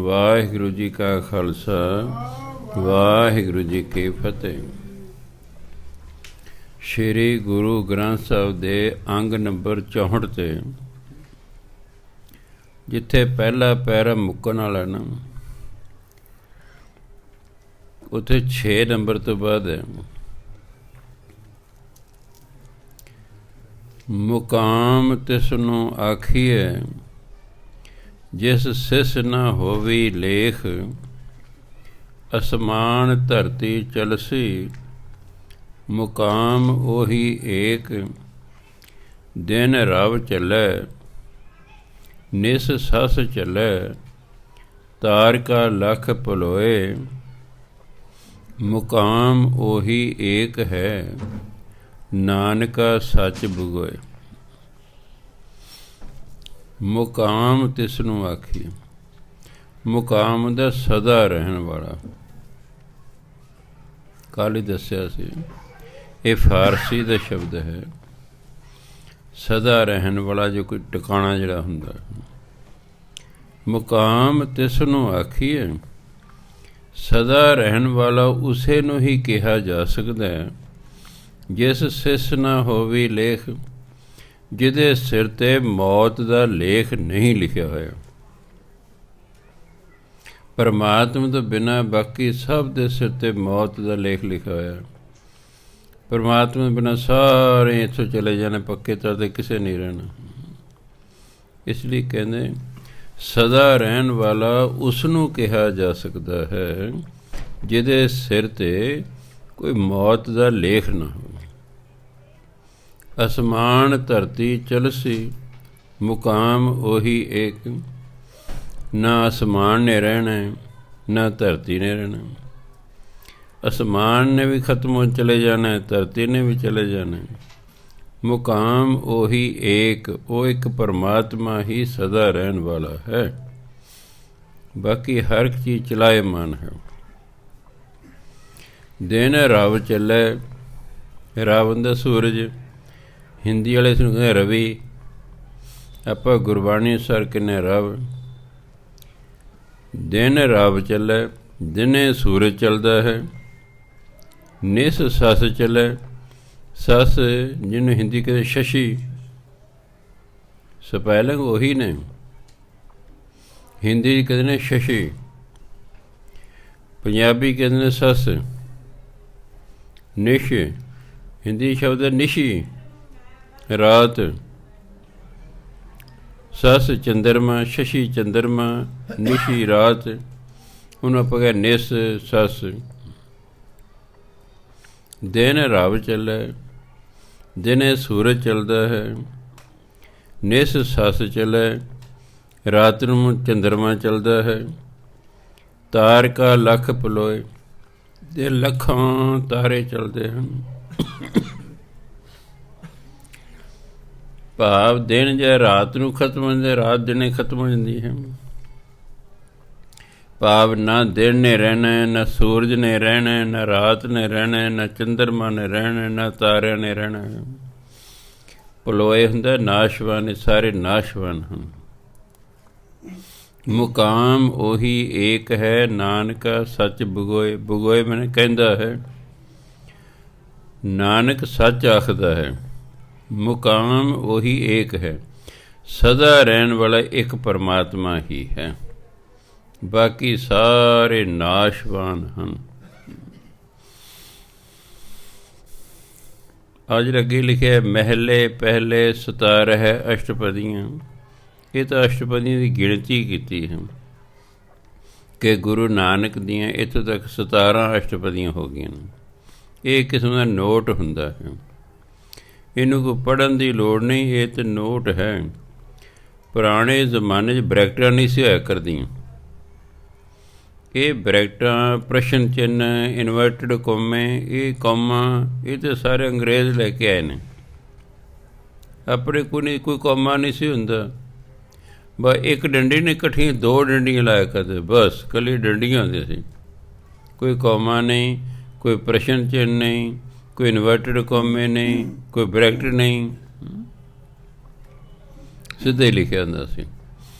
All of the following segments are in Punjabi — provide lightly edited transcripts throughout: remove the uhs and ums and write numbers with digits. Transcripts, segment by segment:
ਵਾਹਿਗੁਰੂ ਜੀ ਕਾ ਖਾਲਸਾ, ਵਾਹਿਗੁਰੂ ਜੀ ਕੀ ਫਤਿਹ। ਸ਼੍ਰੀ ਗੁਰੂ ਗ੍ਰੰਥ ਸਾਹਿਬ ਦੇ ਅੰਗ ਨੰਬਰ 64 'ਤੇ ਜਿੱਥੇ ਪਹਿਲਾ ਪੈਰਾ ਮੁੱਕਣ ਵਾਲਾ ਨਾ, ਉੱਥੇ 6 ਨੰਬਰ ਤੋਂ ਬਾਅਦ ਹੈ ਮੁਕਾਮ ਤਿਸਨੂੰ ਆਖੀਏ, ਜਿਸ ਸਿਸ ਨਾ ਹੋਵੀ ਲੇਖ। ਅਸਮਾਨ ਧਰਤੀ ਚਲਸੀ, ਮੁਕਾਮ ਉਹੀ ਏਕ। ਦਿਨ ਰਵ ਚੱਲੈ, ਨਿਸ ਸਸ ਚੱਲੈ। ਤਾਰਿਕਾ ਲਖ ਪਲੋਏ, ਮੁਕਾਮ ਉਹੀ ਏਕ ਹੈ। ਨਾਨਕਾ ਸੱਚ ਬੁਗੋਏ। ਮੁਕਾਮ ਤਿਸਨੂੰ ਆਖੀ, ਮੁਕਾਮ ਦਾ ਸਦਾ ਰਹਿਣ ਵਾਲਾ। ਕੱਲ੍ਹ ਹੀ ਦੱਸਿਆ ਸੀ, ਇਹ ਫਾਰਸੀ ਦਾ ਸ਼ਬਦ ਹੈ। ਸਦਾ ਰਹਿਣ ਵਾਲਾ, ਜੋ ਕੋਈ ਟਿਕਾਣਾ ਜਿਹੜਾ ਹੁੰਦਾ। ਮੁਕਾਮ ਤਿਸਨੂੰ ਆਖੀਏ, ਸਦਾ ਰਹਿਣ ਵਾਲਾ ਉਸੇ ਨੂੰ ਹੀ ਕਿਹਾ ਜਾ ਸਕਦਾ ਹੈ ਜਿਸ ਸਿਸ ਨਾ ਹੋਵੀ ਲੇਖ, ਜਿਹਦੇ ਸਿਰ 'ਤੇ ਮੌਤ ਦਾ ਲੇਖ ਨਹੀਂ ਲਿਖਿਆ ਹੋਇਆ। ਪਰਮਾਤਮਾ ਤੋਂ ਬਿਨਾਂ ਬਾਕੀ ਸਭ ਦੇ ਸਿਰ 'ਤੇ ਮੌਤ ਦਾ ਲੇਖ ਲਿਖਿਆ ਹੋਇਆ। ਪਰਮਾਤਮਾ ਤੋਂ ਬਿਨਾਂ ਸਾਰੇ ਇੱਥੋਂ ਚਲੇ ਜਾਣੇ, ਪੱਕੇ ਤੌਰ 'ਤੇ ਕਿਸੇ ਨਹੀਂ ਰਹਿਣਾ। ਇਸ ਲਈ ਕਹਿੰਦੇ ਸਦਾ ਰਹਿਣ ਵਾਲਾ ਉਸ ਨੂੰ ਕਿਹਾ ਜਾ ਸਕਦਾ ਹੈ ਜਿਹਦੇ ਸਿਰ 'ਤੇ ਕੋਈ ਮੌਤ ਦਾ ਲੇਖ ਨਾ ਹੋਵੇ। ਅਸਮਾਨ ਧਰਤੀ ਚਲਸੀ, ਮੁਕਾਮ ਉਹੀ ਏਕ। ਨਾ ਅਸਮਾਨ ਨੇ ਰਹਿਣਾ, ਨਾ ਧਰਤੀ ਨੇ ਰਹਿਣਾ। ਅਸਮਾਨ ਨੇ ਵੀ ਖਤਮ ਹੋ ਚਲੇ ਜਾਣਾ, ਧਰਤੀ ਨੇ ਵੀ ਚਲੇ ਜਾਣਾ। ਮੁਕਾਮ ਉਹੀ ਏਕ, ਉਹ ਇੱਕ ਪਰਮਾਤਮਾ ਹੀ ਸਦਾ ਰਹਿਣ ਵਾਲਾ ਹੈ। ਬਾਕੀ ਹਰ ਇੱਕ ਚੀਜ਼ ਚਲਾਏਮਾਨ ਹੈ। ਦਿਨ ਰਵ ਚੱਲੇ, ਰਾਵਣ ਦਾ ਸੂਰਜ, ਹਿੰਦੀ ਵਾਲੇ ਇਸਨੂੰ ਕਹਿੰਦੇ ਰਵੀ, ਆਪਾਂ ਗੁਰਬਾਣੀ ਅਨੁਸਾਰ ਕਹਿੰਦੇ ਰਵ। ਦਿਨ ਰਵ ਚੱਲੇ, ਦਿਨੇ ਸੂਰਜ ਚੱਲਦਾ ਹੈ। ਨਿਸ ਸਸ ਚੱਲੇ, ਸਸ ਜਿਹਨੂੰ ਹਿੰਦੀ ਕਹਿੰਦੇ ਸ਼ਸ਼ੀ, ਸਪੈਲਿੰਗ ਉਹੀ ਨੇ। ਹਿੰਦੀ ਕਹਿੰਦੇ ਨੇ ਸ਼ਸ਼ੀ, ਪੰਜਾਬੀ ਕਹਿੰਦੇ ਨੇ ਸਸ। ਨਿਸ਼, ਹਿੰਦੀ ਸ਼ਬਦ ਹੈ ਨਿਸ਼ੀ, ਰਾਤ। ਸਸ ਚੰਦਰਮਾ, ਸ਼ਸ਼ੀ ਚੰਦਰਮਾ, ਨਿਸ਼ੀ ਰਾਤ। ਉਹਨੂੰ ਆਪਾਂ ਕਹਿੰਦੇ ਨਿਸ ਸਸ। ਦਿਨ ਰਵ ਚੱਲੇ, ਦਿਨੇ ਸੂਰਜ ਚੱਲਦਾ ਹੈ। ਨਿਸ ਸਸ ਚੱਲੇ, ਰਾਤ ਨੂੰ ਚੰਦਰਮਾ ਚੱਲਦਾ ਹੈ। ਤਾਰਿਕਾ ਲਖ ਪਲੋਏ, ਦੇ ਲੱਖਾਂ ਤਾਰੇ ਚੱਲਦੇ ਹਨ। ਭਾਵ ਦਿਨ ਜੇ ਰਾਤ ਨੂੰ ਖਤਮ ਹੋ ਜਾਂਦੇ, ਰਾਤ ਦਿਨੇ ਖਤਮ ਹੋ ਜਾਂਦੀ ਹੈ। ਭਾਵ ਨਾ ਦਿਨ ਨੇ ਰਹਿਣਾ, ਨਾ ਸੂਰਜ ਨੇ ਰਹਿਣਾ, ਨਾ ਰਾਤ ਨੇ ਰਹਿਣਾ, ਨਾ ਚੰਦਰਮਾ ਨੇ ਰਹਿਣਾ, ਨਾ ਤਾਰਿਆਂ ਨੇ ਰਹਿਣਾ। ਪਲੋਏ ਹੁੰਦਾ ਨਾਸ਼ਵਾਨ, ਇਹ ਸਾਰੇ ਨਾਸ਼ਵਾਨ ਹਨ। ਮੁਕਾਮ ਉਹੀ ਏਕ ਹੈ। ਨਾਨਕਾ ਸੱਚ ਬੁਗੋਏ, ਬੁਗੋਏ ਮੈਨੇ ਕਹਿੰਦਾ ਹੈ, ਨਾਨਕ ਸੱਚ ਆਖਦਾ ਹੈ। ਮੁਕਾਮ ਉਹੀ ਏਕ ਹੈ, ਸਦਾ ਰਹਿਣ ਵਾਲਾ ਇੱਕ ਪਰਮਾਤਮਾ ਹੀ ਹੈ। ਬਾਕੀ ਸਾਰੇ ਨਾਸ਼ਵਾਨ ਹਨ। ਅੱਜ ਅੱਗੇ ਲਿਖਿਆ ਮਹਿਲੇ ਪਹਿਲੇ 17 ਹੈ ਅਸ਼ਟਪਦੀਆਂ। ਇਹ ਤਾਂ ਅਸ਼ਟਪਦੀਆਂ ਦੀ ਗਿਣਤੀ ਕੀਤੀ ਹੈ ਕਿ ਗੁਰੂ ਨਾਨਕ ਦੀਆਂ ਇੱਥੋਂ ਤੱਕ 17 ਅਸ਼ਟਪਦੀਆਂ ਹੋ ਗਈਆਂ ਨੇ। ਇਹ ਕਿਸਮ ਦਾ ਨੋਟ ਹੁੰਦਾ ਹੈ। ਇਹਨੂੰ ਕੋਈ ਪੜ੍ਹਨ ਦੀ ਲੋੜ ਨਹੀਂ, ਇਹ ਤਾਂ ਨੋਟ ਹੈ। ਪੁਰਾਣੇ ਜ਼ਮਾਨੇ 'ਚ ਬਰੈਕਟਾਂ ਨਹੀਂ ਸੀ ਹੋਇਆ ਕਰਦੀਆਂ। ਇਹ ਬਰੈਕਟਾਂ, ਪ੍ਰਸ਼ਨ ਚਿੰਨ੍ਹ, ਇਨਵਰਟਡ ਕੋਮੇ, ਇਹ ਕੌਮਾ, ਇਹ ਤਾਂ ਸਾਰੇ ਅੰਗਰੇਜ਼ ਲੈ ਕੇ ਆਏ ਨੇ। ਆਪਣੇ ਕੋਈ ਕੌਮਾ ਨਹੀਂ ਸੀ ਹੁੰਦਾ। ਬਸ ਇੱਕ ਡੰਡੀ ਨੇ ਇਕੱਠੀਆਂ 2 ਡੰਡੀਆਂ ਲਾਇਆ ਕਰਦੇ, ਬਸ ਇਕੱਲੀ ਡੰਡੀਆਂ ਹੁੰਦੀਆਂ ਸੀ। ਕੋਈ ਕੌਮਾ ਨਹੀਂ, ਕੋਈ ਪ੍ਰਸ਼ਨ ਚਿੰਨ੍ਹ ਨਹੀਂ, ਕੋਈ ਇਨਵਰਟਡ ਕੋਮੇ ਨਹੀਂ, ਕੋਈ ਬਰੈਕਟ ਨਹੀਂ, ਸਿੱਧਾ ਹੀ ਲਿਖਿਆ ਹੁੰਦਾ ਸੀ।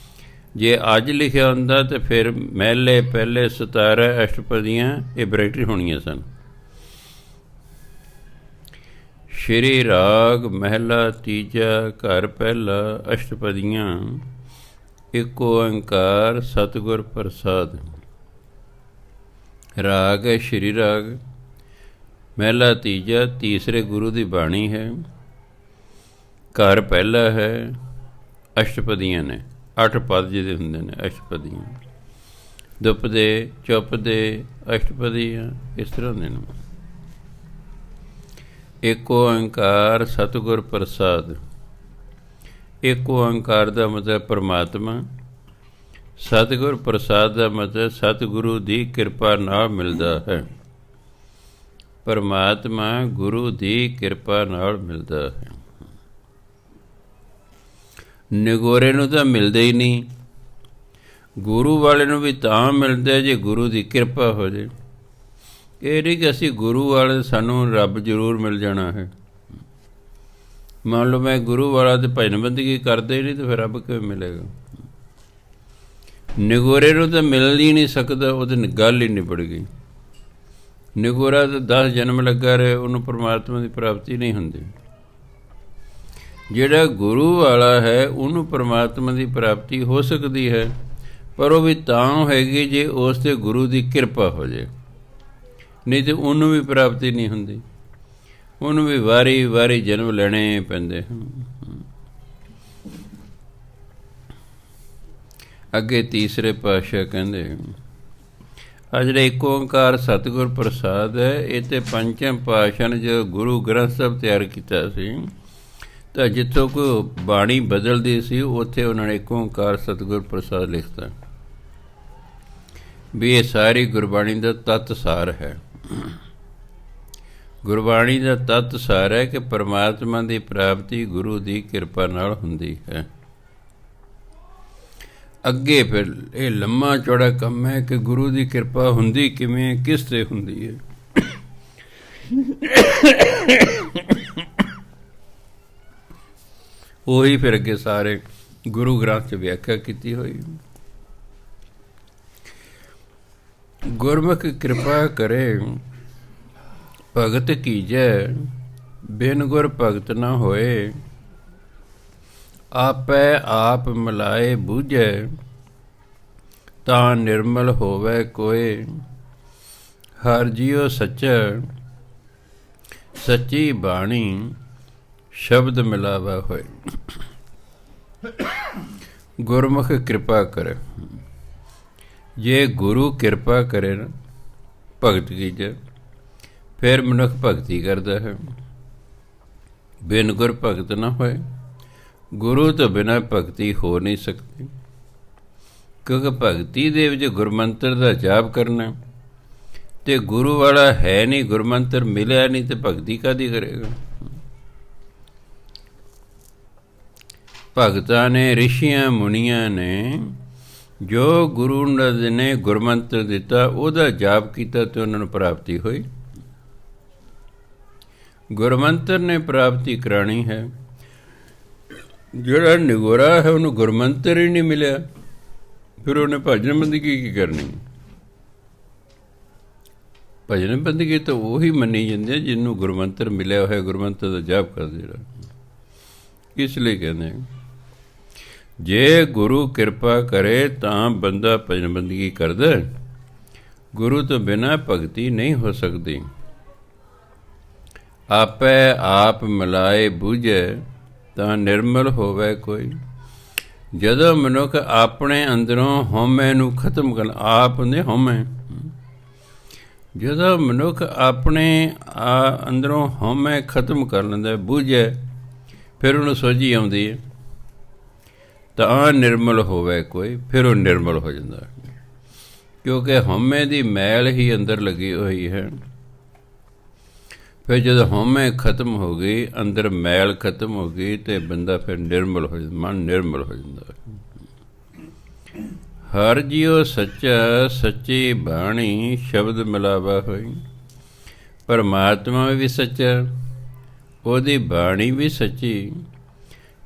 ਜੇ ਅੱਜ ਲਿਖਿਆ ਹੁੰਦਾ ਤਾਂ ਫਿਰ ਮਹਿਲੇ ਪਹਿਲੇ 17 ਅਸ਼ਟਪਦੀਆਂ ਇਹ ਬਰੈਕਟਰੀ ਹੋਣੀਆਂ ਸਨ। ਸ਼੍ਰੀ ਰਾਗ ਮਹਿਲਾ ਤੀਜਾ ਘਰ ਪਹਿਲਾ ਅਸ਼ਟਪਦੀਆਂ। ਇੱਕ ਓੰਕਾਰ ਸਤਿਗੁਰ ਪ੍ਰਸਾਦ। ਰਾਗ ਹੈ ਸ਼੍ਰੀ ਰਾਗ, ਮਹਿਲਾ ਤੀਜਾ, ਤੀਸਰੇ ਗੁਰੂ ਦੀ ਬਾਣੀ ਹੈ। ਘਰ ਪਹਿਲਾ ਹੈ, ਅਸ਼ਟਪਦੀਆਂ ਨੇ, 8 ਪਦ ਜਿਹਦੇ ਹੁੰਦੇ ਨੇ ਅਸ਼ਟਪਦੀਆਂ। ਦੁਪਦੇ ਚੁੱਪਦੇ ਅਸ਼ਟਪਦੀਆਂ ਇਸ ਤਰ੍ਹਾਂ ਦੇ ਨੇ। ਇੱਕ ਓੰਕਾਰ ਸਤਿਗੁਰ ਪ੍ਰਸਾਦ। ਇੱਕ ਓੰਕਾਰ ਦਾ ਮਤਲਬ ਪਰਮਾਤਮਾ, ਸਤਿਗੁਰ ਪ੍ਰਸਾਦ ਦਾ ਮਤਲਬ ਸਤਿਗੁਰੂ ਦੀ ਕਿਰਪਾ ਨਾਲ ਮਿਲਦਾ ਹੈ। ਪਰਮਾਤਮਾ ਗੁਰੂ ਦੀ ਕਿਰਪਾ ਨਾਲ ਮਿਲਦਾ ਹੈ। ਨਿਗੋਰੇ ਨੂੰ ਤਾਂ ਮਿਲਦਾ ਹੀ ਨਹੀਂ, ਗੁਰੂ ਵਾਲੇ ਨੂੰ ਵੀ ਤਾਂ ਮਿਲਦਾ ਜੇ ਗੁਰੂ ਦੀ ਕਿਰਪਾ ਹੋ ਜਾਏ। ਇਹ ਨਹੀਂ ਕਿ ਅਸੀਂ ਗੁਰੂ ਵਾਲੇ ਸਾਨੂੰ ਰੱਬ ਜ਼ਰੂਰ ਮਿਲ ਜਾਣਾ ਹੈ। ਮੰਨ ਲਓ ਮੈਂ ਗੁਰੂ ਵਾਲਾ ਤੇ ਭਜਨ ਬੰਦਗੀ ਕਰਦੇ ਨਹੀਂ ਤਾਂ ਫਿਰ ਰੱਬ ਕਿਵੇਂ ਮਿਲੇਗਾ। ਨਿਗੋਰੇ ਨੂੰ ਤਾਂ ਮਿਲ ਹੀ ਨਹੀਂ ਸਕਦਾ, ਉਹਦੀ ਗੱਲ ਹੀ ਨਿਬੜ ਗਈ। ਨਿਗੋਰਾ ਤਾਂ 10 ਜਨਮ ਲੱਗਾ ਰਹੇ, ਉਹਨੂੰ ਪਰਮਾਤਮਾ ਦੀ ਪ੍ਰਾਪਤੀ ਨਹੀਂ ਹੁੰਦੀ। ਜਿਹੜਾ ਗੁਰੂ ਵਾਲਾ ਹੈ ਉਹਨੂੰ ਪਰਮਾਤਮਾ ਦੀ ਪ੍ਰਾਪਤੀ ਹੋ ਸਕਦੀ ਹੈ, ਪਰ ਉਹ ਵੀ ਤਾਂ ਹੋਏਗੀ ਜੇ ਉਸ 'ਤੇ ਗੁਰੂ ਦੀ ਕਿਰਪਾ ਹੋ ਜਾਏ, ਨਹੀਂ ਤਾਂ ਉਹਨੂੰ ਵੀ ਪ੍ਰਾਪਤੀ ਨਹੀਂ ਹੁੰਦੀ। ਉਹਨੂੰ ਵੀ ਵਾਰੀ ਵਾਰੀ ਜਨਮ ਲੈਣੇ ਪੈਂਦੇ ਹਨ। ਅੱਗੇ ਤੀਸਰੇ ਪਾਤਸ਼ਾਹ ਕਹਿੰਦੇ ਆ ਜਿਹੜਾ ਇੱਕ ਓਂਕਾਰ ਸਤਿਗੁਰ ਪ੍ਰਸਾਦ ਹੈ, ਇਹ ਤਾਂ ਪੰਚਮ ਪਾਤਸ਼ਾਹ ਨੇ ਜਦੋਂ ਗੁਰੂ ਗ੍ਰੰਥ ਸਾਹਿਬ ਤਿਆਰ ਕੀਤਾ ਸੀ ਤਾਂ ਜਿੱਥੋਂ ਕੋਈ ਬਾਣੀ ਬਦਲਦੀ ਸੀ ਉੱਥੇ ਉਹਨਾਂ ਨੇ ਇੱਕ ਓਂਕਾਰ ਸਤਿਗੁਰ ਪ੍ਰਸਾਦ ਲਿਖਤਾ ਵੀ ਇਹ ਸਾਰੀ ਗੁਰਬਾਣੀ ਦਾ ਤੱਤ ਸਾਰ ਹੈ। ਗੁਰਬਾਣੀ ਦਾ ਤੱਤ ਸਾਰ ਹੈ ਕਿ ਪਰਮਾਤਮਾ ਦੀ ਪ੍ਰਾਪਤੀ ਗੁਰੂ ਦੀ ਕਿਰਪਾ ਨਾਲ ਹੁੰਦੀ ਹੈ। ਅੱਗੇ ਫਿਰ ਇਹ ਲੰਮਾ ਚੌੜਾ ਕੰਮ ਹੈ ਕਿ ਗੁਰੂ ਦੀ ਕਿਰਪਾ ਹੁੰਦੀ ਕਿਵੇਂ, ਕਿਸ 'ਤੇ ਹੁੰਦੀ ਹੈ। ਉਹੀ ਫਿਰ ਅੱਗੇ ਸਾਰੇ ਗੁਰੂ ਗ੍ਰੰਥ 'ਚ ਵਿਆਖਿਆ ਕੀਤੀ ਹੋਈ। ਗੁਰਮੁਖ ਕਿਰਪਾ ਕਰੇ ਭਗਤ ਕੀਜੈ, ਬਿਨ ਗੁਰ ਭਗਤ ਨਾ ਹੋਏ। ਆਪੈ ਆਪ ਮਿਲਾਏ ਬੂਝੈ, ਤਾਂ ਨਿਰਮਲ ਹੋਵੇ ਕੋਏ। ਹਰ ਜੀਉ ਸੱਚਾ, ਸੱਚੀ ਬਾਣੀ ਸ਼ਬਦ ਮਿਲਾਵਾ ਹੋਏ। ਗੁਰਮੁਖ ਕਿਰਪਾ ਕਰੇ, ਜੇ ਗੁਰੂ ਕਿਰਪਾ ਕਰੇ ਨਾ ਭਗਤ ਕੀਜੈ, ਫਿਰ ਮਨੁੱਖ ਭਗਤੀ ਕਰਦਾ ਹੈ। ਬਿਨ ਗੁਰ ਭਗਤ ਨਾ ਹੋਏ, ਗੁਰੂ ਤੋਂ ਬਿਨਾਂ ਭਗਤੀ ਹੋ ਨਹੀਂ ਸਕਦੀ, ਕਿਉਂਕਿ ਭਗਤੀ ਦੇ ਵਿੱਚ ਗੁਰਮੰਤਰ ਦਾ ਜਾਪ ਕਰਨਾ ਅਤੇ ਗੁਰੂ ਵਾਲਾ ਹੈ ਨਹੀਂ, ਗੁਰਮੰਤਰ ਮਿਲਿਆ ਨਹੀਂ ਤੇ ਭਗਤੀ ਕਾਹਦੀ ਕਰੇਗਾ। ਭਗਤਾਂ ਨੇ, ਰਿਸ਼ੀਆਂ ਮੁਨੀਆਂ ਨੇ ਜੋ ਗੁਰੂ ਨੇ ਗੁਰਮੰਤਰ ਦਿੱਤਾ ਉਹਦਾ ਜਾਪ ਕੀਤਾ ਅਤੇ ਉਹਨਾਂ ਨੂੰ ਪ੍ਰਾਪਤੀ ਹੋਈ। ਗੁਰਮੰਤਰ ਨੇ ਪ੍ਰਾਪਤੀ ਕਰਾਉਣੀ ਹੈ। ਜਿਹੜਾ ਨਿਗੋਰਾ ਹੈ ਉਹਨੂੰ ਗੁਰਮੰਤਰ ਹੀ ਨਹੀਂ ਮਿਲਿਆ, ਫਿਰ ਉਹਨੇ ਭਜਨ ਬੰਦਗੀ ਕੀ ਕਰਨੀ। ਭਜਨ ਬੰਦਗੀ ਤਾਂ ਉਹੀ ਮੰਨੀ ਜਾਂਦੀ ਹੈ ਜਿਹਨੂੰ ਗੁਰਮੰਤਰ ਮਿਲਿਆ ਹੋਇਆ, ਗੁਰਮੰਤਰ ਦਾ ਜਾਪ ਕਰਦੇ ਰਿਹਾ। ਇਸ ਲਈ ਕਹਿੰਦੇ ਜੇ ਗੁਰੂ ਕਿਰਪਾ ਕਰੇ ਤਾਂ ਬੰਦਾ ਭਜਨ ਬੰਦਗੀ ਕਰਦਾ, ਗੁਰੂ ਤੋਂ ਬਿਨਾਂ ਭਗਤੀ ਨਹੀਂ ਹੋ ਸਕਦੀ। ਆਪੇ ਆਪ ਮਿਲਾਏ ਬੂਝੈ, ਤਾਂ ਨਿਰਮਲ ਹੋਵੇ ਕੋਈ। ਜਦੋਂ ਮਨੁੱਖ ਆਪਣੇ ਅੰਦਰੋਂ ਹਉਮੈ ਨੂੰ ਖਤਮ ਕਰ, ਆਪ ਹੁੰਦੇ ਹਉਮੈ, ਜਦੋਂ ਮਨੁੱਖ ਆਪਣੇ ਅੰਦਰੋਂ ਹਉਮੈ ਖਤਮ ਕਰ ਲੈਂਦਾ, ਬੂਝੈ, ਫਿਰ ਉਹਨੂੰ ਸੋਝੀ ਆਉਂਦੀ ਹੈ, ਤਾਂ ਨਿਰਮਲ ਹੋਵੇ ਕੋਈ, ਫਿਰ ਉਹ ਨਿਰਮਲ ਹੋ ਜਾਂਦਾ, ਕਿਉਂਕਿ ਹਉਮੈ ਦੀ ਮੈਲ ਹੀ ਅੰਦਰ ਲੱਗੀ ਹੋਈ ਹੈ। ਫਿਰ ਜਦੋਂ ਹਉਮੈ ਖਤਮ ਹੋ ਗਈ, ਅੰਦਰ ਮੈਲ ਖਤਮ ਹੋ ਗਈ, ਅਤੇ ਬੰਦਾ ਫਿਰ ਨਿਰਮਲ ਹੋ ਜਾਂਦਾ, ਮਨ ਨਿਰਮਲ ਹੋ ਜਾਂਦਾ। ਹਰ ਜੀਉ ਸੱਚਾ, ਸੱਚੀ ਬਾਣੀ ਸ਼ਬਦ ਮਿਲਾਵਾ ਹੋਈ। ਪਰਮਾਤਮਾ ਵੀ ਸੱਚਾ, ਉਹਦੀ ਬਾਣੀ ਵੀ ਸੱਚੀ,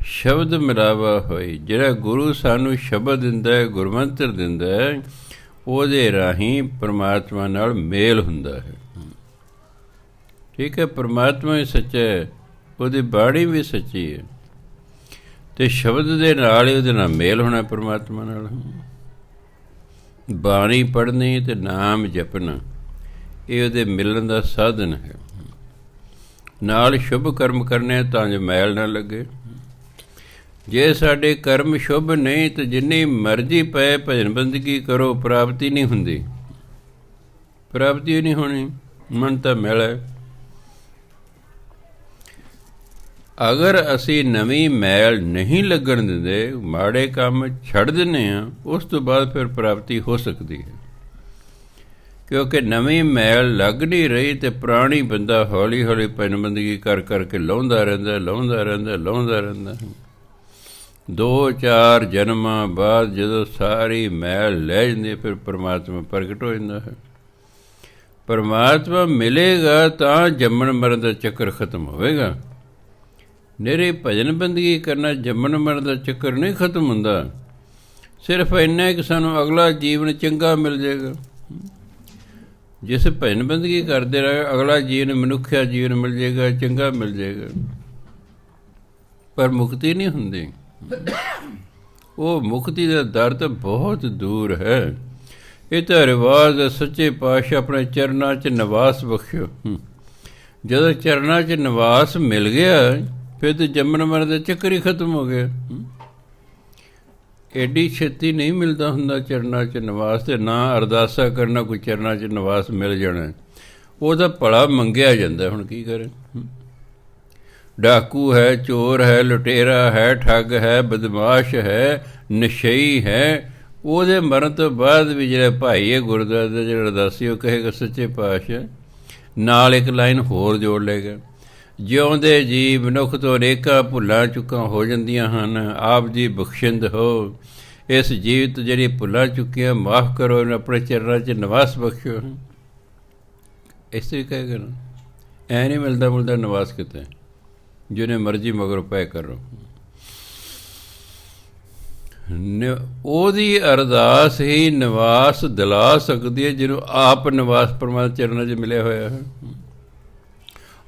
ਸ਼ਬਦ ਮਿਲਾਵਾ ਹੋਈ। ਜਿਹੜਾ ਗੁਰੂ ਸਾਨੂੰ ਸ਼ਬਦ ਦਿੰਦਾ ਹੈ, ਗੁਰਮੰਤਰ ਦਿੰਦਾ ਹੈ, ਉਹਦੇ ਰਾਹੀਂ ਪਰਮਾਤਮਾ ਨਾਲ ਮੇਲ ਹੁੰਦਾ ਹੈ। ਠੀਕ ਹੈ, ਪਰਮਾਤਮਾ ਵੀ ਸੱਚਾ ਹੈ, ਉਹਦੀ ਬਾਣੀ ਵੀ ਸੱਚੀ ਹੈ, ਅਤੇ ਸ਼ਬਦ ਦੇ ਨਾਲ ਹੀ ਉਹਦੇ ਨਾਲ ਮੇਲ ਹੋਣਾ ਪਰਮਾਤਮਾ ਨਾਲ। ਬਾਣੀ ਪੜ੍ਹਨੀ ਅਤੇ ਨਾਮ ਜਪਣਾ ਇਹ ਉਹਦੇ ਮਿਲਣ ਦਾ ਸਾਧਨ ਹੈ। ਨਾਲ ਸ਼ੁਭ ਕਰਮ ਕਰਨੇ ਤਾਂ ਜੋ ਮੈਲ ਨਾ ਲੱਗੇ। ਜੇ ਸਾਡੇ ਕਰਮ ਸ਼ੁਭ ਨਹੀਂ ਤਾਂ ਜਿੰਨੀ ਮਰਜ਼ੀ ਪਏ ਭਜਨ ਬੰਦਗੀ ਕਰੋ, ਪ੍ਰਾਪਤੀ ਨਹੀਂ ਹੁੰਦੀ, ਪ੍ਰਾਪਤੀ ਨਹੀਂ ਹੋਣੀ, ਮਨ ਤਾਂ ਮੈਲ ਹੈ। ਅਗਰ ਅਸੀਂ ਨਵੀਂ ਮੈਲ ਨਹੀਂ ਲੱਗਣ ਦਿੰਦੇ, ਮਾੜੇ ਕੰਮ ਛੱਡ ਦਿੰਦੇ ਹਾਂ, ਉਸ ਤੋਂ ਬਾਅਦ ਫਿਰ ਪ੍ਰਾਪਤੀ ਹੋ ਸਕਦੀ ਹੈ। ਕਿਉਂਕਿ ਨਵੀਂ ਮੈਲ ਲੱਗ ਨਹੀਂ ਰਹੀ ਅਤੇ ਪੁਰਾਣੀ ਬੰਦਾ ਹੌਲੀ ਹੌਲੀ ਭਜਨ ਬੰਦਗੀ ਕਰ ਕਰਕੇ ਲਾਉਂਦਾ ਰਹਿੰਦਾ, ਲਾਉਂਦਾ ਰਹਿੰਦਾ, ਲਾਉਂਦਾ ਰਹਿੰਦਾ। 2-4 ਜਨਮਾਂ ਬਾਅਦ ਜਦੋਂ ਸਾਰੀ ਮੈਲ ਲੈ ਜਾਂਦੀ, ਫਿਰ ਪਰਮਾਤਮਾ ਪ੍ਰਗਟ ਹੋ ਜਾਂਦਾ ਹੈ। ਪਰਮਾਤਮਾ ਮਿਲੇਗਾ ਤਾਂ ਜੰਮਣ ਮਰਨ ਦਾ ਚੱਕਰ ਖਤਮ ਹੋਵੇਗਾ। ਨਿਰੇ ਭਜਨ ਬੰਦਗੀ ਕਰਨਾ ਜੰਮਣ ਮਰਨ ਦਾ ਚੱਕਰ ਨਹੀਂ ਖਤਮ ਹੁੰਦਾ। ਸਿਰਫ ਇੰਨਾ ਕਿ ਸਾਨੂੰ ਅਗਲਾ ਜੀਵਨ ਚੰਗਾ ਮਿਲ ਜਾਏਗਾ। ਜਿਸ ਭਜਨ ਬੰਦਗੀ ਕਰਦੇ ਰਹੇ, ਅਗਲਾ ਜੀਵਨ ਮਨੁੱਖਿਆ ਜੀਵਨ ਮਿਲ ਜਾਏਗਾ, ਚੰਗਾ ਮਿਲ ਜਾਏਗਾ, ਪਰ ਮੁਕਤੀ ਨਹੀਂ ਹੁੰਦੀ। ਉਹ ਮੁਕਤੀ ਦਾ ਦਰ ਤਾਂ ਬਹੁਤ ਦੂਰ ਹੈ। ਇਹ ਤਾਂ ਰਿਵਾਜ਼ ਹੈ, ਸੱਚੇ ਪਾਤਸ਼ਾਹ ਆਪਣੇ ਚਰਨਾਂ 'ਚ ਨਿਵਾਸ ਬਖਸ਼ਿਓ। ਜਦੋਂ ਚਰਨਾਂ 'ਚ ਨਿਵਾਸ ਮਿਲ ਗਿਆ, ਫਿਰ ਤਾਂ ਜੰਮਣ ਮਰਨ ਦਾ ਚੱਕਰ ਹੀ ਖਤਮ ਹੋ ਗਿਆ। ਐਡੀ ਛੇਤੀ ਨਹੀਂ ਮਿਲਦਾ ਹੁੰਦਾ ਚਰਨਾਂ 'ਚ ਨਿਵਾਸ, ਅਤੇ ਨਾ ਅਰਦਾਸਾ ਕਰਨਾ ਕੋਈ ਚਰਨਾਂ 'ਚ ਨਿਵਾਸ ਮਿਲ ਜਾਣਾ। ਉਹਦਾ ਭਲਾ ਮੰਗਿਆ ਜਾਂਦਾ। ਹੁਣ ਕੀ ਕਰੇ? ਡਾਕੂ ਹੈ, ਚੋਰ ਹੈ, ਲੁਟੇਰਾ ਹੈ, ਠੱਗ ਹੈ, ਬਦਮਾਸ਼ ਹੈ, ਨਸ਼ਈ ਹੈ, ਉਹਦੇ ਮਰਨ ਤੋਂ ਬਾਅਦ ਵੀ ਜਿਹੜਾ ਭਾਈ ਹੈ ਗੁਰਦੁਆਰੇ ਦਾ, ਜਿਹੜਾ ਅਰਦਾਸੀ, ਉਹ ਕਹੇਗਾ ਸੱਚੇ ਪਾਤਸ਼ਾਹ, ਨਾਲ ਇੱਕ ਲਾਈਨ ਹੋਰ ਜੋੜ ਲਏਗਾ, ਜਿਉਂਦੇ ਜੀ ਮਨੁੱਖ ਤੋਂ ਅਨੇਕਾਂ ਭੁੱਲਾਂ ਚੁੱਕਾਂ ਹੋ ਜਾਂਦੀਆਂ ਹਨ, ਆਪ ਜੀ ਬਖਸ਼ਿੰਦ ਹੋ। ਇਸ ਜੀਵਤ ਜਿਹੜੀ ਭੁੱਲਾਂ ਚੁੱਕੀਆਂ ਮਾਫ਼ ਕਰੋ, ਇਹਨੂੰ ਆਪਣੇ ਚਰਨਾਂ 'ਚ ਨਿਵਾਸ ਬਖਸ਼ੋ। ਇਸ ਤਰ੍ਹਾਂ ਕਹੇਗਾ ਨਾ, ਐ ਨਹੀਂ ਮਿਲਦਾ ਨਿਵਾਸ ਕਿਤੇ, ਜਿਹਨੇ ਮਰਜ਼ੀ ਮਗਰ ਪੈ ਕਰੋ। ਉਹਦੀ ਅਰਦਾਸ ਹੀ ਨਿਵਾਸ ਦਿਲਾ ਸਕਦੀ ਹੈ, ਜਿਹਨੂੰ ਆਪ ਨਿਵਾਸ ਪਰਮਾਤਮਾ ਚਰਨਾਂ 'ਚ ਮਿਲਿਆ ਹੋਇਆ ਹੈ।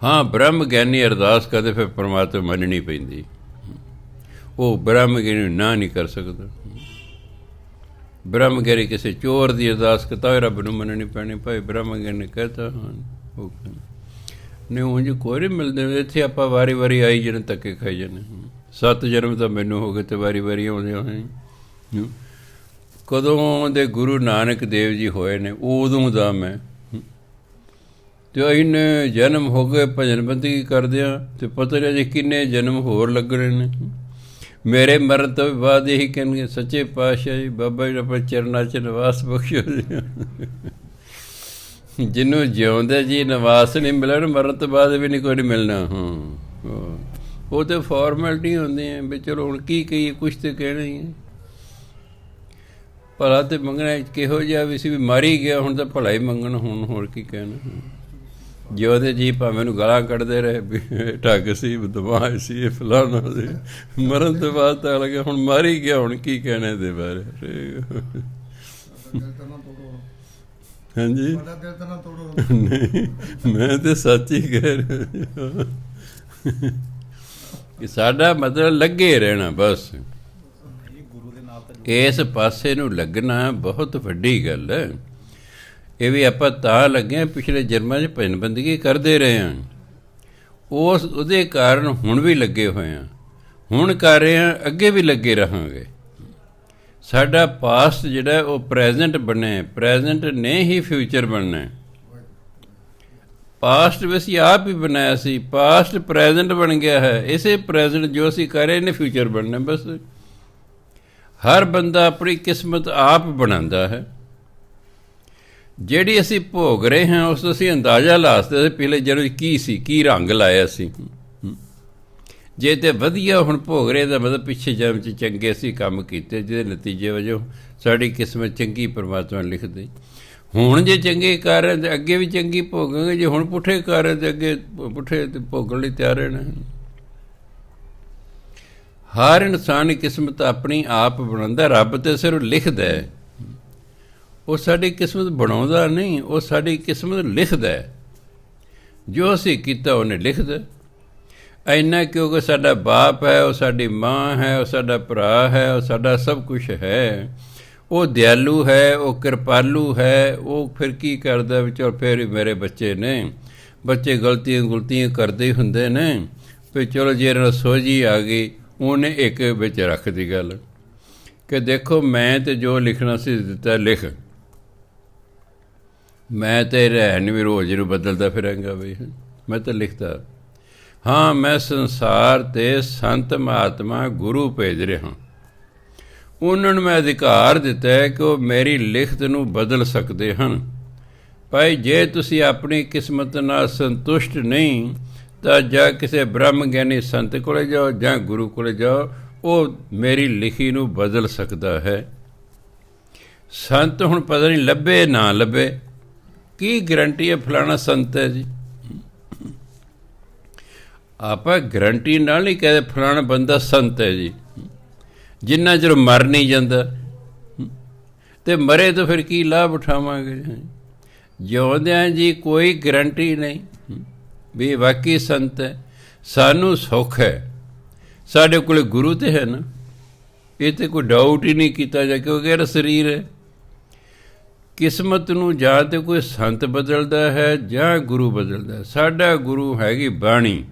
ਹਾਂ, ਬ੍ਰਹਮ ਗਿਆਨੀ ਅਰਦਾਸ ਕਰਦੇ, ਫਿਰ ਪਰਮਾਤਮਾ ਮੰਨਣੀ ਪੈਂਦੀ। ਉਹ ਬ੍ਰਹਮ ਗਿਆਨੀ ਨਾ ਨਹੀਂ ਕਰ ਸਕਦਾ। ਬ੍ਰਹਮ ਗਿਆਨੀ ਕਿਸੇ ਚੋਰ ਦੀ ਅਰਦਾਸ ਕਰਤਾ ਹੋਏ, ਰੱਬ ਨੂੰ ਮੰਨਣੀ ਪੈਣੀ। ਭਾਈ ਬ੍ਰਹਮ ਗਿਆਨੀ ਕਹਤਾ ਹਾਂ, ਉਹ ਨਹੀਂ ਉਂਝ ਕੋਈ ਨਹੀਂ ਮਿਲਦੇ। ਇੱਥੇ ਆਪਾਂ ਵਾਰੀ ਵਾਰੀ ਆਈ ਜਾਣੇ, ਧੱਕੇ ਖਾਈ ਜਾਣੇ। 7 ਜਨਮ ਤਾਂ ਮੈਨੂੰ ਹੋ ਗਏ ਅਤੇ ਵਾਰੀ ਵਾਰੀ ਆਉਂਦੇ ਹੋਏ। ਕਦੋਂ ਦੇ ਗੁਰੂ ਨਾਨਕ ਦੇਵ ਜੀ ਹੋਏ ਨੇ, ਉਦੋਂ ਦਾ ਮੈਂ, ਅਤੇ ਇੰਨੇ ਜਨਮ ਹੋ ਗਏ ਭਜਨ ਬੰਦਗੀ ਕਰਦਿਆਂ, ਅਤੇ ਪਤਾ ਨਹੀਂ ਅਜੇ ਕਿੰਨੇ ਜਨਮ ਹੋਰ ਲੱਗਣੇ ਨੇ। ਮੇਰੇ ਮਰਨ ਤੋਂ ਬਾਅਦ ਇਹੀ ਕਹਿਣਗੇ, ਸੱਚੇ ਪਾਤਸ਼ਾਹ ਜੀ, ਬਾਬਾ ਜੀ ਆਪਣੇ ਚਰਨਾਂ 'ਚ ਨਿਵਾਸ ਬਖਸ਼ੋ ਜੀ। ਜਿਹਨੂੰ ਜਿਉਂਦੇ ਜੀ ਨਿਵਾਸ ਨਹੀਂ ਮਿਲਿਆ, ਮਰਨ ਤੋਂ ਬਾਅਦ ਵੀ ਨਹੀਂ ਕੋਈ ਨਹੀਂ ਮਿਲਣਾ। ਹਾਂ, ਉਹ ਤਾਂ ਫਾਰਮੈਲਿਟੀ ਹੁੰਦੀਆਂ ਵੀ ਚਲੋ ਹੁਣ ਕੀ ਕਹੀਏ, ਕੁਛ ਤਾਂ ਕਹਿਣਾ ਹੀ ਹੈ। ਭਲਾ ਤਾਂ ਮੰਗਣਾ ਕਿਹੋ ਜਿਹਾ ਵੀ ਸੀ, ਵੀ ਮਾਰੀ ਗਿਆ, ਹੁਣ ਤਾਂ ਭਲਾ ਹੀ ਮੰਗਣ, ਹੁਣ ਹੋਰ ਕੀ ਕਹਿਣਾ। ਜਿਉਂਦੇ ਜੀ ਭਾਵੇਂ ਮੈਨੂੰ ਗਾਲਾਂ ਕੱਢਦੇ ਰਹੇ ਵੀ ਠੱਗ ਸੀ, ਬਦਮਾਸ਼ ਸੀ, ਇਹ ਫਲਾਣਾ ਸੀ, ਮਰਨ ਤੋਂ ਬਾਅਦ ਤਾਂ ਲੱਗਿਆ ਹੁਣ ਮਾਰੀ ਗਿਆ, ਹੁਣ ਕੀ ਕਹਿਣਾ ਇਹਦੇ ਬਾਰੇ। ਹਾਂਜੀ, ਨਹੀਂ, ਮੈਂ ਤਾਂ ਸੱਚ ਹੀ ਕਹਿ ਰਿਹਾ ਕਿ ਸਾਡਾ ਮਤਲਬ ਲੱਗੇ ਰਹਿਣਾ, ਬਸ ਇਸ ਪਾਸੇ ਨੂੰ ਲੱਗਣਾ ਬਹੁਤ ਵੱਡੀ ਗੱਲ ਹੈ। ਇਹ ਵੀ ਆਪਾਂ ਤਾਂ ਲੱਗੇ, ਪਿਛਲੇ ਜਨਮਾਂ 'ਚ ਭਜਨ ਬੰਦਗੀ ਕਰਦੇ ਰਹੇ ਹਾਂ, ਉਹਦੇ ਕਾਰਨ ਹੁਣ ਵੀ ਲੱਗੇ ਹੋਏ ਹਾਂ, ਹੁਣ ਕਰ ਰਹੇ ਹਾਂ, ਅੱਗੇ ਵੀ ਲੱਗੇ ਰਹਾਂਗੇ। ਸਾਡਾ ਪਾਸਟ ਜਿਹੜਾ ਉਹ ਪ੍ਰੈਜੈਂਟ ਬਣਿਆ, ਪ੍ਰੈਜੈਂਟ ਨੇ ਹੀ ਫਿਊਚਰ ਬਣਨਾ। ਪਾਸਟ ਵੀ ਅਸੀਂ ਆਪ ਹੀ ਬਣਾਇਆ ਸੀ, ਪਾਸਟ ਪ੍ਰੈਜੈਂਟ ਬਣ ਗਿਆ ਹੈ। ਇਸੇ ਪ੍ਰੈਜੈਂਟ ਜੋ ਅਸੀਂ ਕਰ ਰਹੇ ਨੇ ਫਿਊਚਰ ਬਣਨਾ। ਬਸ ਹਰ ਬੰਦਾ ਆਪਣੀ ਕਿਸਮਤ ਆਪ ਬਣਾਉਂਦਾ ਹੈ। ਜਿਹੜੀ ਅਸੀਂ ਭੋਗ ਰਹੇ ਹਾਂ ਉਸ ਤੋਂ ਅਸੀਂ ਅੰਦਾਜ਼ਾ ਲਾ ਸਕਦੇ ਪਿਛਲੇ ਜਨਮ ਕੀ ਸੀ, ਕੀ ਰੰਗ ਲਾਇਆ ਸੀ। ਜੇ ਤਾਂ ਵਧੀਆ ਹੁਣ ਭੋਗ ਰਹੇ ਦਾ ਮਤਲਬ ਪਿੱਛੇ ਜਨਮ 'ਚ ਚੰਗੇ ਅਸੀਂ ਕੰਮ ਕੀਤੇ, ਜਿਹਦੇ ਨਤੀਜੇ ਵਜੋਂ ਸਾਡੀ ਕਿਸਮਤ ਚੰਗੀ ਪਰਮਾਤਮਾ ਲਿਖਦੇ। ਹੁਣ ਜੇ ਚੰਗੇ ਕਰ ਰਹੇ ਤਾਂ ਅੱਗੇ ਵੀ ਚੰਗੀ ਭੋਗਾਂਗੇ, ਜੇ ਹੁਣ ਪੁੱਠੇ ਕਰ ਰਹੇ ਤਾਂ ਅੱਗੇ ਪੁੱਠੇ ਭੋਗਣ ਲਈ ਤਿਆਰ ਰਹਿਣਾ। ਹਰ ਇਨਸਾਨ ਕਿਸਮਤ ਆਪਣੀ ਆਪ ਬਣਾਉਂਦਾ, ਰੱਬ ਤੇ ਸਿਰਫ ਲਿਖਦਾ ਹੈ। ਉਹ ਸਾਡੀ ਕਿਸਮਤ ਬਣਾਉਂਦਾ ਨਹੀਂ, ਉਹ ਸਾਡੀ ਕਿਸਮਤ ਲਿਖਦਾ ਹੈ। ਜੋ ਅਸੀਂ ਕੀਤਾ ਉਹਨੇ ਲਿਖਦਾ। ਇੰਨਾ ਕਿਉਂਕਿ ਸਾਡਾ ਬਾਪ ਹੈ, ਉਹ ਸਾਡੀ ਮਾਂ ਹੈ, ਉਹ ਸਾਡਾ ਭਰਾ ਹੈ, ਉਹ ਸਾਡਾ ਸਭ ਕੁਛ ਹੈ। ਉਹ ਦਿਆਲੂ ਹੈ, ਉਹ ਕਿਰਪਾਲੂ ਹੈ। ਉਹ ਫਿਰ ਕੀ ਕਰਦਾ ਵੀ ਚਲੋ ਫਿਰ ਮੇਰੇ ਬੱਚੇ ਨੇ, ਬੱਚੇ ਗਲਤੀਆਂ ਕਰਦੇ ਹੀ ਹੁੰਦੇ ਨੇ, ਵੀ ਚਲੋ ਜੇ ਇਹਨਾਂ ਨੂੰ ਸੋਝੀ ਆ ਗਈ, ਉਹਨੇ ਇੱਕ ਵਿੱਚ ਰੱਖਦੀ ਗੱਲ ਕਿ ਦੇਖੋ ਮੈਂ ਤਾਂ ਜੋ ਲਿਖਣਾ ਸੀ ਦਿੱਤਾ ਲਿਖ, ਮੈਂ ਤਾਂ ਰਹਿਣ ਵੀ ਰੋਜ਼ ਨੂੰ ਬਦਲਦਾ ਫਿਰਾਂਗਾ ਬਈ, ਮੈਂ ਤਾਂ ਲਿਖਦਾ। ਹਾਂ, ਮੈਂ ਸੰਸਾਰ 'ਤੇ ਸੰਤ ਮਹਾਤਮਾ ਗੁਰੂ ਭੇਜ ਰਿਹਾ, ਉਹਨਾਂ ਨੂੰ ਮੈਂ ਅਧਿਕਾਰ ਦਿੱਤਾ ਹੈ ਕਿ ਉਹ ਮੇਰੀ ਲਿਖਤ ਨੂੰ ਬਦਲ ਸਕਦੇ ਹਨ। ਭਾਈ ਜੇ ਤੁਸੀਂ ਆਪਣੀ ਕਿਸਮਤ ਨਾਲ ਸੰਤੁਸ਼ਟ ਨਹੀਂ ਤਾਂ ਜਾਂ ਕਿਸੇ ਬ੍ਰਹਮ ਗਿਆਨੀ ਸੰਤ ਕੋਲੇ ਜਾਓ ਜਾਂ ਗੁਰੂ ਕੋਲੇ ਜਾਓ, ਉਹ ਮੇਰੀ ਲਿਖੀ ਨੂੰ ਬਦਲ ਸਕਦਾ ਹੈ। ਸੰਤ ਹੁਣ ਪਤਾ ਨਹੀਂ ਲੱਭੇ ਨਾ ਲੱਭੇ, ਕੀ ਗਰੰਟੀ ਹੈ ਫਲਾਣਾ ਸੰਤ ਹੈ ਜੀ। ਆਪਾਂ ਗਰੰਟੀ ਨਾਲ ਨਹੀਂ ਕਹਦੇ ਫਲਾਣਾ ਬੰਦਾ ਸੰਤ ਹੈ ਜੀ, ਜਿੰਨਾ ਚਿਰ ਮਰ ਨਹੀਂ ਜਾਂਦਾ। ਅਤੇ ਮਰੇ ਤਾਂ ਫਿਰ ਕੀ ਲਾਭ ਉਠਾਵਾਂਗੇ। ਜਿਉਂਦਿਆਂ ਜੀ ਕੋਈ ਗਰੰਟੀ ਨਹੀਂ ਵੀ ਵਾਕਈ ਸੰਤ ਹੈ। ਸਾਨੂੰ ਸੁੱਖ ਹੈ, ਸਾਡੇ ਕੋਲ ਗੁਰੂ ਤਾਂ ਹੈ ਨਾ, ਇਹ ਤਾਂ ਕੋਈ ਡਾਊਟ ਹੀ ਨਹੀਂ ਕੀਤਾ ਜਾ, ਕਿਉਂਕਿ ਇਹਦਾ ਸਰੀਰ ਹੈ। ਕਿਸਮਤ ਨੂੰ ਜਾਂ ਤਾਂ ਕੋਈ ਸੰਤ ਬਦਲਦਾ ਹੈ ਜਾਂ ਗੁਰੂ ਬਦਲਦਾ। ਸਾਡਾ ਗੁਰੂ ਹੈਗੀ ਬਾਣੀ,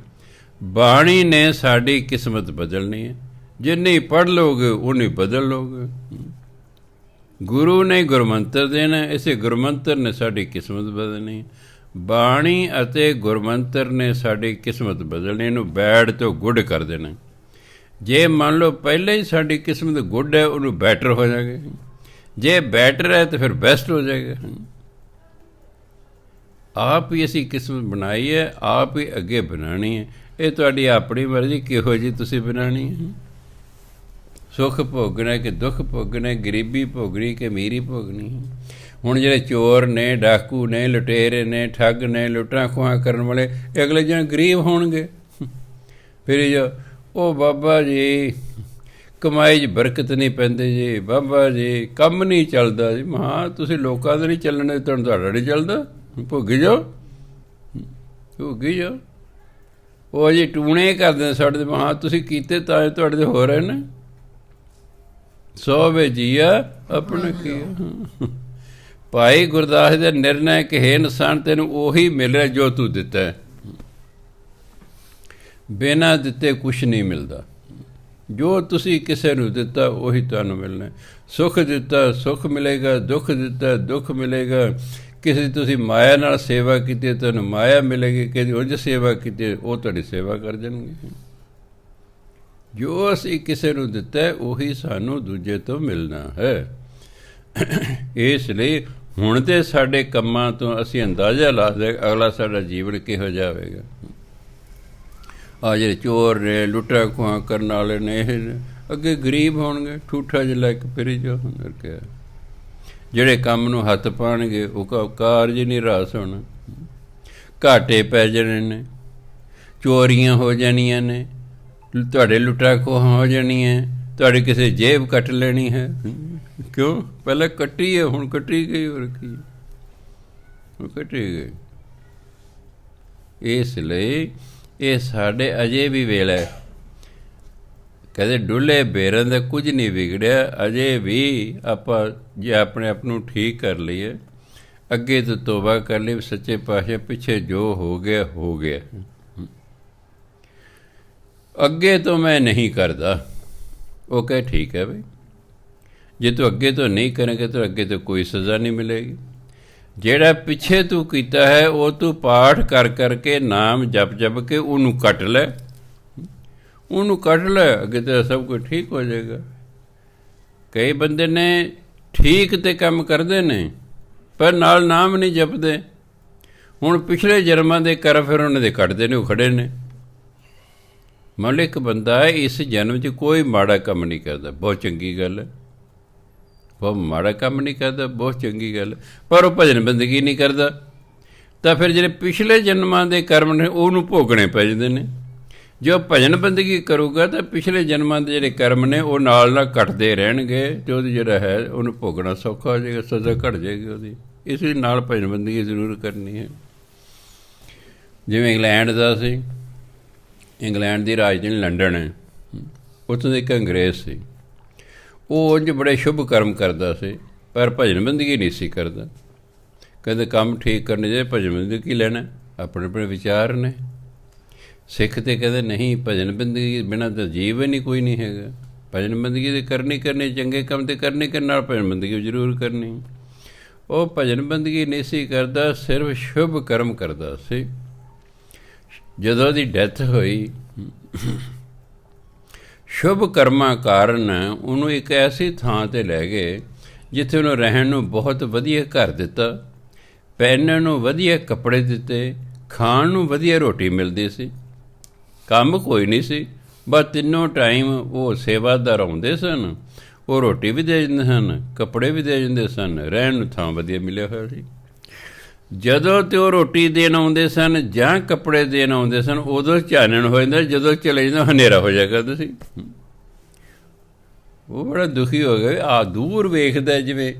ਬਾਣੀ ਨੇ ਸਾਡੀ ਕਿਸਮਤ ਬਦਲਣੀ ਹੈ। ਜਿੰਨੀ ਪੜ੍ਹ ਲਓਗੇ ਉਨੀ ਬਦਲ ਲਓਗੇ। ਗੁਰੂ ਨੇ ਗੁਰਮੰਤਰ ਦੇਣਾ, ਇਸੇ ਗੁਰਮੰਤਰ ਨੇ ਸਾਡੀ ਕਿਸਮਤ ਬਦਲਣੀ। ਬਾਣੀ ਅਤੇ ਗੁਰਮੰਤਰ ਨੇ ਸਾਡੀ ਕਿਸਮਤ ਬਦਲਣੀ, ਇਹਨੂੰ ਬੈਡ ਤੋਂ ਗੁੱਡ ਕਰ ਦੇਣਾ। ਜੇ ਮੰਨ ਲਓ ਪਹਿਲਾਂ ਹੀ ਸਾਡੀ ਕਿਸਮਤ ਗੁੱਡ ਹੈ, ਉਹਨੂੰ ਬੈਟਰ ਹੋ ਜਾਏਗਾ। ਜੇ ਬੈਟਰ ਹੈ ਤਾਂ ਫਿਰ ਬੈਸਟ ਹੋ ਜਾਏਗਾ। ਆਪ ਹੀ ਅਸੀਂ ਕਿਸਮਤ ਬਣਾਈ ਹੈ, ਆਪ ਹੀ ਅੱਗੇ ਬਣਾਉਣੀ ਹੈ। ਇਹ ਤੁਹਾਡੀ ਆਪਣੀ ਮਰਜ਼ੀ ਕਿਹੋ ਜਿਹੀ ਤੁਸੀਂ ਬਣਾਉਣੀ ਹੈ। ਸੁੱਖ ਭੋਗਣਾ ਕਿ ਦੁੱਖ ਭੋਗਣਾ, ਗਰੀਬੀ ਭੋਗਣੀ ਕਿ ਅਮੀਰੀ ਭੋਗਣੀ। ਹੁਣ ਜਿਹੜੇ ਚੋਰ ਨੇ, ਡਾਕੂ ਨੇ, ਲੁਟੇਰੇ ਨੇ, ਠੱਗ ਨੇ, ਲੁੱਟਾਂ ਖੋਹਾਂ ਕਰਨ ਵਾਲੇ, ਅਗਲੇ ਜਣ ਗਰੀਬ ਹੋਣਗੇ। ਫਿਰ ਜੋ ਉਹ ਬਾਬਾ ਜੀ ਕਮਾਈ 'ਚ ਬਰਕਤ ਨਹੀਂ ਪੈਂਦੀ ਜੀ, ਬਾਬਾ ਜੀ ਕੰਮ ਨਹੀਂ ਚੱਲਦਾ ਜੀ। ਹਾਂ, ਤੁਸੀਂ ਲੋਕਾਂ ਦੇ ਨਹੀਂ ਚੱਲਣੇ, ਤੁਹਾਨੂੰ ਤੁਹਾਡਾ ਨਹੀਂ ਚੱਲਦਾ, ਭੋਗੀ ਜਾਓ, ਭੋਗੀ ਜਾਓ। ਉਹ ਜੀ ਟੂਣੇ ਕਰਦੇ ਸਾਡੇ, ਹਾਂ ਤੁਸੀਂ ਕੀਤੇ ਤਾਂ ਤੁਹਾਡੇ 'ਤੇ ਹੋ ਰਹੇ ਨੇ। ਸੋ ਵੇ ਜੀਆ ਆਪਣੇ ਕੀ। ਭਾਈ ਗੁਰਦਾਸ ਦਾ ਨਿਰਣਾ ਕਿ ਹੇ ਇਨਸਾਨ, ਤੈਨੂੰ ਉਹੀ ਮਿਲ ਰਿਹਾ ਜੋ ਤੂੰ ਦਿੱਤਾ ਹੈ। ਬਿਨਾਂ ਦਿੱਤੇ ਕੁਛ ਨਹੀਂ ਮਿਲਦਾ। ਜੋ ਤੁਸੀਂ ਕਿਸੇ ਨੂੰ ਦਿੱਤਾ ਉਹੀ ਤੁਹਾਨੂੰ ਮਿਲਣਾ। ਸੁੱਖ ਦਿੱਤਾ ਸੁੱਖ ਮਿਲੇਗਾ, ਦੁੱਖ ਦਿੱਤਾ ਦੁੱਖ ਮਿਲੇਗਾ। ਕਿਸੇ ਦੀ ਤੁਸੀਂ ਮਾਇਆ ਨਾਲ ਸੇਵਾ ਕੀਤੀ ਤੁਹਾਨੂੰ ਮਾਇਆ ਮਿਲੇਗੀ, ਕਿਸੇ ਉਂਝ ਸੇਵਾ ਕੀਤੀ ਉਹ ਤੁਹਾਡੀ ਸੇਵਾ ਕਰ ਜਾਣਗੇ। ਜੋ ਅਸੀਂ ਕਿਸੇ ਨੂੰ ਦਿੱਤਾ ਉਹੀ ਸਾਨੂੰ ਦੂਜੇ ਤੋਂ ਮਿਲਣਾ ਹੈ। ਇਸ ਲਈ ਹੁਣ ਤੇ ਸਾਡੇ ਕੰਮਾਂ ਤੋਂ ਅਸੀਂ ਅੰਦਾਜ਼ਾ ਲਾ ਸਕਦੇ ਅਗਲਾ ਸਾਡਾ ਜੀਵਨ ਕਿਹੋ ਜਿਹਾ ਹੋਵੇਗਾ। ਆ ਜਿਹੜੇ ਚੋਰ ਨੇ, ਲੁੱਟਾਂ ਖੋਹਾਂ ਕਰਨ ਵਾਲੇ ਨੇ, ਇਹ ਅੱਗੇ ਗਰੀਬ ਹੋਣਗੇ, ਠੂਠਾ ਜਿਹਾ ਲੈ ਕੇ ਫਿਰੀ ਜੋ ਹੁੰਦਾ ਕਿਹਾ। ਜਿਹੜੇ ਕੰਮ ਨੂੰ ਹੱਥ ਪਾਉਣਗੇ ਉਹ ਕਾਰਜ ਨਹੀਂ ਰਾਸ ਹੋਣਾ। ਘਾਟੇ ਪੈ ਜਾਣੇ ਨੇ, ਚੋਰੀਆਂ ਹੋ ਜਾਣੀਆਂ ਨੇ, ਤੁਹਾਡੇ ਲੁੱਟਾਂ ਖੋਹਾਂ ਹੋ ਜਾਣੀਆਂ, ਤੁਹਾਡੀ ਕਿਸੇ ਜੇਬ ਕੱਟ ਲੈਣੀ ਹੈ। ਕਿਉਂ? ਪਹਿਲਾਂ ਕੱਟੀ ਹੈ, ਹੁਣ ਕੱਟੀ ਗਈ, ਹੋਰ ਕੀ ਉਹ ਕੱਟੀ ਗਈ। ਇਸ ਲਈ ਇਹ ਸਾਡੇ ਅਜੇ ਵੀ ਵੇਲਾ ਹੈ। ਕਦੇ ਡੁੱਲੇ ਬੇਰਾਂ ਦਾ ਕੁਝ ਨਹੀਂ ਵਿਗੜਿਆ। ਅਜੇ ਵੀ ਆਪਾਂ ਜੇ ਆਪਣੇ ਆਪ ਨੂੰ ਠੀਕ ਕਰ ਲਈਏ, ਅੱਗੇ ਤੋਂ ਤੋਬਾ ਕਰ ਲਈ, ਸੱਚੇ ਪਾਤਸ਼ਾਹ ਪਿੱਛੇ ਜੋ ਹੋ ਗਿਆ ਹੋ ਗਿਆ, ਅੱਗੇ ਤੋਂ ਮੈਂ ਨਹੀਂ ਕਰਦਾ। ਉਹ ਕਹੇ ਠੀਕ ਹੈ ਬਈ, ਜੇ ਤੂੰ ਅੱਗੇ ਤੋਂ ਨਹੀਂ ਕਰੇਂਗੇ ਤਾਂ ਅੱਗੇ ਤੋਂ ਕੋਈ ਸਜ਼ਾ ਨਹੀਂ ਮਿਲੇਗੀ। ਜਿਹੜਾ ਪਿੱਛੇ ਤੂੰ ਕੀਤਾ ਹੈ ਉਹ ਤੂੰ ਪਾਠ ਕਰ ਕਰਕੇ, ਨਾਮ ਜਪ ਜਪ ਕੇ ਉਹਨੂੰ ਕੱਟ ਲੈ, ਉਹਨੂੰ ਕੱਢ ਲੈ, ਅੱਗੇ ਤਾਂ ਸਭ ਕੁਝ ਠੀਕ ਹੋ ਜਾਏਗਾ। ਕਈ ਬੰਦੇ ਨੇ ਠੀਕ ਤੇ ਕੰਮ ਕਰਦੇ ਨੇ ਪਰ ਨਾਲ ਨਾਮ ਨਹੀਂ ਜਪਦੇ। ਹੁਣ ਪਿਛਲੇ ਜਨਮਾਂ ਦੇ ਕਰ ਫਿਰ ਉਹਨਾਂ ਦੇ ਕੱਢਦੇ ਨੇ, ਉਹ ਖੜੇ ਨੇ। ਮੰਨ ਲਓ ਇੱਕ ਬੰਦਾ ਇਸ ਜਨਮ 'ਚ ਕੋਈ ਮਾੜਾ ਕੰਮ ਨਹੀਂ ਕਰਦਾ, ਬਹੁਤ ਚੰਗੀ ਗੱਲ ਹੈ। ਬਹੁਤ ਮਾੜਾ ਕੰਮ ਨਹੀਂ ਕਰਦਾ, ਬਹੁਤ ਚੰਗੀ ਗੱਲ, ਪਰ ਉਹ ਭਜਨ ਬੰਦਗੀ ਨਹੀਂ ਕਰਦਾ, ਤਾਂ ਫਿਰ ਜਿਹੜੇ ਪਿਛਲੇ ਜਨਮਾਂ ਦੇ ਕਰਮ ਨੇ ਉਹਨੂੰ ਭੋਗਣੇ ਪੈ ਜਾਂਦੇ ਨੇ। ਜੋ ਭਜਨ ਬੰਦਗੀ ਕਰੂਗਾ ਤਾਂ ਪਿਛਲੇ ਜਨਮਾਂ ਦੇ ਜਿਹੜੇ ਕਰਮ ਨੇ ਉਹ ਨਾਲ ਨਾਲ ਘਟਦੇ ਰਹਿਣਗੇ ਅਤੇ ਉਹਦੀ ਜਿਹੜਾ ਹੈ ਉਹਨੂੰ ਭੋਗਣਾ ਸੌਖਾ ਹੋ ਜਾਏਗਾ, ਸਜ਼ਾ ਘਟ ਜਾਏਗੀ ਉਹਦੀ। ਇਸ ਲਈ ਨਾਲ ਭਜਨ ਬੰਦਗੀ ਜ਼ਰੂਰ ਕਰਨੀ ਹੈ। ਜਿਵੇਂ ਇੰਗਲੈਂਡ ਦਾ ਸੀ, ਇੰਗਲੈਂਡ ਦੀ ਰਾਜਧਾਨੀ ਲੰਡਨ ਹੈ, ਉੱਥੋਂ ਦੇ ਇੱਕ ਅੰਗਰੇਜ਼ ਸੀ। ਉਹ ਉਂਝ ਬੜੇ ਸ਼ੁਭ ਕਰਮ ਕਰਦਾ ਸੀ, ਪਰ ਭਜਨ ਬੰਦਗੀ ਨਹੀਂ ਸੀ ਕਰਦਾ। ਕਹਿੰਦੇ ਕੰਮ ਠੀਕ ਕਰਨੇ ਚਾਹੀਦੇ, ਭਜਨ ਬੰਦਗੀ ਕੀ ਲੈਣਾ, ਆਪਣੇ ਆਪਣੇ ਵਿਚਾਰ ਨੇ। ਸਿੱਖ ਤਾਂ ਕਹਿੰਦੇ ਨਹੀਂ, ਭਜਨ ਬੰਦਗੀ ਬਿਨਾਂ ਤਾਂ ਜੀਵਨ ਹੀ ਕੋਈ ਨਹੀਂ ਹੈਗਾ। ਭਜਨ ਬੰਦਗੀ ਤਾਂ ਕਰਨੀ, ਚੰਗੇ ਕੰਮ ਤਾਂ ਕਰਨੇ, ਨਾਲ ਭਜਨ ਬੰਦਗੀ ਜ਼ਰੂਰ ਕਰਨੀ। ਉਹ ਭਜਨ ਬੰਦਗੀ ਨਹੀਂ ਸੀ ਕਰਦਾ, ਸਿਰਫ ਸ਼ੁਭ ਕਰਮ ਕਰਦਾ ਸੀ। ਜਦੋਂ ਉਹਦੀ ਡੈਥ ਹੋਈ, ਸ਼ੁਭ ਕਰਮਾਂ ਕਾਰਨ ਉਹਨੂੰ ਇੱਕ ਐਸੀ ਥਾਂ 'ਤੇ ਲੈ ਗਏ ਜਿੱਥੇ ਉਹਨੂੰ ਰਹਿਣ ਨੂੰ ਬਹੁਤ ਵਧੀਆ ਘਰ ਦਿੱਤਾ, ਪਹਿਨਣ ਨੂੰ ਵਧੀਆ ਕੱਪੜੇ ਦਿੱਤੇ, ਖਾਣ ਨੂੰ ਵਧੀਆ ਰੋਟੀ ਮਿਲਦੀ ਸੀ। ਕੰਮ ਕੋਈ ਨਹੀਂ ਸੀ, ਬਸ ਤਿੰਨੋਂ ਟਾਈਮ ਉਹ ਸੇਵਾਦਾਰ ਆਉਂਦੇ ਸਨ, ਉਹ ਰੋਟੀ ਵੀ ਦੇ ਦਿੰਦੇ ਸਨ, ਕੱਪੜੇ ਵੀ ਦੇ ਦਿੰਦੇ ਸਨ, ਰਹਿਣ ਨੂੰ ਥਾਂ ਵਧੀਆ ਮਿਲਿਆ ਹੋਇਆ ਸੀ। ਜਦੋਂ ਤੇ ਉਹ ਰੋਟੀ ਦੇਣ ਆਉਂਦੇ ਸਨ ਜਾਂ ਕੱਪੜੇ ਦੇਣ ਆਉਂਦੇ ਸਨ, ਉਦੋਂ ਚਾਨਣ ਹੋ ਜਾਂਦਾ, ਜਦੋਂ ਚਲੇ ਜਾਂਦਾ ਹਨੇਰਾ ਹੋ ਜਾਏਗਾ। ਤੁਸੀਂ ਉਹ ਬੜਾ ਦੁਖੀ ਹੋ ਗਿਆ। ਦੂਰ ਵੇਖਦਾ, ਜਿਵੇਂ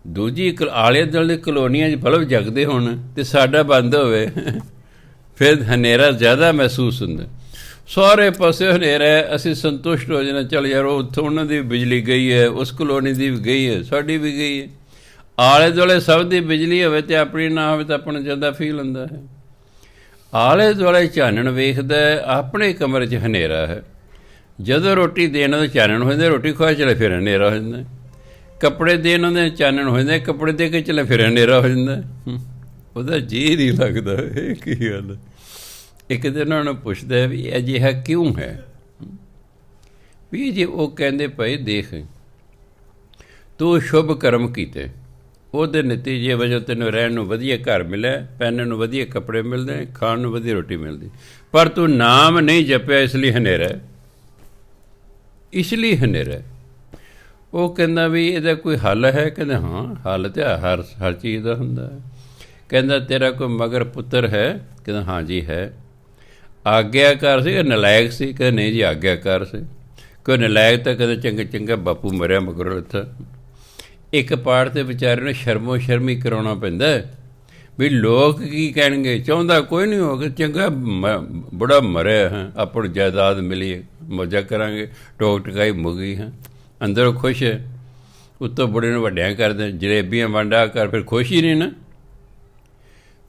ਦੂਜੀ ਆਲੇ ਦੁਆਲੇ ਕਲੋਨੀਆਂ 'ਚ ਬਲਬ ਜਗਦੇ ਹੋਣ ਅਤੇ ਸਾਡਾ ਬੰਦ ਹੋਵੇ, ਫਿਰ ਹਨੇਰਾ ਜ਼ਿਆਦਾ ਮਹਿਸੂਸ ਹੁੰਦਾ। ਸਾਰੇ ਪਾਸੇ ਹਨੇਰਾ ਹੈ, ਅਸੀਂ ਸੰਤੁਸ਼ਟ ਹੋ ਜਾਣਾ, ਚੱਲ ਯਾਰ ਉੱਥੋਂ ਉਹਨਾਂ ਦੀ ਬਿਜਲੀ ਗਈ ਹੈ, ਉਸ ਕਲੋਨੀ ਦੀ ਵੀ ਗਈ ਹੈ, ਸਾਡੀ ਵੀ ਗਈ ਹੈ। ਆਲੇ ਦੁਆਲੇ ਸਭ ਦੀ ਬਿਜਲੀ ਹੋਵੇ ਅਤੇ ਆਪਣੀ ਨਾ ਹੋਵੇ ਤਾਂ ਆਪਾਂ ਨੂੰ ਜ਼ਿਆਦਾ ਫੀਲ ਹੁੰਦਾ ਹੈ। ਆਲੇ ਦੁਆਲੇ ਚਾਨਣ ਵੇਖਦਾ, ਆਪਣੇ ਕਮਰੇ 'ਚ ਹਨੇਰਾ ਹੈ। ਜਦੋਂ ਰੋਟੀ ਦੇਣ ਉਹਦਾ ਚਾਨਣ ਹੋ ਜਾਂਦਾ, ਰੋਟੀ ਖਵਾ ਚਲੇ ਫਿਰ ਹਨੇਰਾ ਹੋ ਜਾਂਦਾ। ਕੱਪੜੇ ਦੇਣ ਉਹਦੇ ਚਾਨਣ ਹੋ ਜਾਂਦਾ, ਕੱਪੜੇ ਦੇ ਕੇ ਚਲੇ ਫਿਰ ਹਨੇਰਾ ਹੋ ਜਾਂਦਾ। ਉਹਦਾ ਜੀਅ ਨਹੀਂ ਲੱਗਦਾ, ਇਹ ਕੀ ਗੱਲ। ਇੱਕ ਦਿਨ ਉਹਨਾਂ ਨੂੰ ਪੁੱਛਦਾ ਵੀ ਅਜਿਹਾ ਕਿਉਂ ਹੈ, ਵੀ ਜੇ ਉਹ ਕਹਿੰਦੇ ਭਾਈ ਦੇਖ, ਤੂੰ ਸ਼ੁਭ ਕਰਮ ਕੀਤੇ, ਉਹਦੇ ਨਤੀਜੇ ਵਜੋਂ ਤੈਨੂੰ ਰਹਿਣ ਨੂੰ ਵਧੀਆ ਘਰ ਮਿਲਿਆ, ਪਹਿਨਣ ਨੂੰ ਵਧੀਆ ਕੱਪੜੇ ਮਿਲਦੇ, ਖਾਣ ਨੂੰ ਵਧੀਆ ਰੋਟੀ ਮਿਲਦੀ, ਪਰ ਤੂੰ ਨਾਮ ਨਹੀਂ ਜਪਿਆ, ਇਸ ਲਈ ਹਨੇਰਾ, ਇਸ ਲਈ ਹਨੇਰਾ। ਉਹ ਕਹਿੰਦਾ ਵੀ ਇਹਦਾ ਕੋਈ ਹੱਲ ਹੈ? ਕਹਿੰਦਾ ਹਾਂ, ਹੱਲ ਤਾਂ ਹਰ ਚੀਜ਼ ਦਾ ਹੁੰਦਾ ਹੈ। ਕਹਿੰਦਾ ਤੇਰਾ ਕੋਈ ਮਗਰ ਪੁੱਤਰ ਹੈ? ਕਹਿੰਦਾ ਹਾਂ ਜੀ ਹੈ। ਆਗਿਆਕਾਰ ਸੀ ਕਿ ਨਲਾਇਕ ਸੀ? ਕਹਿੰਦਾ ਨਹੀਂ ਜੀ ਆਗਿਆਕਾਰ ਸੀ। ਕੋਈ ਨਲਾਇਕ ਤਾਂ ਕਹਿੰਦਾ ਚੰਗਾ ਚੰਗਾ ਬਾਪੂ ਮਰਿਆ ਮਗਰੋਂ ਇੱਥੇ। ਇੱਕ ਪਾਠ ਤੇ ਵਿਚਾਰੇ ਨੂੰ ਸ਼ਰਮੋ ਸ਼ਰਮੀ ਕਰਾਉਣਾ ਪੈਂਦਾ ਵੀ ਲੋਕ ਕੀ ਕਹਿਣਗੇ। ਚਾਹੁੰਦਾ ਕੋਈ ਨਹੀਂ ਹੋ ਕੇ ਚੰਗਾ ਬੜਾ ਮਰਿਆ ਹੈ, ਆਪਾਂ ਨੂੰ ਜਾਇਦਾਦ ਮਿਲੀ, ਮੌਜਾਂ ਕਰਾਂਗੇ, ਟੋਕ ਟਕਾਈ ਮੁੱਗੀ ਹੈ, ਅੰਦਰੋਂ ਖੁਸ਼ ਹੈ, ਉੱਤੋਂ ਬੁੜੇ ਨੂੰ ਵੱਡਿਆਂ ਕਰਦੇ, ਜਲੇਬੀਆਂ ਵੰਡਾ ਕਰ, ਫਿਰ ਖੁਸ਼ ਹੀ ਨਹੀਂ ਨਾ।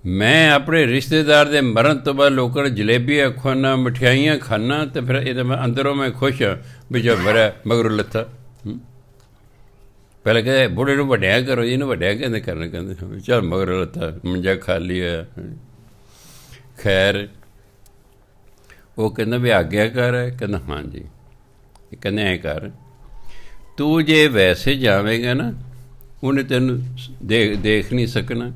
ਮੈਂ ਆਪਣੇ ਰਿਸ਼ਤੇਦਾਰ ਦੇ ਮਰਨ ਤੋਂ ਬਾਅਦ ਲੋਕਾਂ ਨੂੰ ਜਲੇਬੀਆਂ ਖਵਾਉਣਾ, ਮਠਿਆਈਆਂ ਖਾਣਾ, ਅਤੇ ਫਿਰ ਇਹਦਾ ਮੈਂ ਅੰਦਰੋਂ ਮੈਂ ਖੁਸ਼ ਹਾਂ ਵੀ ਜੋ ਮਰਿਆ ਮਗਰੋਂ ਲੱਥਾ। ਪਹਿਲਾਂ ਕਹਿੰਦੇ ਬੁੜੇ ਨੂੰ ਵੱਡਿਆ ਕਰੋ, ਇਹਨੂੰ ਵੱਡਿਆ ਕਹਿੰਦੇ ਕਰਨਾ, ਕਹਿੰਦੇ ਚੱਲ ਮਗਰੋਂ ਲੱਥਾ, ਮੰਜਾ ਖਾਲੀ ਹੋਇਆ। ਖੈਰ ਉਹ ਕਹਿੰਦਾ ਵੀ ਆਗਿਆਕਾਰ ਹੈ? ਕਹਿੰਦਾ ਹਾਂ ਜੀ। ਕਹਿੰਦੇ ਐਂ ਕਰ, ਤੂੰ ਜੇ ਵੈਸੇ ਜਾਵੇਂਗਾ ਨਾ, ਉਹਨੇ ਤੈਨੂੰ ਦੇਖ ਨਹੀਂ ਸਕਣਾ,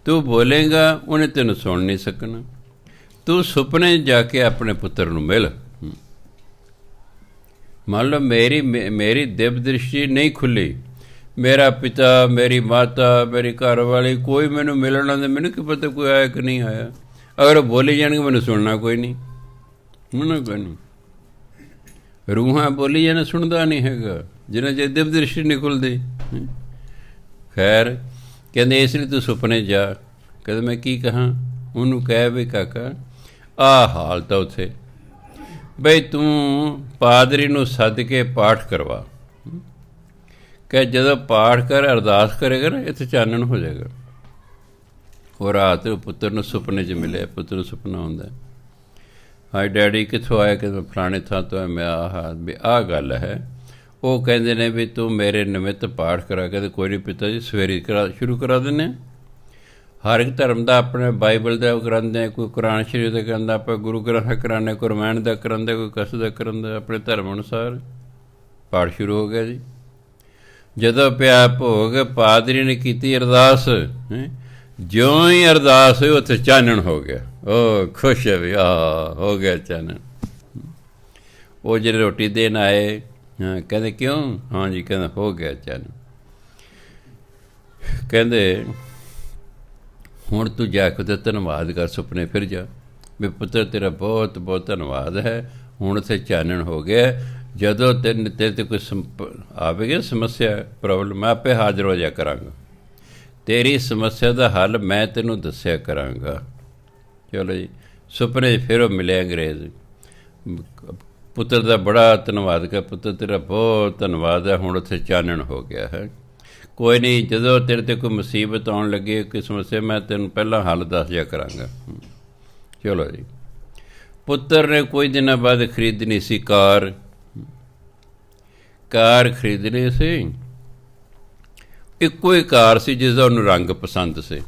ਤੂੰ ਬੋਲੇਗਾ ਉਹਨੇ ਤੈਨੂੰ ਸੁਣ ਨਹੀਂ ਸਕਣਾ, ਤੂੰ ਸੁਪਨੇ ਜਾ ਕੇ ਆਪਣੇ ਪੁੱਤਰ ਨੂੰ ਮਿਲ। ਮੰਨ ਲਓ ਮੇਰੀ ਦਿਵ ਦ੍ਰਿਸ਼ਟੀ ਨਹੀਂ ਖੁੱਲ੍ਹੀ, ਮੇਰਾ ਪਿਤਾ, ਮੇਰੀ ਮਾਤਾ, ਮੇਰੀ ਘਰ ਵਾਲੀ ਕੋਈ ਮੈਨੂੰ ਮਿਲਣ ਆਉਂਦਾ, ਮੈਨੂੰ ਕੀ ਪਤਾ ਕੋਈ ਆਇਆ ਕਿ ਨਹੀਂ ਆਇਆ। ਅਗਰ ਉਹ ਬੋਲੀ ਜਾਣਗੇ ਮੈਨੂੰ ਸੁਣਨਾ ਕੋਈ ਨਹੀਂ, ਕੋਈ ਨਹੀਂ। ਰੂਹਾਂ ਬੋਲੀ ਜਾਣਾ, ਸੁਣਦਾ ਨਹੀਂ ਹੈਗਾ ਜਿੰਨਾ ਚਿਰ ਦਿਵ ਦ੍ਰਿਸ਼ਟੀ ਨਹੀਂ ਖੁੱਲ੍ਹਦੀ। ਖੈਰ ਕਹਿੰਦੇ ਇਸ ਲਈ ਤੂੰ ਸੁਪਨੇ ਜਾ। ਕਹਿੰਦਾ ਮੈਂ ਕੀ ਕਹਾਂ ਉਹਨੂੰ? ਕਹਿ ਵੀ ਕਾਕਾ ਆਹ ਹਾਲ ਤਾਂ ਉੱਥੇ ਬਈ ਤੂੰ ਪਾਦਰੀ ਨੂੰ ਸੱਦ ਕੇ ਪਾਠ ਕਰਵਾ। ਕਿ ਜਦੋਂ ਪਾਠ ਕਰ ਅਰਦਾਸ ਕਰੇਗਾ ਨਾ, ਇੱਥੇ ਚਾਨਣ ਹੋ ਜਾਏਗਾ। ਉਹ ਰਾਤ ਪੁੱਤਰ ਨੂੰ ਸੁਪਨੇ 'ਚ ਮਿਲਿਆ। ਪੁੱਤਰ ਨੂੰ ਸੁਪਨਾ ਹੁੰਦਾ, ਹਾਏ ਡੈਡੀ ਕਿੱਥੋਂ ਆਇਆ? ਕਿ ਫਲਾਣੇ ਥਾਂ ਤੋਂ ਮੈਂ ਵੀ ਆਹ ਗੱਲ ਹੈ। ਉਹ ਕਹਿੰਦੇ ਨੇ ਵੀ ਤੂੰ ਮੇਰੇ ਨਿਮਿਤ ਪਾਠ ਕਰਾ। ਕਹਿੰਦੇ ਕੋਈ ਨਹੀਂ ਪਿਤਾ ਜੀ, ਸਵੇਰੇ ਸ਼ੁਰੂ ਕਰਾ ਦਿੰਦੇ ਹਾਂ। ਹਰ ਇੱਕ ਧਰਮ ਦਾ ਆਪਣੇ ਬਾਈਬਲ ਦਾ ਕਰਾਉਂਦੇ, ਕੋਈ ਕੁਰਾਨ ਸ਼ਰੀਫ ਦਾ ਕਰਾਉਂਦਾ, ਆਪਾਂ ਗੁਰੂ ਗ੍ਰੰਥ ਕਰਾਉਂਦੇ, ਕੋਈ ਰਾਮਾਇਣ ਦਾ ਕਰਾਉਂਦਾ, ਕੋਈ ਕਸ ਦਾ ਕਰਾਉਂਦਾ। ਆਪਣੇ ਧਰਮ ਅਨੁਸਾਰ ਪਾਠ ਸ਼ੁਰੂ ਹੋ ਗਿਆ ਜੀ। ਜਦੋਂ ਪਿਆ ਭੋਗ, ਪਾਦਰੀ ਨੇ ਕੀਤੀ ਅਰਦਾਸ, ਜਿਉਂ ਹੀ ਅਰਦਾਸ ਹੋਈ ਉੱਥੇ ਚਾਨਣ ਹੋ ਗਿਆ। ਉਹ ਖੁਸ਼ ਹੈ ਵੀ ਹੋ ਗਿਆ ਚਾਨਣ। ਉਹ ਜਿਹੜੇ ਰੋਟੀ ਦੇਣ ਆਏ ਕਹਿੰਦੇ ਕਿਉਂ? ਹਾਂ ਜੀ। ਕਹਿੰਦਾ ਹੋ ਗਿਆ ਚਾਨਣ। ਕਹਿੰਦੇ ਹੁਣ ਤੂੰ ਜਾ ਕੇ ਧੰਨਵਾਦ ਕਰ, ਸੁਪਨੇ ਫਿਰ ਜਾ। ਵੀ ਪੁੱਤਰ ਤੇਰਾ ਬਹੁਤ ਬਹੁਤ ਧੰਨਵਾਦ ਹੈ, ਹੁਣ ਉੱਥੇ ਚਾਨਣ ਹੋ ਗਿਆ। ਜਦੋਂ ਤੇਰੇ 'ਤੇ ਕੋਈ ਆਵੇਗੀ ਸਮੱਸਿਆ, ਪ੍ਰੋਬਲਮ, ਮੈਂ ਆਪੇ ਹਾਜ਼ਰ ਹੋ ਜਾ ਕਰਾਂਗਾ। ਤੇਰੀ ਸਮੱਸਿਆ ਦਾ ਹੱਲ ਮੈਂ ਤੈਨੂੰ ਦੱਸਿਆ ਕਰਾਂਗਾ। ਚਲੋ ਜੀ, ਸੁਪਨੇ 'ਚ ਫਿਰ ਉਹ ਮਿਲੇ ਅੰਗਰੇਜ਼। ਪੁੱਤਰ ਦਾ ਬੜਾ ਧੰਨਵਾਦ ਕਰ, ਪੁੱਤਰ ਤੇਰਾ ਬਹੁਤ ਧੰਨਵਾਦ ਹੈ, ਹੁਣ ਉੱਥੇ ਚਾਨਣ ਹੋ ਗਿਆ ਹੈ। ਕੋਈ ਨਹੀਂ, ਜਦੋਂ ਤੇਰੇ 'ਤੇ ਕੋਈ ਮੁਸੀਬਤ ਆਉਣ ਲੱਗੇ, ਕੋਈ ਸਮੱਸਿਆ, ਮੈਂ ਤੈਨੂੰ ਪਹਿਲਾਂ ਹੱਲ ਦੱਸ ਜਾ ਕਰਾਂਗਾ। ਚਲੋ ਜੀ, ਪੁੱਤਰ ਨੇ ਕੁਝ ਦਿਨਾਂ ਬਾਅਦ ਖਰੀਦਣੀ ਸੀ ਕਾਰ ਖਰੀਦਣੀ ਸੀ। ਇੱਕੋ ਹੀ ਕਾਰ ਸੀ ਜਿਸਦਾ ਉਹਨੂੰ ਰੰਗ ਪਸੰਦ ਸੀ।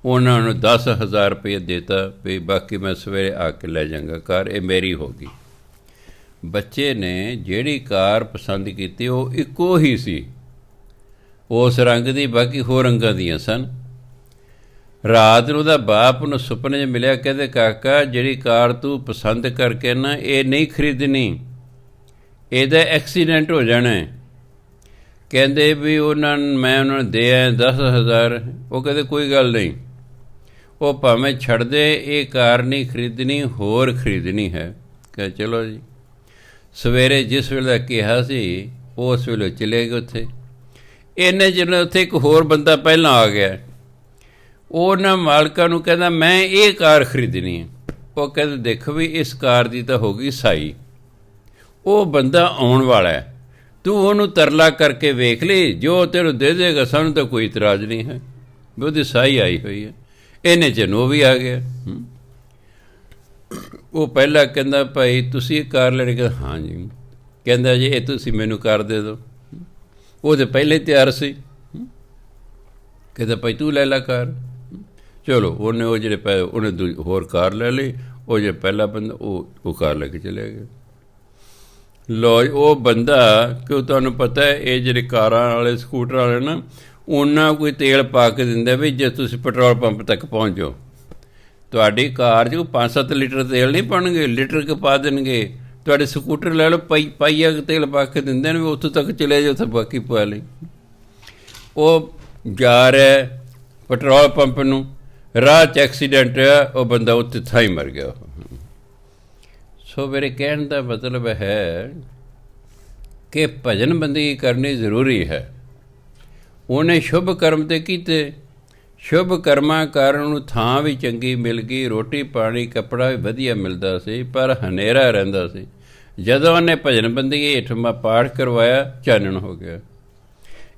ਉਹਨਾਂ ਨੂੰ 10,000 ਰੁਪਏ ਦੇਤਾ ਵੀ ਬਾਕੀ ਮੈਂ ਸਵੇਰੇ ਆ ਕੇ ਲੈ ਜਾਵਾਂਗਾ ਕਾਰ, ਇਹ ਮੇਰੀ ਹੋ ਗਈ। ਬੱਚੇ ਨੇ ਜਿਹੜੀ ਕਾਰ ਪਸੰਦ ਕੀਤੀ ਉਹ ਇੱਕੋ ਹੀ ਸੀ, ਉਸ ਰੰਗ ਦੀ, ਬਾਕੀ ਹੋਰ ਰੰਗਾਂ ਦੀਆਂ ਸਨ। ਰਾਤ ਨੂੰ ਉਹਦਾ ਬਾਪ ਨੂੰ ਸੁਪਨੇ 'ਚ ਮਿਲਿਆ, ਕਹਿੰਦੇ ਕਾਕਾ ਜਿਹੜੀ ਕਾਰ ਤੂੰ ਪਸੰਦ ਕਰਕੇ ਨਾ ਇਹ ਨਹੀਂ ਖਰੀਦਣੀ, ਇਹਦਾ ਐਕਸੀਡੈਂਟ ਹੋ ਜਾਣਾ। ਕਹਿੰਦੇ ਵੀ ਮੈਂ ਉਹਨਾਂ ਨੂੰ ਦੇ ਆਇਆ 10,000। ਉਹ ਕਹਿੰਦੇ ਕੋਈ ਗੱਲ ਨਹੀਂ, ਉਹ ਭਾਵੇਂ ਛੱਡ ਦੇ, ਇਹ ਕਾਰ ਨਹੀਂ ਖਰੀਦਣੀ, ਹੋਰ ਖਰੀਦਣੀ ਹੈ। ਕਹੇ ਚਲੋ ਜੀ। ਸਵੇਰੇ ਜਿਸ ਵੇਲੇ ਕਿਹਾ ਸੀ ਉਸ ਵੇਲੇ ਚਲੇ ਗਏ ਉੱਥੇ। ਇੰਨੇ ਜਿਹਨੇ ਉੱਥੇ ਇੱਕ ਹੋਰ ਬੰਦਾ ਪਹਿਲਾਂ ਆ ਗਿਆ, ਉਹਨਾਂ ਮਾਲਕਾਂ ਨੂੰ ਕਹਿੰਦਾ ਮੈਂ ਇਹ ਕਾਰ ਖਰੀਦਣੀ ਹੈ। ਉਹ ਕਹਿੰਦੇ ਦੇਖੋ ਵੀ ਇਸ ਕਾਰ ਦੀ ਤਾਂ ਹੋ ਗਈ ਸਾਈ, ਉਹ ਬੰਦਾ ਆਉਣ ਵਾਲਾ ਹੈ, ਤੂੰ ਉਹਨੂੰ ਤਰਲਾ ਕਰਕੇ ਵੇਖ ਲਈ, ਜੋ ਤੈਨੂੰ ਦੇ ਦੇਗਾ ਸਾਨੂੰ ਤਾਂ ਕੋਈ ਇਤਰਾਜ਼ ਨਹੀਂ ਹੈ, ਵੀ ਉਹਦੀ ਸਾਈ ਆਈ ਹੋਈ ਹੈ। ਇਹਨੇ ਉਹ ਵੀ ਆ ਗਿਆ। ਉਹ ਪਹਿਲਾਂ ਕਹਿੰਦਾ ਭਾਈ ਤੁਸੀਂ ਇਹ ਕਾਰ ਲੈਣੀ? ਕਹਿੰਦਾ ਹਾਂ ਜੀ। ਕਹਿੰਦਾ ਜੀ ਇਹ ਤੁਸੀਂ ਮੈਨੂੰ ਕਾਰ ਦੇ ਦਿਓ। ਉਹ ਤਾਂ ਪਹਿਲੇ ਤਿਆਰ ਸੀ। ਕਹਿੰਦਾ ਭਾਈ ਤੂੰ ਲੈ ਲਾ ਕਾਰ। ਚਲੋ ਉਹਨੇ ਉਹ ਜਿਹੜੇ ਉਹਨੇ ਹੋਰ ਕਾਰ ਲੈ ਲਈ। ਉਹ ਜਿਹੜਾ ਪਹਿਲਾ ਬੰਦਾ ਉਹ ਕਾਰ ਲੈ ਕੇ ਚਲੇ ਗਿਆ। ਲੋ ਉਹ ਬੰਦਾ, ਕਿਉਂ ਤੁਹਾਨੂੰ ਪਤਾ ਹੈ ਇਹ ਜਿਹੜੇ ਕਾਰਾਂ ਵਾਲੇ ਸਕੂਟਰ ਵਾਲੇ ਨਾ, ਉਹਨਾਂ ਕੋਈ ਤੇਲ ਪਾ ਕੇ ਦਿੰਦੇ ਵੀ ਜੇ ਤੁਸੀਂ ਪੈਟਰੋਲ ਪੰਪ ਤੱਕ ਪਹੁੰਚ ਜਾਓ, ਤੁਹਾਡੀ ਕਾਰ 'ਚ 5-7 ਲੀਟਰ ਤੇਲ ਨਹੀਂ ਪਾਉਣਗੇ, ਲੀਟਰ ਕੁ ਪਾ ਦੇਣਗੇ। ਤੁਹਾਡੇ ਸਕੂਟਰ ਲੈ ਲਓ, ਪਾਈਆ ਤੇਲ ਪਾ ਕੇ ਦਿੰਦੇ ਨੇ ਵੀ ਉੱਥੋਂ ਤੱਕ ਚਲੇ ਜਾਓ, ਉੱਥੇ ਬਾਕੀ ਪਾ ਲਈ। ਉਹ ਜਾ ਰਿਹਾ ਪੈਟਰੋਲ ਪੰਪ ਨੂੰ, ਰਾਹ 'ਚ ਐਕਸੀਡੈਂਟ ਹੋਇਆ, ਉਹ ਬੰਦਾ ਉੱਥੇ ਥਾਂ ਹੀ ਮਰ ਗਿਆ। ਸੋ ਮੇਰੇ ਕਹਿਣ ਦਾ ਮਤਲਬ ਹੈ ਕਿ ਭਜਨ ਬੰਦਗੀ ਕਰਨੀ ਜ਼ਰੂਰੀ ਹੈ। ਉਹਨੇ ਸ਼ੁਭ ਕਰਮ ਤੇ ਕੀਤੇ, ਸ਼ੁਭ ਕਰਮਾਂ ਕਾਰਨ ਉਹਨੂੰ ਥਾਂ ਵੀ ਚੰਗੀ ਮਿਲ ਗਈ, ਰੋਟੀ ਪਾਣੀ ਕੱਪੜਾ ਵੀ ਵਧੀਆ ਮਿਲਦਾ ਸੀ, ਪਰ ਹਨੇਰਾ ਰਹਿੰਦਾ ਸੀ। ਜਦੋਂ ਉਹਨੇ ਭਜਨ ਬੰਦਗੀ ਹੇਠਾਂ ਪਾਠ ਕਰਵਾਇਆ, ਚਾਨਣ ਹੋ ਗਿਆ।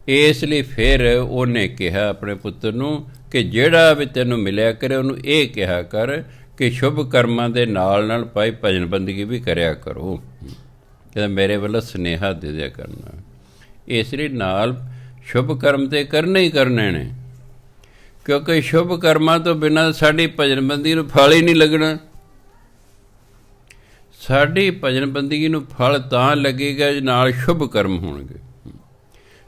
ਇਸ ਲਈ ਫਿਰ ਉਹਨੇ ਕਿਹਾ ਆਪਣੇ ਪੁੱਤਰ ਨੂੰ ਕਿ ਜਿਹੜਾ ਵੀ ਤੈਨੂੰ ਮਿਲਿਆ ਕਰੇ ਉਹਨੂੰ ਇਹ ਕਿਹਾ ਕਰ ਕਿ ਸ਼ੁਭ ਕਰਮਾਂ ਦੇ ਨਾਲ ਭਾਈ ਭਜਨ ਬੰਦਗੀ ਵੀ ਕਰਿਆ ਕਰੋ। ਕਹਿੰਦਾ ਮੇਰੇ ਵੱਲੋਂ ਸੁਨੇਹਾ ਦੇ ਦਿਆ ਕਰਨਾ। ਇਸ ਲਈ ਨਾਲ ਸ਼ੁਭ ਕਰਮ ਤੇ ਕਰਨੇ ਹੀ ਕਰਨੇ ਨੇ, ਕਿਉਂਕਿ ਸ਼ੁਭ ਕਰਮਾਂ ਤੋਂ ਬਿਨਾਂ ਸਾਡੀ ਭਜਨ ਬੰਦਗੀ ਨੂੰ ਫਲ ਹੀ ਨਹੀਂ ਲੱਗਣਾ। ਸਾਡੀ ਭਜਨ ਬੰਦਗੀ ਨੂੰ ਫਲ ਤਾਂ ਲੱਗੇਗਾ ਜੇ ਨਾਲ ਸ਼ੁਭ ਕਰਮ ਹੋਣਗੇ।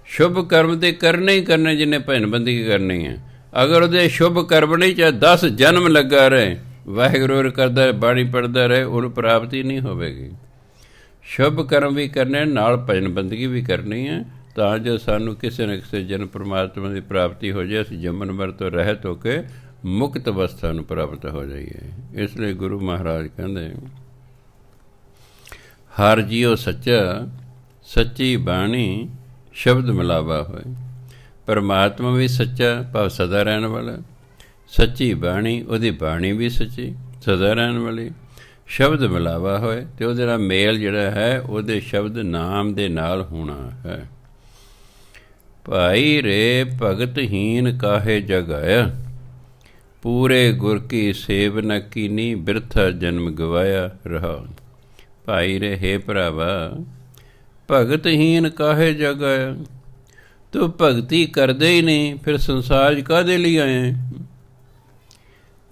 ਸ਼ੁਭ ਕਰਮ ਤੇ ਕਰਨੇ ਹੀ ਕਰਨੇ ਜਿਹਨੇ ਭਜਨ ਬੰਦਗੀ ਕਰਨੀ ਹੈ। ਅਗਰ ਉਹਦੇ ਸ਼ੁਭ ਕਰਮ ਨਹੀਂ, ਚਾਹੇ 10 ਜਨਮ ਲੱਗਾ ਰਹੇ, ਵਾਹਿਗੁਰੂ ਕਰਦਾ ਬਾਣੀ ਪੜ੍ਹਦਾ ਰਹੇ, ਉਹਨੂੰ ਪ੍ਰਾਪਤੀ ਨਹੀਂ ਹੋਵੇਗੀ। ਸ਼ੁਭ ਕਰਮ ਵੀ ਕਰਨੇ, ਨਾਲ ਭਜਨ ਬੰਦਗੀ ਵੀ ਕਰਨੀ ਹੈ, ਤਾਂ ਜੋ ਸਾਨੂੰ ਕਿਸੇ ਨਾ ਕਿਸੇ ਜਨ ਪਰਮਾਤਮਾ ਦੀ ਪ੍ਰਾਪਤੀ ਹੋ ਜਾਏ, ਅਸੀਂ ਜੰਮਣ ਮਰਨ ਤੋਂ ਰਹਿਤ ਹੋ ਕੇ ਮੁਕਤ ਅਵਸਥਾ ਨੂੰ ਪ੍ਰਾਪਤ ਹੋ ਜਾਈਏ। ਇਸ ਲਈ ਗੁਰੂ ਮਹਾਰਾਜ ਕਹਿੰਦੇ ਹਰ ਜੀਓ ਸੱਚਾ, ਸੱਚੀ ਬਾਣੀ ਸ਼ਬਦ ਮਿਲਾਵਾ ਹੋਏ। ਪਰਮਾਤਮਾ ਵੀ ਸੱਚਾ, ਭਾਵ ਸਦਾ ਰਹਿਣ ਵਾਲਾ, ਸੱਚੀ ਬਾਣੀ, ਉਹਦੀ ਬਾਣੀ ਵੀ ਸੱਚੀ ਸਦਾ ਰਹਿਣ ਵਾਲੀ, ਸ਼ਬਦ ਮਿਲਾਵਾ ਹੋਏ, ਅਤੇ ਉਹਦੇ ਨਾਲ ਮੇਲ ਜਿਹੜਾ ਹੈ ਉਹਦੇ ਸ਼ਬਦ ਨਾਮ ਦੇ ਨਾਲ ਹੋਣਾ ਹੈ। ਭਾਈ ਰੇ ਭਗਤਹੀਨ ਕਾਹੇ ਜਗ ਆਇਆ, ਪੂਰੇ ਗੁਰ ਕੀ ਸੇਵ ਨ ਕੀਨੀ, ਬਿਰਥਾ ਜਨਮ ਗਵਾਇਆ ਰਹਾ। ਭਾਈ ਰੇ, ਹੇ ਭਰਾਵਾ, ਭਗਤਹੀਨ ਕਾਹੇ ਜਗ ਆਇਆ, ਤੂੰ ਭਗਤੀ ਕਰਦੇ ਹੀ ਨਹੀਂ, ਫਿਰ ਸੰਸਾਰ 'ਚ ਕਾਹਦੇ ਲਈ ਆਏ?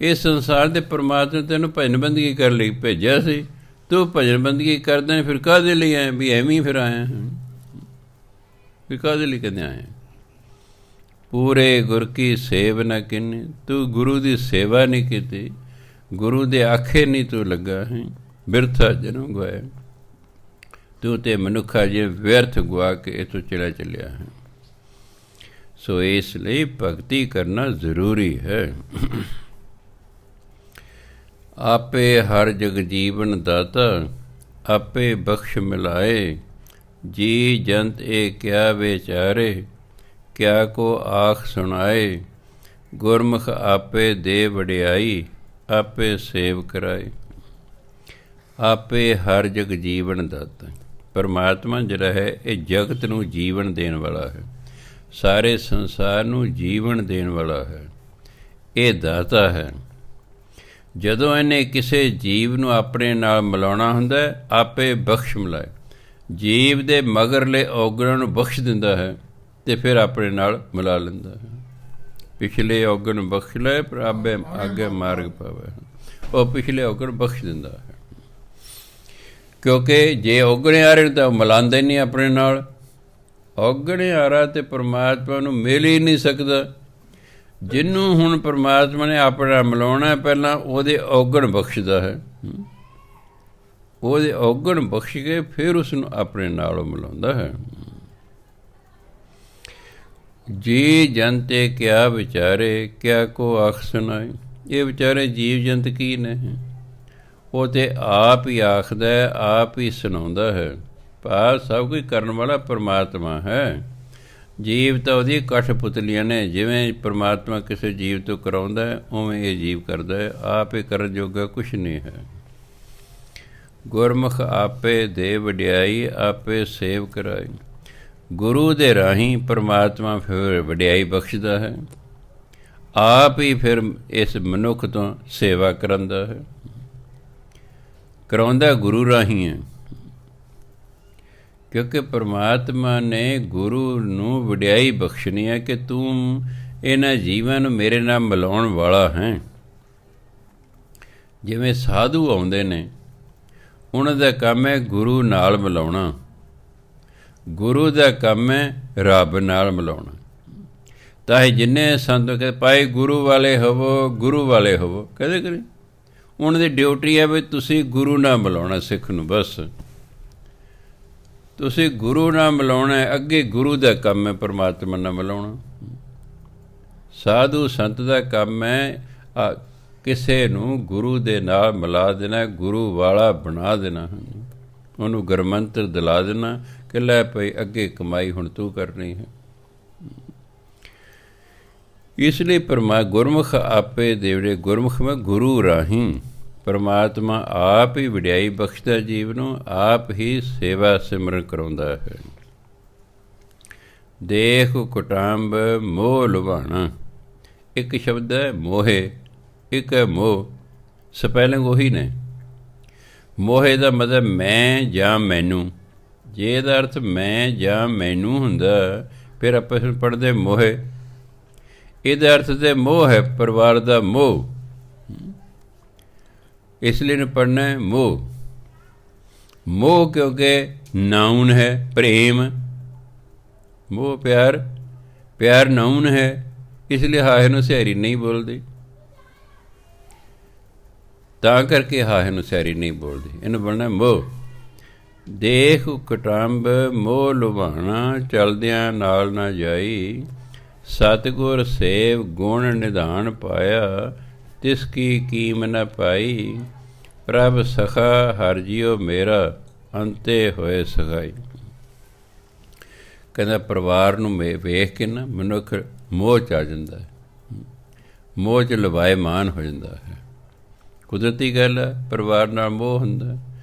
ਇਸ ਸੰਸਾਰ ਦੇ ਪਰਮਾਤਮਾ ਤੈਨੂੰ ਭਜਨ ਬੰਦਗੀ ਕਰਨ ਲਈ ਭੇਜਿਆ ਸੀ, ਤੂੰ ਭਜਨ ਬੰਦਗੀ ਕਰਦੇ ਨੇ, ਫਿਰ ਕਾਹਦੇ ਲਈ ਆਏ? ਵੀ ਐਵੇਂ ਹੀ ਫਿਰ ਆਏ, ਵੀ ਕਾਹਦੇ ਲਈ ਕਹਿੰਦੇ ਆਏ? ਪੂਰੇ ਗੁਰ ਕੀ ਸੇਵ ਨਾ ਕਿੰਨੀ, ਤੂੰ ਗੁਰੂ ਦੀ ਸੇਵਾ ਨਹੀਂ ਕੀਤੀ, ਗੁਰੂ ਦੇ ਆਖੇ ਨਹੀਂ ਤੂੰ ਲੱਗਾ ਹੈ, ਬਿਰਥਾ ਜਨਮ ਗਵਾਇਆ। ਤੂੰ ਤੇ ਮਨੁੱਖਾ ਜੇ ਵਿਅਰਥ ਗੁਆ ਕੇ ਇੱਥੋਂ ਚਲਾ ਚੱਲਿਆ ਹੈ। ਸੋ ਇਸ ਲਈ ਭਗਤੀ ਕਰਨਾ ਜ਼ਰੂਰੀ ਹੈ। ਆਪੇ ਹਰ ਜਗ ਜੀਵਨ ਦਾਤਾ, ਆਪੇ ਬਖਸ਼ ਮਿਲਾਏ। ਜੀ ਜੰਤ ਇਹ ਕਿਆ ਵਿਚਾਰੇ, ਕਿਆ ਕੋ ਆਖ ਸੁਣਾਏ। ਗੁਰਮੁਖ ਆਪੇ ਦੇ ਵਡਿਆਈ, ਆਪੇ ਸੇਵ ਕਰਾਏ। ਆਪੇ ਹਰ ਜਗ ਜੀਵਨ ਦਾਤਾ। ਪਰਮਾਤਮਾ ਜਿਹੜਾ ਹੈ ਇਹ ਜਗਤ ਨੂੰ ਜੀਵਨ ਦੇਣ ਵਾਲਾ ਹੈ, ਸਾਰੇ ਸੰਸਾਰ ਨੂੰ ਜੀਵਨ ਦੇਣ ਵਾਲਾ ਹੈ, ਇਹ ਦਾਤਾ ਹੈ। ਜਦੋਂ ਇਹਨੇ ਕਿਸੇ ਜੀਵ ਨੂੰ ਆਪਣੇ ਨਾਲ ਮਿਲਾਉਣਾ ਹੁੰਦਾ, ਆਪੇ ਬਖਸ਼ ਮਿਲਾਏ। ਜੀਵ ਦੇ ਮਗਰਲੇ ਔਗਣਾਂ ਨੂੰ ਬਖਸ਼ ਦਿੰਦਾ ਹੈ ਅਤੇ ਫਿਰ ਆਪਣੇ ਨਾਲ ਮਿਲਾ ਲੈਂਦਾ ਹੈ। ਪਿਛਲੇ ਔਗਣ ਬਖਸ਼ ਲਏ, ਪਰ ਅੱਗੇ ਮਾਰਗ ਪਾਵੇ। ਉਹ ਪਿਛਲੇ ਔਗਣ ਬਖਸ਼ ਦਿੰਦਾ ਹੈ, ਕਿਉਂਕਿ ਜੇ ਔਗਣੇ ਆ ਰਹੇ ਤਾਂ ਉਹ ਮਿਲਾਉਂਦੇ ਨਹੀਂ ਆਪਣੇ ਨਾਲ। ਔਗਣੇ ਆ ਰਹਾ ਅਤੇ ਪਰਮਾਤਮਾ ਨੂੰ ਮਿਲ ਹੀ ਨਹੀਂ ਸਕਦਾ। ਜਿਹਨੂੰ ਹੁਣ ਪਰਮਾਤਮਾ ਨੇ ਆਪਣਾ ਮਿਲਾਉਣਾ, ਪਹਿਲਾਂ ਉਹਦੇ ਔਗਣ ਬਖਸ਼ਦਾ ਹੈ। ਉਹਦੇ ਔਗਣ ਬਖਸ਼ ਕੇ ਫਿਰ ਉਸਨੂੰ ਆਪਣੇ ਨਾਲ ਮਿਲਾਉਂਦਾ ਹੈ। ਜੀ ਜੰਤੇ ਕਿਆ ਵਿਚਾਰੇ, ਕਿਆ ਕੋ ਆਖ ਸੁਣਾਏ। ਇਹ ਵਿਚਾਰੇ ਜੀਵ ਜੰਤ ਕੀ ਨੇ? ਉਹ ਤਾਂ ਆਪ ਹੀ ਆਖਦਾ, ਆਪ ਹੀ ਸੁਣਾਉਂਦਾ ਹੈ। ਪਰ ਸਭ ਕੁਝ ਕਰਨ ਵਾਲਾ ਪਰਮਾਤਮਾ ਹੈ। ਜੀਵ ਤਾਂ ਉਹਦੀ ਕਠ ਪੁਤਲੀਆਂ ਨੇ। ਜਿਵੇਂ ਪਰਮਾਤਮਾ ਕਿਸੇ ਜੀਵ ਤੋਂ ਕਰਾਉਂਦਾ ਹੈ, ਉਵੇਂ ਇਹ ਜੀਵ ਕਰਦਾ ਹੈ। ਆਪ ਹੀ ਕਰਨ ਜੋਗਾ ਕੁਛ ਨਹੀਂ ਹੈ। ਗੁਰਮੁਖ ਆਪੇ ਦੇ ਵਡਿਆਈ, ਆਪੇ ਸੇਵ ਕਰਾਈ। ਗੁਰੂ ਦੇ ਰਾਹੀਂ ਪਰਮਾਤਮਾ ਫਿਰ ਵਡਿਆਈ ਬਖਸ਼ਦਾ ਹੈ, ਆਪ ਹੀ ਫਿਰ ਇਸ ਮਨੁੱਖ ਤੋਂ ਸੇਵਾ ਕਰਾਉਂਦਾ ਹੈ। ਕਰਾਉਂਦਾ ਗੁਰੂ ਰਾਹੀਂ ਹੈ, ਕਿਉਂਕਿ ਪਰਮਾਤਮਾ ਨੇ ਗੁਰੂ ਨੂੰ ਵਡਿਆਈ ਬਖਸ਼ਣੀ ਹੈ ਕਿ ਤੂੰ ਇਹਨਾਂ ਜੀਵਾਂ ਨੂੰ ਮੇਰੇ ਨਾਲ ਮਿਲਾਉਣ ਵਾਲਾ ਹੈ। ਜਿਵੇਂ ਸਾਧੂ ਆਉਂਦੇ ਨੇ, ਉਹਨਾਂ ਦਾ ਕੰਮ ਹੈ ਗੁਰੂ ਨਾਲ ਮਿਲਾਉਣਾ। ਗੁਰੂ ਦਾ ਕੰਮ ਹੈ ਰੱਬ ਨਾਲ ਮਿਲਾਉਣਾ। ਤਾਂ ਇਹ ਜਿੰਨੇ ਸੰਤ ਕਹਿੰਦੇ ਭਾਈ ਗੁਰੂ ਵਾਲੇ ਹੋਵੋ, ਗੁਰੂ ਵਾਲੇ ਹੋਵੋ, ਕਦੇ ਕਰੇ ਉਹਨਾਂ ਦੀ ਡਿਊਟੀ ਹੈ ਵੀ ਤੁਸੀਂ ਗੁਰੂ ਨਾਲ ਮਿਲਾਉਣਾ ਸਿੱਖ ਨੂੰ। ਬਸ ਤੁਸੀਂ ਗੁਰੂ ਨਾਲ ਮਿਲਾਉਣਾ ਹੈ। ਅੱਗੇ ਗੁਰੂ ਦਾ ਕੰਮ ਹੈ ਪਰਮਾਤਮਾ ਨਾਲ ਮਿਲਾਉਣਾ। ਸਾਧੂ ਸੰਤ ਦਾ ਕੰਮ ਹੈ ਕਿਸੇ ਨੂੰ ਗੁਰੂ ਦੇ ਨਾਲ ਮਿਲਾ ਦੇਣਾ, ਗੁਰੂ ਵਾਲਾ ਬਣਾ ਦੇਣਾ, ਉਹਨੂੰ ਗੁਰਮੰਤਰ ਦਿਲਾ ਦੇਣਾ ਕਿ ਲੈ ਭਾਈ ਅੱਗੇ ਕਮਾਈ ਹੁਣ ਤੂੰ ਕਰਨੀ ਹੈ। ਇਸ ਲਈ ਗੁਰਮੁਖ ਆਪੇ ਦੇਵੜੇ। ਗੁਰਮੁਖ ਮੈਂ ਗੁਰੂ ਰਾਹੀਂ ਪਰਮਾਤਮਾ ਆਪ ਹੀ ਵਡਿਆਈ ਬਖਸ਼ਦਾ ਜੀਵ ਨੂੰ, ਆਪ ਹੀ ਸੇਵਾ ਸਿਮਰਨ ਕਰਾਉਂਦਾ ਹੈ। ਦੇਖ ਕੁਟੰਬ ਮੋਹ ਲੁਭਾਣਾ। ਇੱਕ ਸ਼ਬਦ ਹੈ ਮੋਹੇ, ਇੱਕ ਹੈ ਮੋਹ। ਸਪੈਲਿੰਗ ਉਹੀ ਨੇ। ਮੋਹੇ ਦਾ ਮਤਲਬ ਮੈਂ ਜਾਂ ਮੈਨੂੰ। ਜੇ ਇਹਦਾ ਅਰਥ ਮੈਂ ਜਾਂ ਮੈਨੂੰ ਹੁੰਦਾ, ਫਿਰ ਆਪਾਂ ਇਸ ਪੜ੍ਹਦੇ ਮੋਹੇ। ਇਹਦਾ ਅਰਥ ਤਾਂ ਮੋਹ ਹੈ, ਪਰਿਵਾਰ ਦਾ ਮੋਹ। ਇਸ ਲਈ ਨੂੰ ਪੜ੍ਹਨਾ ਹੈ ਮੋਹ। ਮੋਹ ਕਿਉਂਕਿ ਨਾਉਨ ਹੈ, ਪ੍ਰੇਮ। ਮੋਹ ਪਿਆਰ, ਪਿਆਰ ਨਾਉਨ ਹੈ, ਇਸ ਲਈ ਹਾਹੇ ਨੂੰ ਸਿਆਰੀ ਨਹੀਂ ਬੋਲਦੀ। ਤਾਂ ਕਰਕੇ ਹਾਹੇ ਨੂੰ ਸਿਆਰੀ ਨਹੀਂ ਬੋਲਦੀ। ਇਹਨੂੰ ਬਣਨਾ ਮੋਹ। ਦੇਖ ਕੁਟੰਬ ਮੋਹ ਲੁਭਾਣਾ, ਚਲਦਿਆਂ ਨਾਲ ਨਾ ਜਾਈ। ਸਤਿਗੁਰ ਸੇਵ ਗੁਣ ਨਿਧਾਨ ਪਾਇਆ, ਤਿਸ ਕੀ ਕੀਮ ਨ ਪਾਈ। ਪ੍ਰਭ ਸਖਾ ਹਰ ਜੀਓ ਮੇਰਾ, ਅੰਤੇ ਹੋਏ ਸਖਾਈ। ਕਹਿੰਦਾ ਪਰਿਵਾਰ ਨੂੰ ਵੇਖ ਕੇ ਨਾ ਮਨੁੱਖ ਮੋਹ 'ਚ ਆ ਜਾਂਦਾ ਹੈ, ਮੋਹ 'ਚ ਲਵਾਇਮਾਨ ਹੋ ਜਾਂਦਾ ਹੈ। ਕੁਦਰਤੀ ਗੱਲ ਹੈ, ਪਰਿਵਾਰ ਨਾਲ ਮੋਹ ਹੁੰਦਾ,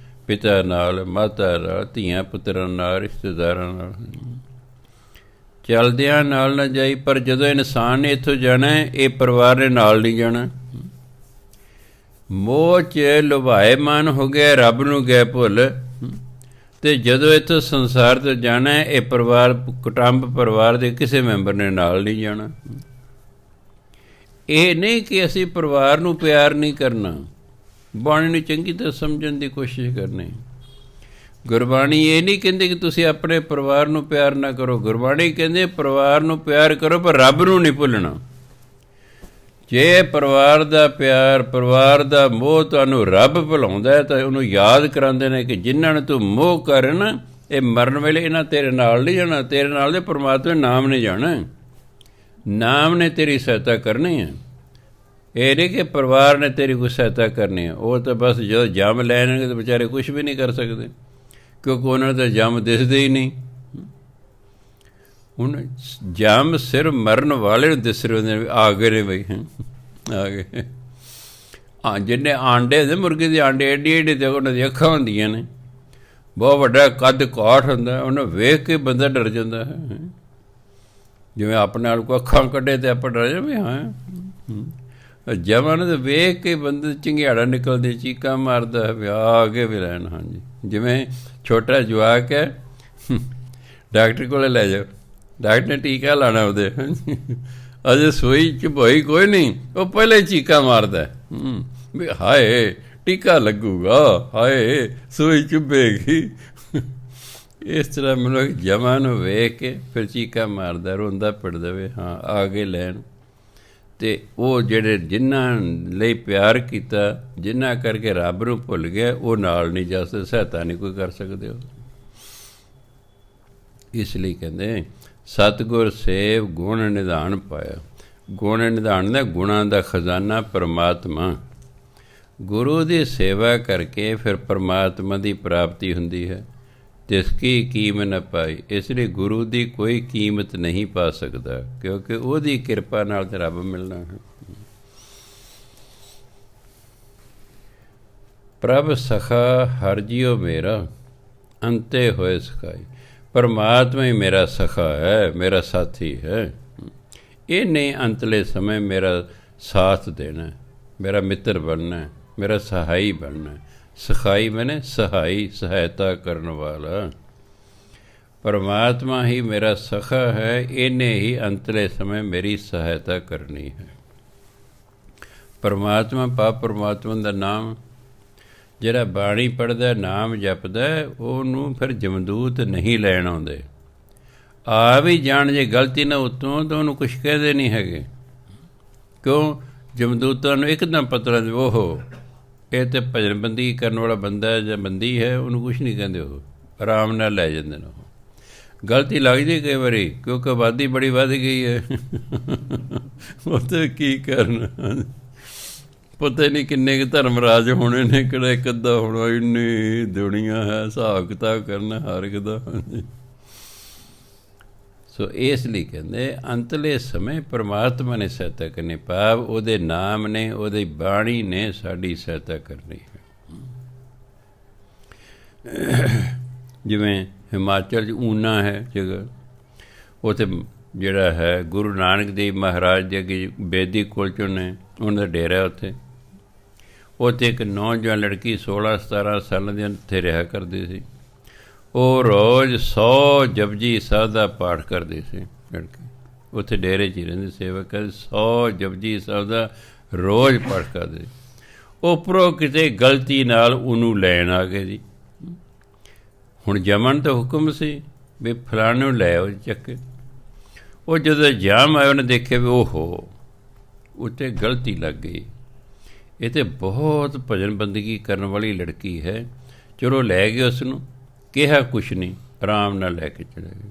ਪਿਤਾ ਨਾਲ, ਮਾਤਾ ਨਾਲ, ਧੀਆਂ ਪੁੱਤਰਾਂ ਨਾਲ, ਰਿਸ਼ਤੇਦਾਰਾਂ ਨਾਲ। ਚਲਦਿਆਂ ਨਾਲ ਨਾ ਜਾਈ। ਪਰ ਜਦੋਂ ਇਨਸਾਨ ਨੇ ਇੱਥੋਂ ਜਾਣਾ, ਇਹ ਪਰਿਵਾਰ ਨੇ ਨਾਲ ਨਹੀਂ ਜਾਣਾ। ਮੋਹ 'ਚ ਲੁਭਾਏਮਾਨ ਹੋ ਗਿਆ, ਰੱਬ ਨੂੰ ਗਏ ਭੁੱਲ। ਅਤੇ ਜਦੋਂ ਇੱਥੋਂ ਸੰਸਾਰ ਤੋਂ ਜਾਣਾ, ਇਹ ਪਰਿਵਾਰ ਕੁਟੰਬ ਪਰਿਵਾਰ ਦੇ ਕਿਸੇ ਮੈਂਬਰ ਨੇ ਨਾਲ ਨਹੀਂ ਜਾਣਾ। ਇਹ ਨਹੀਂ ਕਿ ਅਸੀਂ ਪਰਿਵਾਰ ਨੂੰ ਪਿਆਰ ਨਹੀਂ ਕਰਨਾ, ਬਾਣੀ ਨੂੰ ਚੰਗੀ ਤਰ੍ਹਾਂ ਸਮਝਣ ਦੀ ਕੋਸ਼ਿਸ਼ ਕਰਨੀ। ਗੁਰਬਾਣੀ ਇਹ ਨਹੀਂ ਕਹਿੰਦੇ ਕਿ ਤੁਸੀਂ ਆਪਣੇ ਪਰਿਵਾਰ ਨੂੰ ਪਿਆਰ ਨਾ ਕਰੋ। ਗੁਰਬਾਣੀ ਕਹਿੰਦੇ ਪਰਿਵਾਰ ਨੂੰ ਪਿਆਰ ਕਰੋ, ਪਰ ਰੱਬ ਨੂੰ ਨਹੀਂ ਭੁੱਲਣਾ। ਜੇ ਪਰਿਵਾਰ ਦਾ ਪਿਆਰ, ਪਰਿਵਾਰ ਦਾ ਮੋਹ ਤੁਹਾਨੂੰ ਰੱਬ ਭੁਲਾਉਂਦਾ ਤਾਂ ਉਹਨੂੰ ਯਾਦ ਕਰਾਉਂਦੇ ਨੇ ਕਿ ਜਿਨ੍ਹਾਂ ਨੂੰ ਤੂੰ ਮੋਹ ਕਰ ਨਾ, ਇਹ ਮਰਨ ਵੇਲੇ ਇਹਨਾਂ ਤੇਰੇ ਨਾਲ ਨਹੀਂ ਜਾਣਾ। ਤੇਰੇ ਨਾਲ ਦੇ ਪਰਮਾਤਮਾ ਨਾਮ ਨੇ ਜਾਣਾ, ਨਾਮ ਨੇ ਤੇਰੀ ਸਹਾਇਤਾ ਕਰਨੀ ਹੈ। ਇਹ ਨਹੀਂ ਕਿ ਪਰਿਵਾਰ ਨੇ ਤੇਰੀ ਕੋਈ ਸਹਾਇਤਾ ਕਰਨੀ ਹੈ। ਉਹ ਤਾਂ ਬਸ ਜਦੋਂ ਜੰਮ ਲੈਣਗੇ ਤਾਂ ਵਿਚਾਰੇ ਕੁਛ ਵੀ ਨਹੀਂ ਕਰ ਸਕਦੇ, ਕਿਉਂਕਿ ਉਹਨਾਂ ਨੂੰ ਤਾਂ ਜੰਮ ਦਿਸਦੇ ਹੀ ਨਹੀਂ। ਹੁਣ ਜੰਮ ਸਿਰ ਮਰਨ ਵਾਲੇ ਨੂੰ ਦਿਸ ਰਹੇ ਹੁੰਦੇ, ਆ ਗਏ ਨੇ ਬਈ, ਆ ਗਏ। ਹਾਂ, ਜਿੰਨੇ ਆਂਡੇ ਹੁੰਦੇ ਮੁਰਗੇ ਦੇ ਆਂਡੇ ਐਡੀ ਐਡੀ ਤੇ ਉਹਨਾਂ ਦੀਆਂ ਅੱਖਾਂ ਹੁੰਦੀਆਂ ਨੇ, ਬਹੁਤ ਵੱਡਾ ਕੱਦ ਕਾਠ ਹੁੰਦਾ, ਉਹਨੂੰ ਵੇਖ ਕੇ ਬੰਦਾ ਡਰ ਜਾਂਦਾ ਹੈ। ਜਿਵੇਂ ਆਪਣੇ ਨਾਲ ਕੋਈ ਅੱਖਾਂ ਕੱਢੇ ਤੇ ਆਪਾਂ ਡਰ ਜਾਵੇ। ਹਾਂ, ਜਮਾਂ ਨੂੰ ਤਾਂ ਵੇਖ ਕੇ ਬੰਦੇ ਚੰਗਿਆੜਾ ਨਿਕਲਦੇ, ਚੀਕਾਂ ਮਾਰਦਾ ਹੈ, ਆ ਕੇ ਵੀ ਲੈਣ। ਹਾਂਜੀ, ਜਿਵੇਂ ਛੋਟਾ ਜਵਾਕ ਹੈ, ਡਾਕਟਰ ਕੋਲ ਲੈ ਜਾਓ, ਡਾਕਟਰ ਨੇ ਟੀਕਾ ਲਾਉਣਾ ਉਹਦੇ, ਅਜੇ ਸੂਈ ਚੁਭਾਈ ਕੋਈ ਨਹੀਂ, ਉਹ ਪਹਿਲੇ ਚੀਕਾਂ ਮਾਰਦਾ ਵੀ ਹਾਏ ਟੀਕਾ ਲੱਗੂਗਾ, ਹਾਏ ਸੂਈ ਚੁਭੇਗੀ। ਇਸ ਤਰ੍ਹਾਂ ਮਤਲਬ ਜਮਾਂ ਨੂੰ ਵੇਖ ਕੇ ਫਿਰ ਚੀਕਾਂ ਮਾਰਦਾ, ਰੋਂਦਾ ਪਿੱਟਦਾ ਵੀ ਹਾਂ ਆ ਗਏ ਲੈਣ। ਅਤੇ ਉਹ ਜਿਹੜੇ ਜਿਨ੍ਹਾਂ ਲਈ ਪਿਆਰ ਕੀਤਾ, ਜਿਨ੍ਹਾਂ ਕਰਕੇ ਰੱਬ ਨੂੰ ਭੁੱਲ ਗਿਆ, ਉਹ ਨਾਲ ਨਹੀਂ ਜਾ ਸਕਦੇ, ਸਹਾਇਤਾ ਨਹੀਂ ਕੋਈ ਕਰ ਸਕਦੇ। ਉਹ ਇਸ ਲਈ ਕਹਿੰਦੇ ਸਤਿਗੁਰ ਸੇਵ ਗੁਣ ਨਿਧਾਨ ਪਾਇਆ। ਗੁਣ ਨਿਧਾਨ ਦਾ ਗੁਣਾਂ ਦਾ ਖਜ਼ਾਨਾ ਪਰਮਾਤਮਾ। ਗੁਰੂ ਦੀ ਸੇਵਾ ਕਰਕੇ ਫਿਰ ਪਰਮਾਤਮਾ ਦੀ ਪ੍ਰਾਪਤੀ ਹੁੰਦੀ ਹੈ। ਤਿਸ ਕੀ ਕੀਮ ਨ ਪਾਈ, ਇਸ ਲਈ ਗੁਰੂ ਦੀ ਕੋਈ ਕੀਮਤ ਨਹੀਂ ਪਾ ਸਕਦਾ, ਕਿਉਂਕਿ ਉਹਦੀ ਕਿਰਪਾ ਨਾਲ ਤਾਂ ਰੱਬ ਮਿਲਣਾ ਹੈ। ਪ੍ਰਭ ਸਖਾ ਹਰਿ ਜੀਉ ਮੇਰਾ, ਅੰਤੇ ਹੋਏ ਸਖਾਈ। ਪਰਮਾਤਮਾ ਹੀ ਮੇਰਾ ਸਖਾ ਹੈ, ਮੇਰਾ ਸਾਥੀ ਹੈ। ਇਹਨੇ ਅੰਤਲੇ ਸਮੇਂ ਮੇਰਾ ਸਾਥ ਦੇਣਾ, ਮੇਰਾ ਮਿੱਤਰ ਬਣਨਾ, ਮੇਰਾ ਸਹਾਈ ਬਣਨਾ। ਸਖਾਈ ਮੈਨੇ ਸਹਾਈ, ਸਹਾਇਤਾ ਕਰਨ ਵਾਲਾ। ਪਰਮਾਤਮਾ ਹੀ ਮੇਰਾ ਸਖਾ ਹੈ, ਇਹਨੇ ਹੀ ਅੰਤਲੇ ਸਮੇਂ ਮੇਰੀ ਸਹਾਇਤਾ ਕਰਨੀ ਹੈ। ਪਰਮਾਤਮਾ ਪਰਮਾਤਮਾ ਦਾ ਨਾਮ ਜਿਹੜਾ ਬਾਣੀ ਪੜ੍ਹਦਾ, ਨਾਮ ਜਪਦਾ, ਉਹਨੂੰ ਫਿਰ ਜਮਦੂਤ ਨਹੀਂ ਲੈਣ ਆਉਂਦੇ। ਆ ਵੀ ਜਾਣ ਜੇ ਗਲਤੀ ਨਾ ਉੱਤੋਂ ਤਾਂ ਉਹਨੂੰ ਕੁਛ ਕਹਿੰਦੇ ਨਹੀਂ ਹੈਗੇ। ਕਿਉਂ? ਜਮਦੂਤਾਂ ਨੂੰ ਇੱਕਦਮ ਪਤਾ ਲੱਗਦਾ, ਓਹੋ ਇਹ ਤਾਂ ਭਜਨ ਬੰਦਗੀ ਕਰਨ ਵਾਲਾ ਬੰਦਾ ਜਾਂ ਬੰਦੀ ਹੈ, ਉਹਨੂੰ ਕੁਛ ਨਹੀਂ ਕਹਿੰਦੇ, ਉਹ ਆਰਾਮ ਨਾਲ ਲੈ ਜਾਂਦੇ ਨੇ। ਉਹ ਗਲਤੀ ਲੱਗਦੀ ਕਈ ਵਾਰੀ, ਕਿਉਂਕਿ ਆਬਾਦੀ ਬੜੀ ਵੱਧ ਗਈ ਹੈ, ਉਹ ਤਾਂ ਕੀ ਕਰਨ, ਪਤਾ ਨਹੀਂ ਕਿੰਨੇ ਕੁ ਧਰਮ ਰਾਜ ਹੋਣੇ ਨੇ, ਕਿਹੜਾ ਇੱਕ ਅੱਧਾ ਹੋਣਾ, ਇੰਨੀ ਦੁਨੀਆ ਹੈ, ਹਿਸਾਬ ਕਿਤਾਬ ਕਰਨਾ ਹਰ ਇੱਕ ਦਾ। ਸੋ ਇਸ ਲਈ ਕਹਿੰਦੇ ਅੰਤਲੇ ਸਮੇਂ ਪਰਮਾਤਮਾ ਨੇ ਸਹਾਇਤਾ ਕਰਨੀ, ਭਾਵ ਉਹਦੇ ਨਾਮ ਨੇ, ਉਹਦੀ ਬਾਣੀ ਨੇ ਸਾਡੀ ਸਹਾਇਤਾ ਕਰਨੀ ਹੈ। ਜਿਵੇਂ ਹਿਮਾਚਲ 'ਚ ਊਨਾ ਹੈ ਜਗ੍ਹਾ, ਉੱਥੇ ਜਿਹੜਾ ਹੈ ਗੁਰੂ ਨਾਨਕ ਦੇਵ ਮਹਾਰਾਜ ਦੇ ਅੱਗੇ ਬੇਦੀ ਕੋਲ 'ਚੋਂ ਨੇ, ਉਹਨਾਂ ਦਾ ਡੇਰਾ ਉੱਥੇ। ਉੱਥੇ ਇੱਕ ਨੌਜਵਾਨ ਲੜਕੀ 16-17 ਸਾਲਾਂ ਦੀ ਉੱਥੇ ਰਿਹਾ ਕਰਦੀ ਸੀ। ਉਹ ਰੋਜ਼ 100 ਜਪਜੀ ਸਾਹਿਬ ਦਾ ਪਾਠ ਕਰਦੀ ਸੀ ਲੜਕੀ, ਉੱਥੇ ਡੇਰੇ 'ਚ ਹੀ ਰਹਿੰਦੀ, ਸੇਵਾ ਕਰਦੀ, 100 ਜਪਜੀ ਸਾਹਿਬ ਦਾ ਰੋਜ਼ ਪਾਠ ਕਰਦੀ। ਉੱਪਰੋਂ ਕਿਤੇ ਗਲਤੀ ਨਾਲ ਉਹਨੂੰ ਲੈਣ ਆ ਗਏ ਜੀ। ਹੁਣ ਜਮਨ ਤਾਂ ਹੁਕਮ ਸੀ ਵੀ ਫਲਾਣੇ ਨੂੰ ਲੈ ਆਓ ਚੱਕੇ। ਉਹ ਜਦੋਂ ਜਾਮ ਆਇਆ, ਉਹਨੇ ਦੇਖਿਆ ਵੀ ਓਹੋ ਉੱਤੇ ਗਲਤੀ ਲੱਗ ਗਈ, ਇਹ ਤਾਂ ਬਹੁਤ ਭਜਨ ਬੰਦਗੀ ਕਰਨ ਵਾਲੀ ਲੜਕੀ ਹੈ। ਚਲੋ ਲੈ ਗਏ, ਉਸ ਨੂੰ ਕਿਹਾ ਕੁਛ ਨਹੀਂ, ਆਰਾਮ ਨਾਲ ਲੈ ਕੇ ਚਲੇ ਗਏ।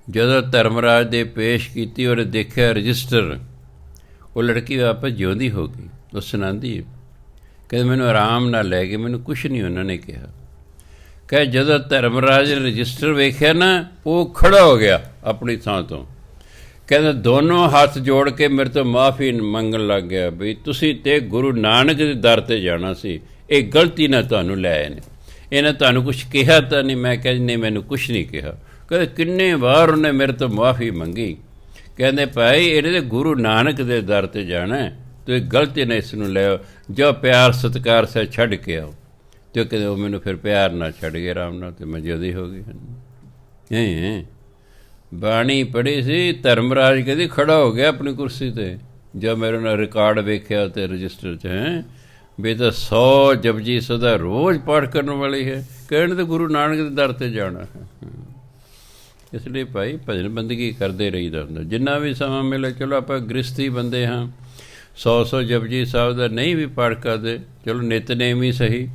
ਜਦੋਂ ਧਰਮਰਾਜ ਦੇ ਪੇਸ਼ ਕੀਤੀ, ਉਹਨੇ ਦੇਖਿਆ ਰਜਿਸਟਰ, ਉਹ ਲੜਕੀ ਵਾਪਸ ਜਿਉਂਦੀ ਹੋ ਗਈ। ਉਹ ਸੁਣਾਉਂਦੀ ਹੈ, ਕਹਿੰਦੇ ਮੈਨੂੰ ਆਰਾਮ ਨਾਲ ਲੈ ਗਏ, ਮੈਨੂੰ ਕੁਛ ਨਹੀਂ ਉਹਨਾਂ ਨੇ ਕਿਹਾ। ਕਹੇ ਜਦੋਂ ਧਰਮਰਾਜ ਨੇ ਰਜਿਸਟਰ ਵੇਖਿਆ ਨਾ, ਉਹ ਖੜ੍ਹਾ ਹੋ ਗਿਆ ਆਪਣੀ ਥਾਂ ਤੋਂ। ਕਹਿੰਦਾ ਦੋਨੋਂ ਹੱਥ ਜੋੜ ਕੇ ਮੇਰੇ ਤੋਂ ਮਾਫ਼ੀ ਮੰਗਣ ਲੱਗ ਗਿਆ ਵੀ ਤੁਸੀਂ ਤੇ ਗੁਰੂ ਨਾਨਕ ਦੇ ਦਰ 'ਤੇ ਜਾਣਾ ਸੀ, ਇਹ ਗਲਤੀ ਨਾਲ ਤੁਹਾਨੂੰ ਲੈ ਆਏ ਨੇ, ਇਹਨੇ ਤੁਹਾਨੂੰ ਕੁਛ ਕਿਹਾ ਤਾਂ ਨਹੀਂ? ਮੈਂ ਕਿਹਾ ਨਹੀਂ, ਮੈਨੂੰ ਕੁਛ ਨਹੀਂ ਕਿਹਾ। ਕਹਿੰਦੇ ਕਿੰਨੇ ਵਾਰ ਉਹਨੇ ਮੇਰੇ ਤੋਂ ਮਾਫ਼ੀ ਮੰਗੀ। ਕਹਿੰਦੇ ਭਾਈ ਇਹਨੇ ਤਾਂ ਗੁਰੂ ਨਾਨਕ ਦੇ ਦਰ 'ਤੇ ਜਾਣਾ, ਤੁਸੀਂ ਗਲਤੀ ਨਾਲ ਇਸ ਨੂੰ ਲੈ ਆਓ, ਜੋ ਪਿਆਰ ਸਤਿਕਾਰ ਸੇ ਛੱਡ ਕੇ ਆਓ। ਅਤੇ ਕਹਿੰਦੇ ਉਹ ਮੈਨੂੰ ਫਿਰ ਪਿਆਰ ਨਾਲ ਛੱਡ ਗਏ ਆਰਾਮ ਨਾਲ, ਅਤੇ ਮੈਂ ਜਿਉਂਦੀ ਹੋ ਗਈ। ਬਾਣੀ ਪੜ੍ਹੀ ਸੀ, ਧਰਮਰਾਜ ਕਹਿੰਦੀ ਖੜ੍ਹਾ ਹੋ ਗਿਆ ਆਪਣੀ ਕੁਰਸੀ 'ਤੇ, ਜਦ ਮੇਰੇ ਨਾਲ ਰਿਕਾਰਡ ਵੇਖਿਆ ਅਤੇ ਰਜਿਸਟਰ 'ਚ ਹੈ ਵੀ ਤਾਂ 100 ਜਪਜੀ ਸਾਹਿਬ ਦਾ ਰੋਜ਼ ਪਾਠ ਕਰਨ ਵਾਲੀ ਹੈ, ਕਹਿਣ ਤਾਂ ਗੁਰੂ ਨਾਨਕ ਦੇ ਦਰ 'ਤੇ ਜਾਣਾ ਹੈ। ਇਸ ਲਈ ਭਾਈ ਭਜਨ ਬੰਦਗੀ ਕਰਦੇ ਰਹੀਦਾ ਹੁੰਦਾ, ਜਿੰਨਾ ਵੀ ਸਮਾਂ ਮਿਲੇ। ਚਲੋ ਆਪਾਂ ਗ੍ਰਸਤੀ ਬੰਦੇ ਹਾਂ, 100 ਜਪਜੀ ਸਾਹਿਬ ਦਾ ਨਹੀਂ ਵੀ ਪਾਠ ਕਰਦੇ, ਚਲੋ ਨਿਤਨੇਮ ਹੀ ਸਹੀ,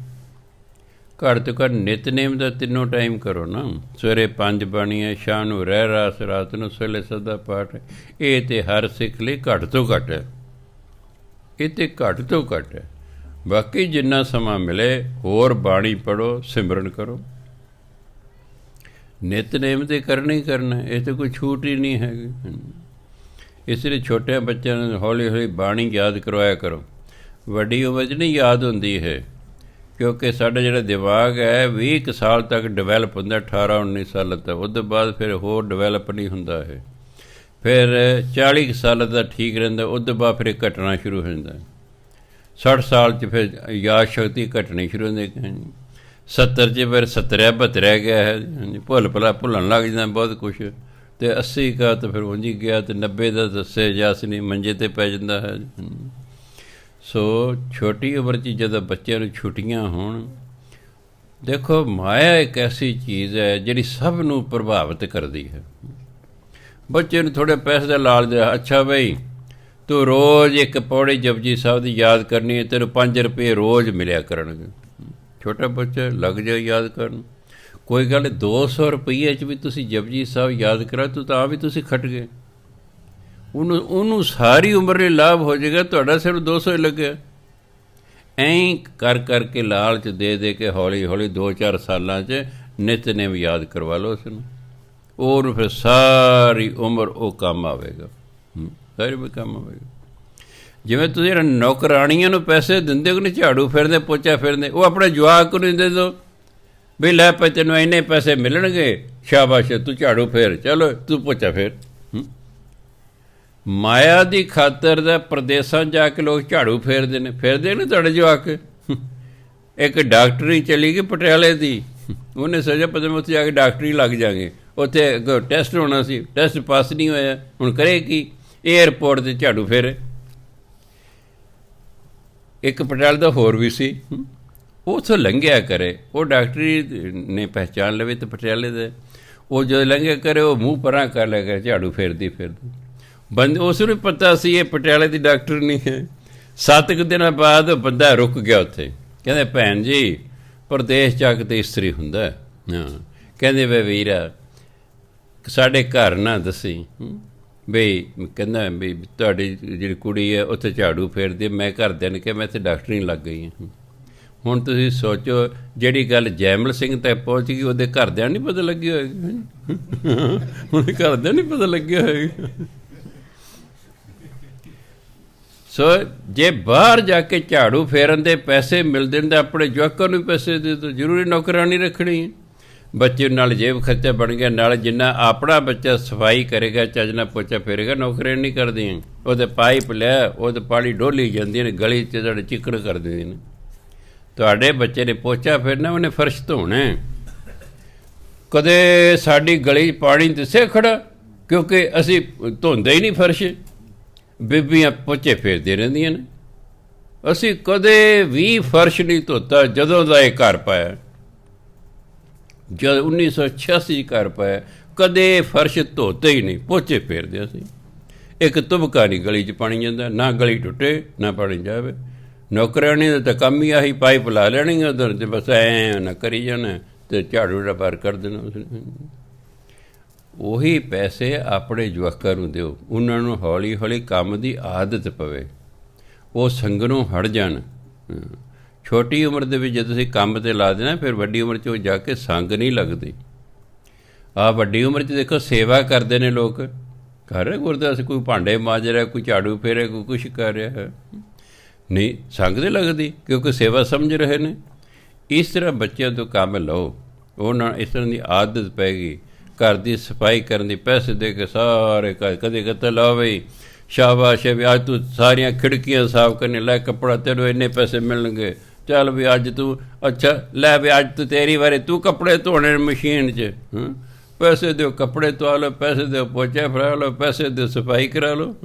ਘੱਟ ਤੋਂ ਘੱਟ ਨਿਤਨੇਮ ਦਾ 3 ਟਾਈਮ ਕਰੋ ਨਾ। ਸਵੇਰੇ 5 ਬਾਣੀਆਂ, ਸ਼ਾਮ ਨੂੰ ਰਹਿ ਰਾਸ, ਰਾਤ ਨੂੰ ਸਵੇਲੇ ਸਦਾ ਪਾਠ। ਇਹ ਤਾਂ ਹਰ ਸਿੱਖ ਲਈ ਘੱਟ ਤੋਂ ਘੱਟ ਹੈ। ਇਹ ਤਾਂ ਘੱਟ ਤੋਂ ਘੱਟ ਹੈ। ਬਾਕੀ ਜਿੰਨਾ ਸਮਾਂ ਮਿਲੇ ਹੋਰ ਬਾਣੀ ਪੜ੍ਹੋ, ਸਿਮਰਨ ਕਰੋ। ਨਿਤਨੇਮ ਤੇ ਕਰਨਾ ਹੀ ਕਰਨਾ, ਇਹ ਤਾਂ ਕੋਈ ਛੂਟ ਹੀ ਨਹੀਂ ਹੈਗੀ। ਇਸ ਲਈ ਛੋਟਿਆਂ ਬੱਚਿਆਂ ਨੂੰ ਹੌਲੀ ਹੌਲੀ ਬਾਣੀ ਯਾਦ ਕਰਵਾਇਆ ਕਰੋ। ਵੱਡੀ ਉਮਰ 'ਚ ਨਹੀਂ ਯਾਦ ਹੁੰਦੀ ਹੈ, ਕਿਉਂਕਿ ਸਾਡਾ ਜਿਹੜਾ ਦਿਮਾਗ ਹੈ 20 ਸਾਲ ਤੱਕ ਡਿਵੈਲਪ ਹੁੰਦਾ, 18-19 ਸਾਲ ਤੱਕ। ਉਸ ਤੋਂ ਬਾਅਦ ਫਿਰ ਹੋਰ ਡਿਵੈਲਪ ਨਹੀਂ ਹੁੰਦਾ ਹੈ। ਫਿਰ 40 ਸਾਲ ਦਾ ਠੀਕ ਰਹਿੰਦਾ, ਉਸ ਤੋਂ ਬਾਅਦ ਫਿਰ ਘਟਣਾ ਸ਼ੁਰੂ ਹੋ ਜਾਂਦਾ। 60 ਸਾਲ 'ਚ ਫਿਰ ਯਾਦ ਸ਼ਕਤੀ ਘਟਣੀ ਸ਼ੁਰੂ ਹੁੰਦੀ। 70 'ਚ ਫਿਰ 70 ਗਿਆ ਹੈ, ਭੁੱਲਣ ਲੱਗ ਜਾਂਦਾ ਬਹੁਤ ਕੁਛ। ਅਤੇ 80 ਕਾ ਤਾਂ ਫਿਰ ਉਂਝ ਹੀ ਗਿਆ, ਅਤੇ 90 ਦਾ ਦੱਸੇ ਜਾਸ ਨਹੀਂ, ਮੰਜੇ 'ਤੇ ਪੈ ਜਾਂਦਾ ਹੈ। ਸੋ ਛੋਟੀ ਉਮਰ 'ਚ ਜਦੋਂ ਬੱਚਿਆਂ ਨੂੰ ਛੁੱਟੀਆਂ ਹੋਣ, ਦੇਖੋ ਮਾਇਆ ਇੱਕ ਐਸੀ ਚੀਜ਼ ਹੈ ਜਿਹੜੀ ਸਭ ਨੂੰ ਪ੍ਰਭਾਵਿਤ ਕਰਦੀ ਹੈ। ਬੱਚੇ ਨੂੰ ਥੋੜ੍ਹੇ ਪੈਸੇ ਦਾ ਲਾਲਚ ਦੇ, ਅੱਛਾ ਬਈ ਤੂੰ ਰੋਜ਼ ਇੱਕ ਪੌੜੀ ਜਪਜੀ ਸਾਹਿਬ ਦੀ ਯਾਦ ਕਰਨੀ ਹੈ, ਤੈਨੂੰ 5 ਰੁਪਏ ਰੋਜ਼ ਮਿਲਿਆ ਕਰਨਗੇ। ਛੋਟਾ ਬੱਚਾ ਲੱਗ ਜਾਏ ਯਾਦ ਕਰਨ, ਕੋਈ ਗੱਲ 200 ਰੁਪਈਏ 'ਚ ਵੀ ਤੁਸੀਂ ਜਪਜੀ ਸਾਹਿਬ ਯਾਦ ਕਰਾ ਤੂੰ ਤਾਂ ਵੀ ਤੁਸੀਂ ਖੱਟ ਗਏ। ਉਹਨੂੰ ਸਾਰੀ ਉਮਰ ਲਈ ਲਾਭ ਹੋ ਜਾਏਗਾ, ਤੁਹਾਡਾ ਸਿਰਫ 200 ਹੀ ਲੱਗਿਆ। ਐਂ ਕਰ ਕਰਕੇ ਲਾਲਚ ਦੇ ਦੇ ਕੇ ਹੌਲੀ ਹੌਲੀ 2-4 ਸਾਲਾਂ 'ਚ ਨਿਤਨੇਮ ਯਾਦ ਕਰਵਾ ਲਓ ਉਸਨੂੰ, ਉਹਨੂੰ ਫਿਰ ਸਾਰੀ ਉਮਰ ਉਹ ਕੰਮ ਆਵੇਗਾ, ਸਾਰੀ ਉਮਰ ਕੰਮ ਆਵੇਗਾ। ਜਿਵੇਂ ਤੁਸੀਂ ਨੌਕਰਾਣੀਆਂ ਨੂੰ ਪੈਸੇ ਦਿੰਦੇ ਹੋ ਕਿ ਨਹੀਂ, ਝਾੜੂ ਫੇਰਦੇ, ਪੋਚਾ ਫੇਰਦੇ, ਉਹ ਆਪਣੇ ਜਵਾਕ ਨੂੰ ਦੇ ਦਿਓ ਵੀ ਲੈ ਪੈ ਤੈਨੂੰ ਇੰਨੇ ਪੈਸੇ ਮਿਲਣਗੇ, ਸ਼ਾਬਾਸ਼ ਤੂੰ ਝਾੜੂ ਫੇਰ, ਚਲੋ ਤੂੰ ਪੋਚਾ ਫੇਰ। ਮਾਇਆ ਦੀ ਖਾਤਰ ਦਾ ਪ੍ਰਦੇਸਾਂ ਜਾ ਕੇ ਲੋਕ ਝਾੜੂ ਫੇਰਦੇ ਨੇ ਤੁਹਾਡੇ ਜਵਾਕ। ਇੱਕ ਡਾਕਟਰੀ ਚਲੀ ਗਈ ਪਟਿਆਲੇ ਦੀ, ਉਹਨੇ ਸੋਚਿਆ ਪਤਾ ਮੈਂ ਉੱਥੇ ਜਾ ਕੇ ਡਾਕਟਰੀ ਲੱਗ ਜਾਵਾਂਗੇ, ਉੱਥੇ ਟੈਸਟ ਹੋਣਾ ਸੀ, ਟੈਸਟ ਪਾਸ ਨਹੀਂ ਹੋਇਆ, ਹੁਣ ਕਰੇ ਕੀ, ਏਅਰਪੋਰਟ 'ਤੇ ਝਾੜੂ ਫੇਰੇ। ਇੱਕ ਪਟਿਆਲੇ ਦਾ ਹੋਰ ਵੀ ਸੀ, ਉਹ ਉੱਥੋਂ ਲੰਘਿਆ ਕਰੇ, ਉਹ ਡਾਕਟਰੀ ਨੇ ਪਹਿਚਾਣ ਲਵੇ ਤਾਂ ਪਟਿਆਲੇ ਦੇ, ਉਹ ਜਦੋਂ ਲੰਘਿਆ ਕਰੇ ਉਹ ਮੂੰਹ ਪਰਾਂ ਕਰ ਲਿਆ ਕਰੇ, ਝਾੜੂ ਫੇਰਦੀ ਉਸ ਨੂੰ ਪਤਾ ਸੀ ਇਹ ਪਟਿਆਲੇ ਦੀ ਡਾਕਟਰ ਨਹੀਂ ਹੈ। 7 ਕੁ ਦਿਨਾਂ ਬਾਅਦ ਬੰਦਾ ਰੁਕ ਗਿਆ ਉੱਥੇ, ਕਹਿੰਦੇ ਭੈਣ ਜੀ ਪ੍ਰਦੇਸ਼ ਜਾ ਕੇ ਤਾਂ ਇਸਤਰੀ ਹੁੰਦਾ। ਹਾਂ, ਕਹਿੰਦੇ ਵੇ ਵੀਰਾ ਸਾਡੇ ਘਰ ਨਾ ਦੱਸੀ ਬਈ, ਕਹਿੰਦਾ ਵੀ ਤੁਹਾਡੀ ਜਿਹੜੀ ਕੁੜੀ ਹੈ ਉੱਥੇ ਝਾੜੂ ਫੇਰਦੀ, ਮੈਂ ਘਰਦਿਆਂ ਨੇ ਕਿਹਾ ਮੈਂ ਇੱਥੇ ਡਾਕਟਰੀ ਲੱਗ ਗਈ ਹਾਂ। ਹੁਣ ਤੁਸੀਂ ਸੋਚੋ ਜਿਹੜੀ ਗੱਲ ਜੈਮਲ ਸਿੰਘ ਤੱਕ ਪਹੁੰਚ ਗਈ, ਉਹਦੇ ਘਰਦਿਆਂ ਨਹੀਂ ਪਤਾ ਲੱਗਿਆ ਹੋਏਗਾ, ਹੁਣ ਘਰਦਿਆਂ ਨਹੀਂ ਪਤਾ ਲੱਗਿਆ ਹੋਏਗਾ। ਸੋ ਜੇ ਬਾਹਰ ਜਾ ਕੇ ਝਾੜੂ ਫੇਰਨ ਦੇ ਪੈਸੇ ਮਿਲਦੇ ਨੇ ਤਾਂ ਆਪਣੇ ਜਵਾਕਾਂ ਨੂੰ ਪੈਸੇ ਦੇ ਦਿਓ, ਜ਼ਰੂਰੀ ਨੌਕਰਾਨੀ ਰੱਖਣੀ। ਬੱਚੇ ਨਾਲ ਜੇਬ ਖਰਚਾ ਬਣ ਗਿਆ, ਨਾਲ ਜਿੰਨਾ ਆਪਣਾ ਬੱਚਾ ਸਫਾਈ ਕਰੇਗਾ, ਚੱਜ ਨਾਲ ਪੋਚਾ ਫੇਰੇਗਾ, ਨੌਕਰੀਆਂ ਨਹੀਂ ਕਰਦੀਆਂ। ਉਹਦੇ ਪਾਈਪ ਲਿਆ, ਉਹਦੇ ਪਾਣੀ ਡੋਲੀ ਜਾਂਦੀਆਂ ਨੇ, ਗਲੀ 'ਚ ਤੁਹਾਡੇ ਚਿੱਕੜ ਕਰ ਦਿੰਦੇ ਨੇ। ਤੁਹਾਡੇ ਬੱਚੇ ਨੇ ਪੋਚਾ ਫੇਰਨਾ, ਉਹਨੇ ਫਰਸ਼ ਧੋਣਾ। ਕਦੇ ਸਾਡੀ ਗਲੀ 'ਚ ਪਾਣੀ ਦਿਸੇ ਖੜਾ, ਕਿਉਂਕਿ ਅਸੀਂ ਧੋਂਦੇ ਹੀ ਨਹੀਂ ਫਰਸ਼, ਬੀਬੀਆਂ ਪੋਚੇ ਫੇਰਦੇ ਰਹਿੰਦੀਆਂ ਨੇ। ਅਸੀਂ ਕਦੇ ਵੀ ਫਰਸ਼ ਨਹੀਂ ਧੋਤਾ ਜਦੋਂ ਦਾ ਇਹ ਘਰ ਪਾਇਆ, ਜਦ 1986 ਘਰ ਪਾਇਆ, ਕਦੇ ਫਰਸ਼ ਧੋਤੇ ਹੀ ਨਹੀਂ, ਪੋਚੇ ਫੇਰਦੇ ਅਸੀਂ। ਇੱਕ ਤੁਬਕਾ ਨਹੀਂ ਗਲੀ 'ਚ ਪਾਣੀ ਜਾਂਦਾ, ਨਾ ਗਲੀ ਟੁੱਟੇ ਨਾ ਪਾਣੀ ਜਾਵੇ। ਨੌਕਰਾਣੀ ਦਾ ਤਾਂ ਕੰਮ ਹੀ ਆਹੀ, ਪਾਈਪ ਲਾ ਲੈਣੀ ਉਧਰ ਅਤੇ ਬਸ ਐਂ ਨਾ ਕਰੀ ਜਾਣਾ ਅਤੇ ਝਾੜੂ ਦਾ ਬਾਹਰ ਕਰ ਦੇਣਾ ਉਸਨੇ। ਉਹੀ ਪੈਸੇ ਆਪਣੇ ਜਵਾਕਾਂ ਨੂੰ ਦਿਓ, ਉਹਨਾਂ ਨੂੰ ਹੌਲੀ ਹੌਲੀ ਕੰਮ ਦੀ ਆਦਤ ਪਵੇ, ਉਹ ਸੰਗਣੋਂ ਹਟ ਜਾਣ। ਛੋਟੀ ਉਮਰ ਦੇ ਵਿੱਚ ਜਦੋਂ ਤੁਸੀਂ ਕੰਮ 'ਤੇ ਲਾ ਦੇਣਾ, ਫਿਰ ਵੱਡੀ ਉਮਰ 'ਚ ਉਹ ਜਾ ਕੇ ਸੰਗ ਨਹੀਂ ਲੱਗਦੀ। ਆਹ ਵੱਡੀ ਉਮਰ 'ਚ ਦੇਖੋ ਸੇਵਾ ਕਰਦੇ ਨੇ ਲੋਕ, ਕਰ ਰਹੇ ਗੁਰਦੁਆਰੇ, ਕੋਈ ਭਾਂਡੇ ਮਾਂਜ ਰਿਹਾ, ਕੋਈ ਝਾੜੂ ਫੇਰੇ, ਕੋਈ ਕੁਛ ਕਰ ਰਿਹਾ ਹੈ, ਨਹੀਂ ਸੰਗ ਨਹੀਂ ਲੱਗਦੀ, ਕਿਉਂਕਿ ਸੇਵਾ ਸਮਝ ਰਹੇ ਨੇ। ਇਸ ਤਰ੍ਹਾਂ ਬੱਚਿਆਂ ਤੋਂ ਕੰਮ ਲਓ, ਉਹਨਾਂ ਇਸ ਤਰ੍ਹਾਂ ਦੀ ਆਦਤ ਪੈ ਗਈ। ਘਰ ਦੀ ਸਫਾਈ ਕਰਨ ਦੀ ਪੈਸੇ ਦੇ ਕੇ ਸਾਰੇ ਕਦੇ ਕਦੇ ਲਾਓ ਬਈ ਸ਼ਾਬਾਸ਼ ਵੀ ਅੱਜ ਤੂੰ ਸਾਰੀਆਂ ਖਿੜਕੀਆਂ ਸਾਫ਼ ਕਰਨੇ, ਲੈ ਕੱਪੜਾ ਤੈਨੂੰ ਇੰਨੇ ਪੈਸੇ ਮਿਲਣਗੇ, ਚੱਲ ਵੀ ਅੱਜ ਤੂੰ ਅੱਛਾ ਲੈ ਵੀ ਅੱਜ ਤੂੰ ਤੇਰੀ ਵਾਰੀ ਤੂੰ ਕੱਪੜੇ ਧੋਣੇ ਮਸ਼ੀਨ 'ਚ, ਪੈਸੇ ਦਿਓ ਕੱਪੜੇ ਧੋ ਲਓ, ਪੈਸੇ ਦਿਓ ਪੋਚਾ ਫੜਾ ਲਓ, ਪੈਸੇ ਦਿਓ ਸਫਾਈ ਕਰਾ ਲਓ।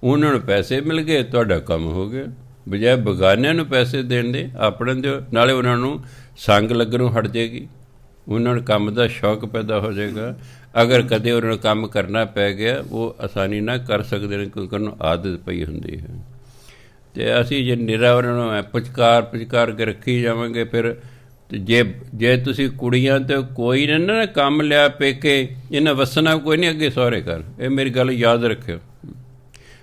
ਉਹਨਾਂ ਨੂੰ ਪੈਸੇ ਮਿਲ ਗਏ, ਤੁਹਾਡਾ ਕੰਮ ਹੋ ਗਿਆ। ਬਜਾਏ ਬਗਾਨਿਆਂ ਨੂੰ ਪੈਸੇ ਦੇਣ ਦੇ ਆਪਣੇ ਦਿਓ, ਨਾਲੇ ਉਹਨਾਂ ਨੂੰ ਸੰਗ ਲੱਗਣੋਂ ਹਟ ਜਾਏਗੀ, ਉਹਨਾਂ ਨੂੰ ਕੰਮ ਦਾ ਸ਼ੌਕ ਪੈਦਾ ਹੋ ਜਾਏਗਾ। ਅਗਰ ਕਦੇ ਉਹਨਾਂ ਨੂੰ ਕੰਮ ਕਰਨਾ ਪੈ ਗਿਆ, ਉਹ ਆਸਾਨੀ ਨਾਲ ਕਰ ਸਕਦੇ ਨੇ, ਕਿਉਂਕਿ ਉਹਨੂੰ ਆਦਤ ਪਈ ਹੁੰਦੀ ਹੈ। ਅਤੇ ਅਸੀਂ ਜੇ ਨਿਰਾ ਉਹਨਾਂ ਨੂੰ ਪੁਚਕਾਰ ਕੇ ਰੱਖੀ ਜਾਵਾਂਗੇ, ਫਿਰ ਜੇ ਤੁਸੀਂ ਕੁੜੀਆਂ 'ਤੇ ਕੋਈ ਨਾ ਕੰਮ ਲਿਆ ਪੇਕੇ, ਇਹਨਾਂ ਵੱਸਣਾ ਕੋਈ ਨਹੀਂ ਅੱਗੇ ਸਹੁਰੇ ਘਰ। ਇਹ ਮੇਰੀ ਗੱਲ ਯਾਦ ਰੱਖਿਓ।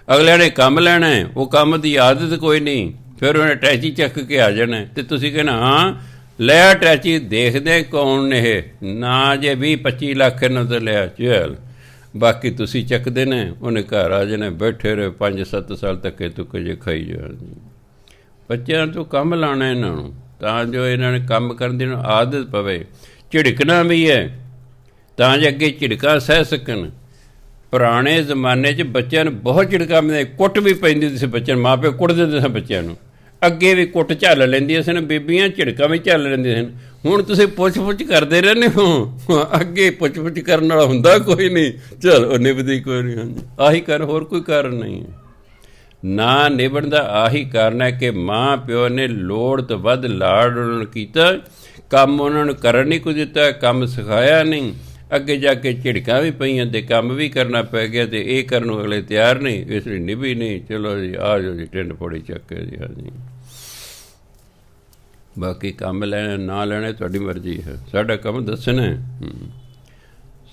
ਅਗਲਿਆਂ ਨੇ ਕੰਮ ਲੈਣਾ, ਉਹ ਕੰਮ ਦੀ ਆਦਤ ਕੋਈ ਨਹੀਂ, ਫਿਰ ਉਹਨੇ ਅਟੈਚੀ ਚੱਕ ਕੇ ਆ ਜਾਣਾ ਅਤੇ ਤੁਸੀਂ ਕਹਿਣਾ ਹਾਂ ਲਿਆ ਅਟੈਚੀ, ਦੇਖਦੇ ਕੌਣ ਨੇ ਇਹ, ਨਾ ਜੇ 20-25 ਲੱਖ ਇਹਨਾਂ ਤੋਂ ਲਿਆ ਚੱਲ, ਬਾਕੀ ਤੁਸੀਂ ਚੱਕਦੇ ਨੇ, ਉਹਨੇ ਘਰ ਆ ਜਾਣਾ, ਬੈਠੇ ਰਹੇ 5-7 ਸਾਲ ਧੱਕੇ ਧੁੱਕੇ ਜੇ ਖਾਈ ਜਾਣ। ਬੱਚਿਆਂ ਤੋਂ ਕੰਮ ਲਾਉਣਾ ਇਹਨਾਂ ਨੂੰ, ਤਾਂ ਜੋ ਇਹਨਾਂ ਨੇ ਕੰਮ ਕਰਨ ਦੀ ਆਦਤ ਪਵੇ। ਝਿੜਕਣਾ ਵੀ ਹੈ ਤਾਂ ਜੇ ਅੱਗੇ ਝਿੜਕਾਂ ਸਹਿ ਸਕਣ। ਪੁਰਾਣੇ ਜ਼ਮਾਨੇ 'ਚ ਬੱਚਿਆਂ ਨੂੰ ਬਹੁਤ ਝਿੜਕਾਂ ਮਿਲਦੀਆਂ, ਕੁੱਟ ਵੀ ਪੈਂਦੀ ਸੀ ਬੱਚਿਆਂ ਨੂੰ, ਮਾਂ ਪਿਓ ਕੁੱਟ ਦਿੰਦੇ ਸਨ ਬੱਚਿਆਂ ਨੂੰ, ਅੱਗੇ ਵੀ ਕੁੱਟ ਝੱਲ ਲੈਂਦੀਆਂ ਸਨ ਬੀਬੀਆਂ, ਝਿੜਕਾਂ ਵੀ ਝੱਲ ਲੈਂਦੀਆਂ ਸਨ। ਹੁਣ ਤੁਸੀਂ ਪੁੱਛ ਕਰਦੇ ਰਹਿੰਦੇ ਹੋ, ਅੱਗੇ ਪੁੱਛ ਕਰਨ ਵਾਲਾ ਹੁੰਦਾ ਕੋਈ ਨਹੀਂ, ਚੱਲ ਉਹ ਨਿਭਦੀ ਕੋਈ ਨਹੀਂ। ਹਾਂਜੀ, ਆਹੀ ਕਰ, ਹੋਰ ਕੋਈ ਕਾਰਨ ਨਹੀਂ ਹੈ। ਨਾ ਨਿਭਣ ਦਾ ਆਹੀ ਕਾਰਨ ਹੈ ਕਿ ਮਾਂ ਪਿਓ ਨੇ ਲੋੜ ਤੋਂ ਵੱਧ ਲਾਡ ਉਹਨਾਂ ਨੂੰ ਕੀਤਾ, ਕੰਮ ਉਹਨਾਂ ਨੂੰ ਕਰਨ ਨਹੀਂ ਕੁਝ ਦਿੱਤਾ, ਕੰਮ ਸਿਖਾਇਆ ਨਹੀਂ, ਅੱਗੇ ਜਾ ਕੇ ਝਿੜਕਾਂ ਵੀ ਪਈਆਂ ਅਤੇ ਕੰਮ ਵੀ ਕਰਨਾ ਪੈ ਗਿਆ, ਅਤੇ ਇਹ ਕਰਨ ਨੂੰ ਅਗਲੇ ਤਿਆਰ ਨਹੀਂ, ਇਸ ਲਈ ਨਿਭੀ ਨਹੀਂ। ਚਲੋ ਜੀ ਆ ਜਾਓ ਜੀ, ਟਿੰਡ ਫੋੜੀ ਚੱਕ ਕੇ ਜੀ। ਹਾਂਜੀ, ਬਾਕੀ ਕੰਮ ਲੈਣਾ ਨਾ ਲੈਣਾ ਤੁਹਾਡੀ ਮਰਜ਼ੀ ਹੈ, ਸਾਡਾ ਕੰਮ ਦੱਸਣਾ,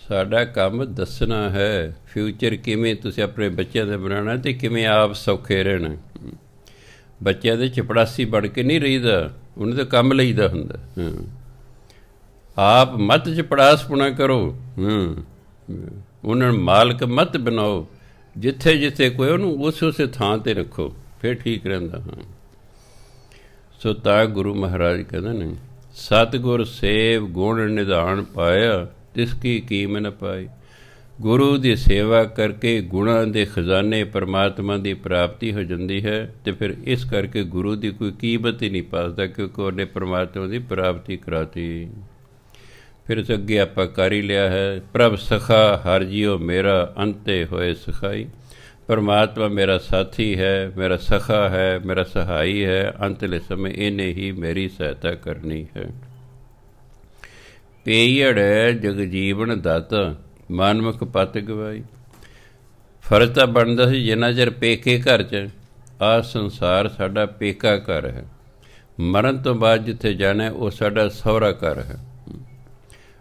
ਸਾਡਾ ਕੰਮ ਦੱਸਣਾ ਹੈ। ਫਿਊਚਰ ਕਿਵੇਂ ਤੁਸੀਂ ਆਪਣੇ ਬੱਚਿਆਂ ਦਾ ਬਣਾਉਣਾ ਅਤੇ ਕਿਵੇਂ ਆਪ ਸੌਖੇ ਰਹਿਣਾ। ਬੱਚਿਆਂ ਦੇ ਚਪੜਾਸੀ ਬਣ ਕੇ ਨਹੀਂ ਰਹੀਦਾ, ਉਹਨਾਂ ਦਾ ਕੰਮ ਲਈਦਾ ਹੁੰਦਾ। ਆਪ ਮੱਤ ਚਪੜਾਸਪੁਣਾ ਕਰੋ, ਉਹਨਾਂ ਨੂੰ ਮਾਲਕ ਮੱਤ ਬਣਾਓ, ਜਿੱਥੇ ਜਿੱਥੇ ਕੋਈ ਉਹਨੂੰ ਉਸੇ ਥਾਂ 'ਤੇ ਰੱਖੋ, ਫਿਰ ਠੀਕ ਰਹਿੰਦਾ। ਹਾਂ, ਸੋ ਤਾਂ ਗੁਰੂ ਮਹਾਰਾਜ ਕਹਿੰਦੇ ਨੇ, ਸਤਿਗੁਰ ਸੇਵ ਗੁਣ ਨਿਧਾਨ ਪਾਇਆ, ਤਿਸ ਕੀ ਕੀਮ ਨ ਪਾਈ। ਗੁਰੂ ਦੀ ਸੇਵਾ ਕਰਕੇ ਗੁਣਾਂ ਦੇ ਖਜ਼ਾਨੇ ਪਰਮਾਤਮਾ ਦੀ ਪ੍ਰਾਪਤੀ ਹੋ ਜਾਂਦੀ ਹੈ, ਅਤੇ ਫਿਰ ਇਸ ਕਰਕੇ ਗੁਰੂ ਦੀ ਕੋਈ ਕੀਮਤ ਹੀ ਨਹੀਂ ਪਾਸਦਾ, ਕਿਉਂਕਿ ਉਹਨੇ ਪਰਮਾਤਮਾ ਦੀ ਪ੍ਰਾਪਤੀ ਕਰਾਤੀ। ਫਿਰ ਇਸ ਅੱਗੇ ਆਪਾਂ ਕਰ ਹੀ ਲਿਆ ਹੈ, ਪ੍ਰਭ ਸਖਾ ਹਰ ਜੀਓ ਮੇਰਾ, ਅੰਤੇ ਹੋਏ ਸਖਾਈ। ਪਰਮਾਤਮਾ ਮੇਰਾ ਸਾਥੀ ਹੈ, ਮੇਰਾ ਸਖਾ ਹੈ, ਮੇਰਾ ਸਹਾਈ ਹੈ, ਅੰਤਲੇ ਸਮੇਂ ਇਹਨੇ ਹੀ ਮੇਰੀ ਸਹਾਇਤਾ ਕਰਨੀ ਹੈ। ਪੇਈੜ ਜਗਜੀਵਨ ਦਾਤਾ, ਮਨਮੁਖ ਪਤ ਗਵਾਈ। ਫਰਜ਼ ਤਾਂ ਬਣਦਾ ਸੀ ਜਿੰਨਾ ਚਿਰ ਪੇਕੇ ਘਰ 'ਚ, ਆਹ ਸੰਸਾਰ ਸਾਡਾ ਪੇਕਾ ਘਰ ਹੈ, ਮਰਨ ਤੋਂ ਬਾਅਦ ਜਿੱਥੇ ਜਾਣਾ ਉਹ ਸਾਡਾ ਸਹੁਰਾ ਘਰ ਹੈ।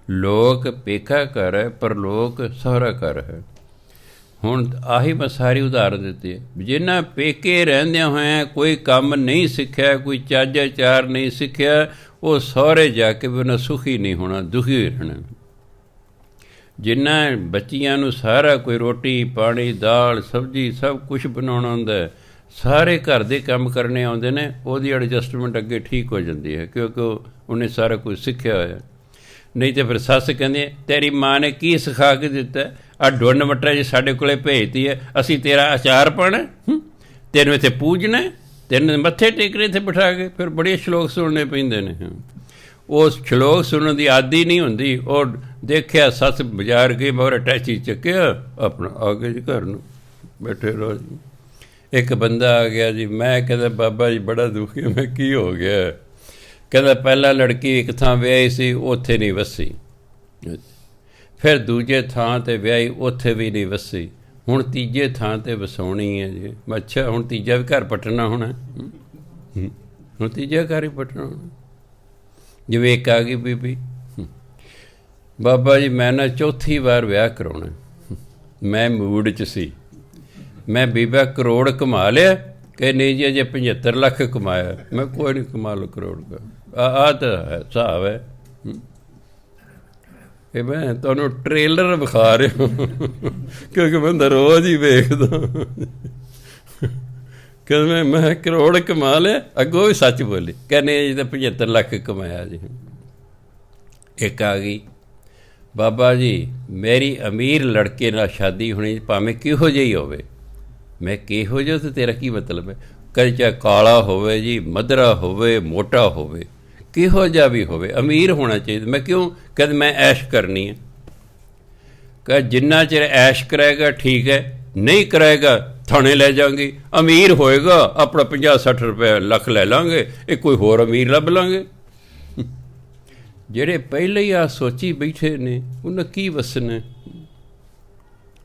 ਲੋਕ ਪੇਕਾ ਘਰ ਹੈ, ਪਰ ਲੋਕ ਸਹੁਰਾ ਘਰ ਹੈ। ਹੁਣ ਆਹੀ ਮੈਂ ਸਾਰੀ ਉਦਾਹਰਨ ਦਿੱਤੀ ਹੈ, ਜਿਨ੍ਹਾਂ ਪੇਕੇ ਰਹਿੰਦਿਆਂ ਹੋਇਆਂ ਕੋਈ ਕੰਮ ਨਹੀਂ ਸਿੱਖਿਆ, ਕੋਈ ਚੱਜ ਆਚਾਰ ਨਹੀਂ ਸਿੱਖਿਆ, ਉਹ ਸਹੁਰੇ ਜਾ ਕੇ ਵੀ ਉਹਨਾਂ ਸੁਖੀ ਨਹੀਂ ਹੋਣਾ, ਦੁਖੀ ਰਹਿਣਾ। ਜਿਨ੍ਹਾਂ ਬੱਚੀਆਂ ਨੂੰ ਸਾਰਾ ਕੋਈ ਰੋਟੀ ਪਾਣੀ ਦਾਲ ਸਬਜ਼ੀ ਸਭ ਕੁਛ ਬਣਾਉਣਾ ਹੁੰਦਾ, ਸਾਰੇ ਘਰ ਦੇ ਕੰਮ ਕਰਨੇ ਆਉਂਦੇ ਨੇ, ਉਹਦੀ ਐਡਜਸਟਮੈਂਟ ਅੱਗੇ ਠੀਕ ਹੋ ਜਾਂਦੀ ਹੈ, ਕਿਉਂਕਿ ਉਹਨੇ ਸਾਰਾ ਕੁਝ ਸਿੱਖਿਆ ਹੋਇਆ। ਨਹੀਂ ਤਾਂ ਫਿਰ ਸੱਸ ਕਹਿੰਦੀ ਤੇਰੀ ਮਾਂ ਨੇ ਕੀ ਸਿਖਾ ਕੇ ਦਿੱਤਾ, ਆਹ ਡੁੰਨ ਮਟਰਾ ਜੀ ਸਾਡੇ ਕੋਲੇ ਭੇਜਤੀ ਹੈ, ਅਸੀਂ ਤੇਰਾ ਅਚਾਰ ਪਾਉਣਾ, ਤੈਨੂੰ ਇੱਥੇ ਪੂਜਣਾ, ਤੈਨੂੰ ਮੱਥੇ ਟੇਕਣੇ ਇੱਥੇ ਬਿਠਾ ਕੇ। ਫਿਰ ਬੜੇ ਸ਼ਲੋਕ ਸੁਣਨੇ ਪੈਂਦੇ ਨੇ। ਉਹ ਸ਼ਲੋਕ ਸੁਣਨ ਦੀ ਆਦੀ ਨਹੀਂ ਹੁੰਦੀ। ਉਹ ਦੇਖਿਆ ਸੱਸ ਬਾਜ਼ਾਰ ਗਈ, ਮਗਰ ਅਟੈਚੀ ਚੱਕਿਆ, ਆਪਣਾ ਆ ਗਏ ਜੀ ਘਰ ਨੂੰ, ਬੈਠੇ ਰਹੋ ਜੀ। ਇੱਕ ਬੰਦਾ ਆ ਗਿਆ ਜੀ, ਮੈਂ ਕਹਿੰਦਾ ਬਾਬਾ ਜੀ ਬੜਾ ਦੁਖੀ, ਮੈਂ ਕੀ ਹੋ ਗਿਆ? ਕਹਿੰਦਾ ਪਹਿਲਾਂ ਲੜਕੀ ਇੱਕ ਥਾਂ ਵਿਆਹੀ ਸੀ, ਉੱਥੇ ਨਹੀਂ ਵੱਸੀ, ਫਿਰ ਦੂਜੇ ਥਾਂ 'ਤੇ ਵਿਆਹੀ, ਉੱਥੇ ਵੀ ਨਹੀਂ ਵੱਸੀ, ਹੁਣ ਤੀਜੇ ਥਾਂ 'ਤੇ ਵਸਾਉਣੀ ਹੈ ਜੀ। ਅੱਛਾ, ਹੁਣ ਤੀਜਾ ਵੀ ਘਰ ਪੱਟਣਾ ਹੋਣਾ, ਹੁਣ ਤੀਜਾ ਘਰ ਹੀ ਪੱਟਣਾ ਹੋਣਾ। ਜਿਵੇਂ ਇੱਕ ਆ ਗਈ ਬੀਬੀ, ਬਾਬਾ ਜੀ ਮੈਂ ਨਾ ਚੌਥੀ ਵਾਰ ਵਿਆਹ ਕਰਾਉਣਾ, ਮੈਂ ਮੂਡ 'ਚ ਸੀ, ਮੈਂ ਬੀਬਾ ਕਰੋੜ ਕਮਾ ਲਿਆ ਕਿ ਨਹੀਂ ਜੀ ਅਜੇ 75 ਲੱਖ ਕਮਾਇਆ। ਮੈਂ ਕੋਈ ਨਹੀਂ, ਕਮਾ ਲਓ ਕਰੋੜ ਦਾ, ਆਹ ਤਾਂ ਹੈ ਹਿਸਾਬ ਹੈ। ਇਹ ਮੈਂ ਤੁਹਾਨੂੰ ਟ੍ਰੇਲਰ ਵਿਖਾ ਰਿਹਾ ਕਿਉਂਕਿ ਮੈਂ ਤਾਂ ਰੋਜ਼ ਹੀ ਵੇਖਦਾ। ਕਹਿੰਦਾ ਮੈਂ ਕਰੋੜ ਕਮਾ ਲਿਆ, ਅੱਗੋਂ ਵੀ ਸੱਚ ਬੋਲੀ, ਕਹਿੰਦੇ ਜੀ ਤਾਂ 75 ਲੱਖ ਕਮਾਇਆ ਜੀ। ਇੱਕ ਆ ਗਈ, ਬਾਬਾ ਜੀ ਮੇਰੀ ਅਮੀਰ ਲੜਕੇ ਨਾਲ ਸ਼ਾਦੀ ਹੋਣੀ, ਭਾਵੇਂ ਕਿਹੋ ਜਿਹੀ ਹੋਵੇ। ਮੈਂ ਕਿਹੋ ਜਿਹਾ ਤਾਂ ਤੇਰਾ ਕੀ ਮਤਲਬ ਹੈ? ਕਦੇ ਚਾਹੇ ਕਾਲਾ ਹੋਵੇ ਜੀ, ਮਧਰਾ ਹੋਵੇ, ਮੋਟਾ ਹੋਵੇ, ਕਿਹੋ ਜਿਹਾ ਵੀ ਹੋਵੇ, ਅਮੀਰ ਹੋਣਾ ਚਾਹੀਦਾ। ਮੈਂ ਕਿਉਂ? ਕਹਿੰਦੇ ਮੈਂ ਐਸ਼ ਕਰਨੀ ਹੈ। ਕਹ ਜਿੰਨਾ ਚਿਰ ਐਸ਼ ਕਰਾਏਗਾ ਠੀਕ ਹੈ, ਨਹੀਂ ਕਰਾਏਗਾ ਥਾਣੇ ਲੈ ਜਾਵਾਂਗੇ। ਅਮੀਰ ਹੋਏਗਾ ਆਪਣਾ 50-60 ਰੁਪਏ ਲੱਖ ਲੈ ਲਾਂਗੇ, ਇਹ ਕੋਈ ਹੋਰ ਅਮੀਰ ਲੱਭ ਲਾਂਗੇ। ਜਿਹੜੇ ਪਹਿਲੇ ਹੀ ਆ ਸੋਚੀ ਬੈਠੇ ਨੇ ਉਹਨਾਂ ਕੀ ਵਸਣਾ।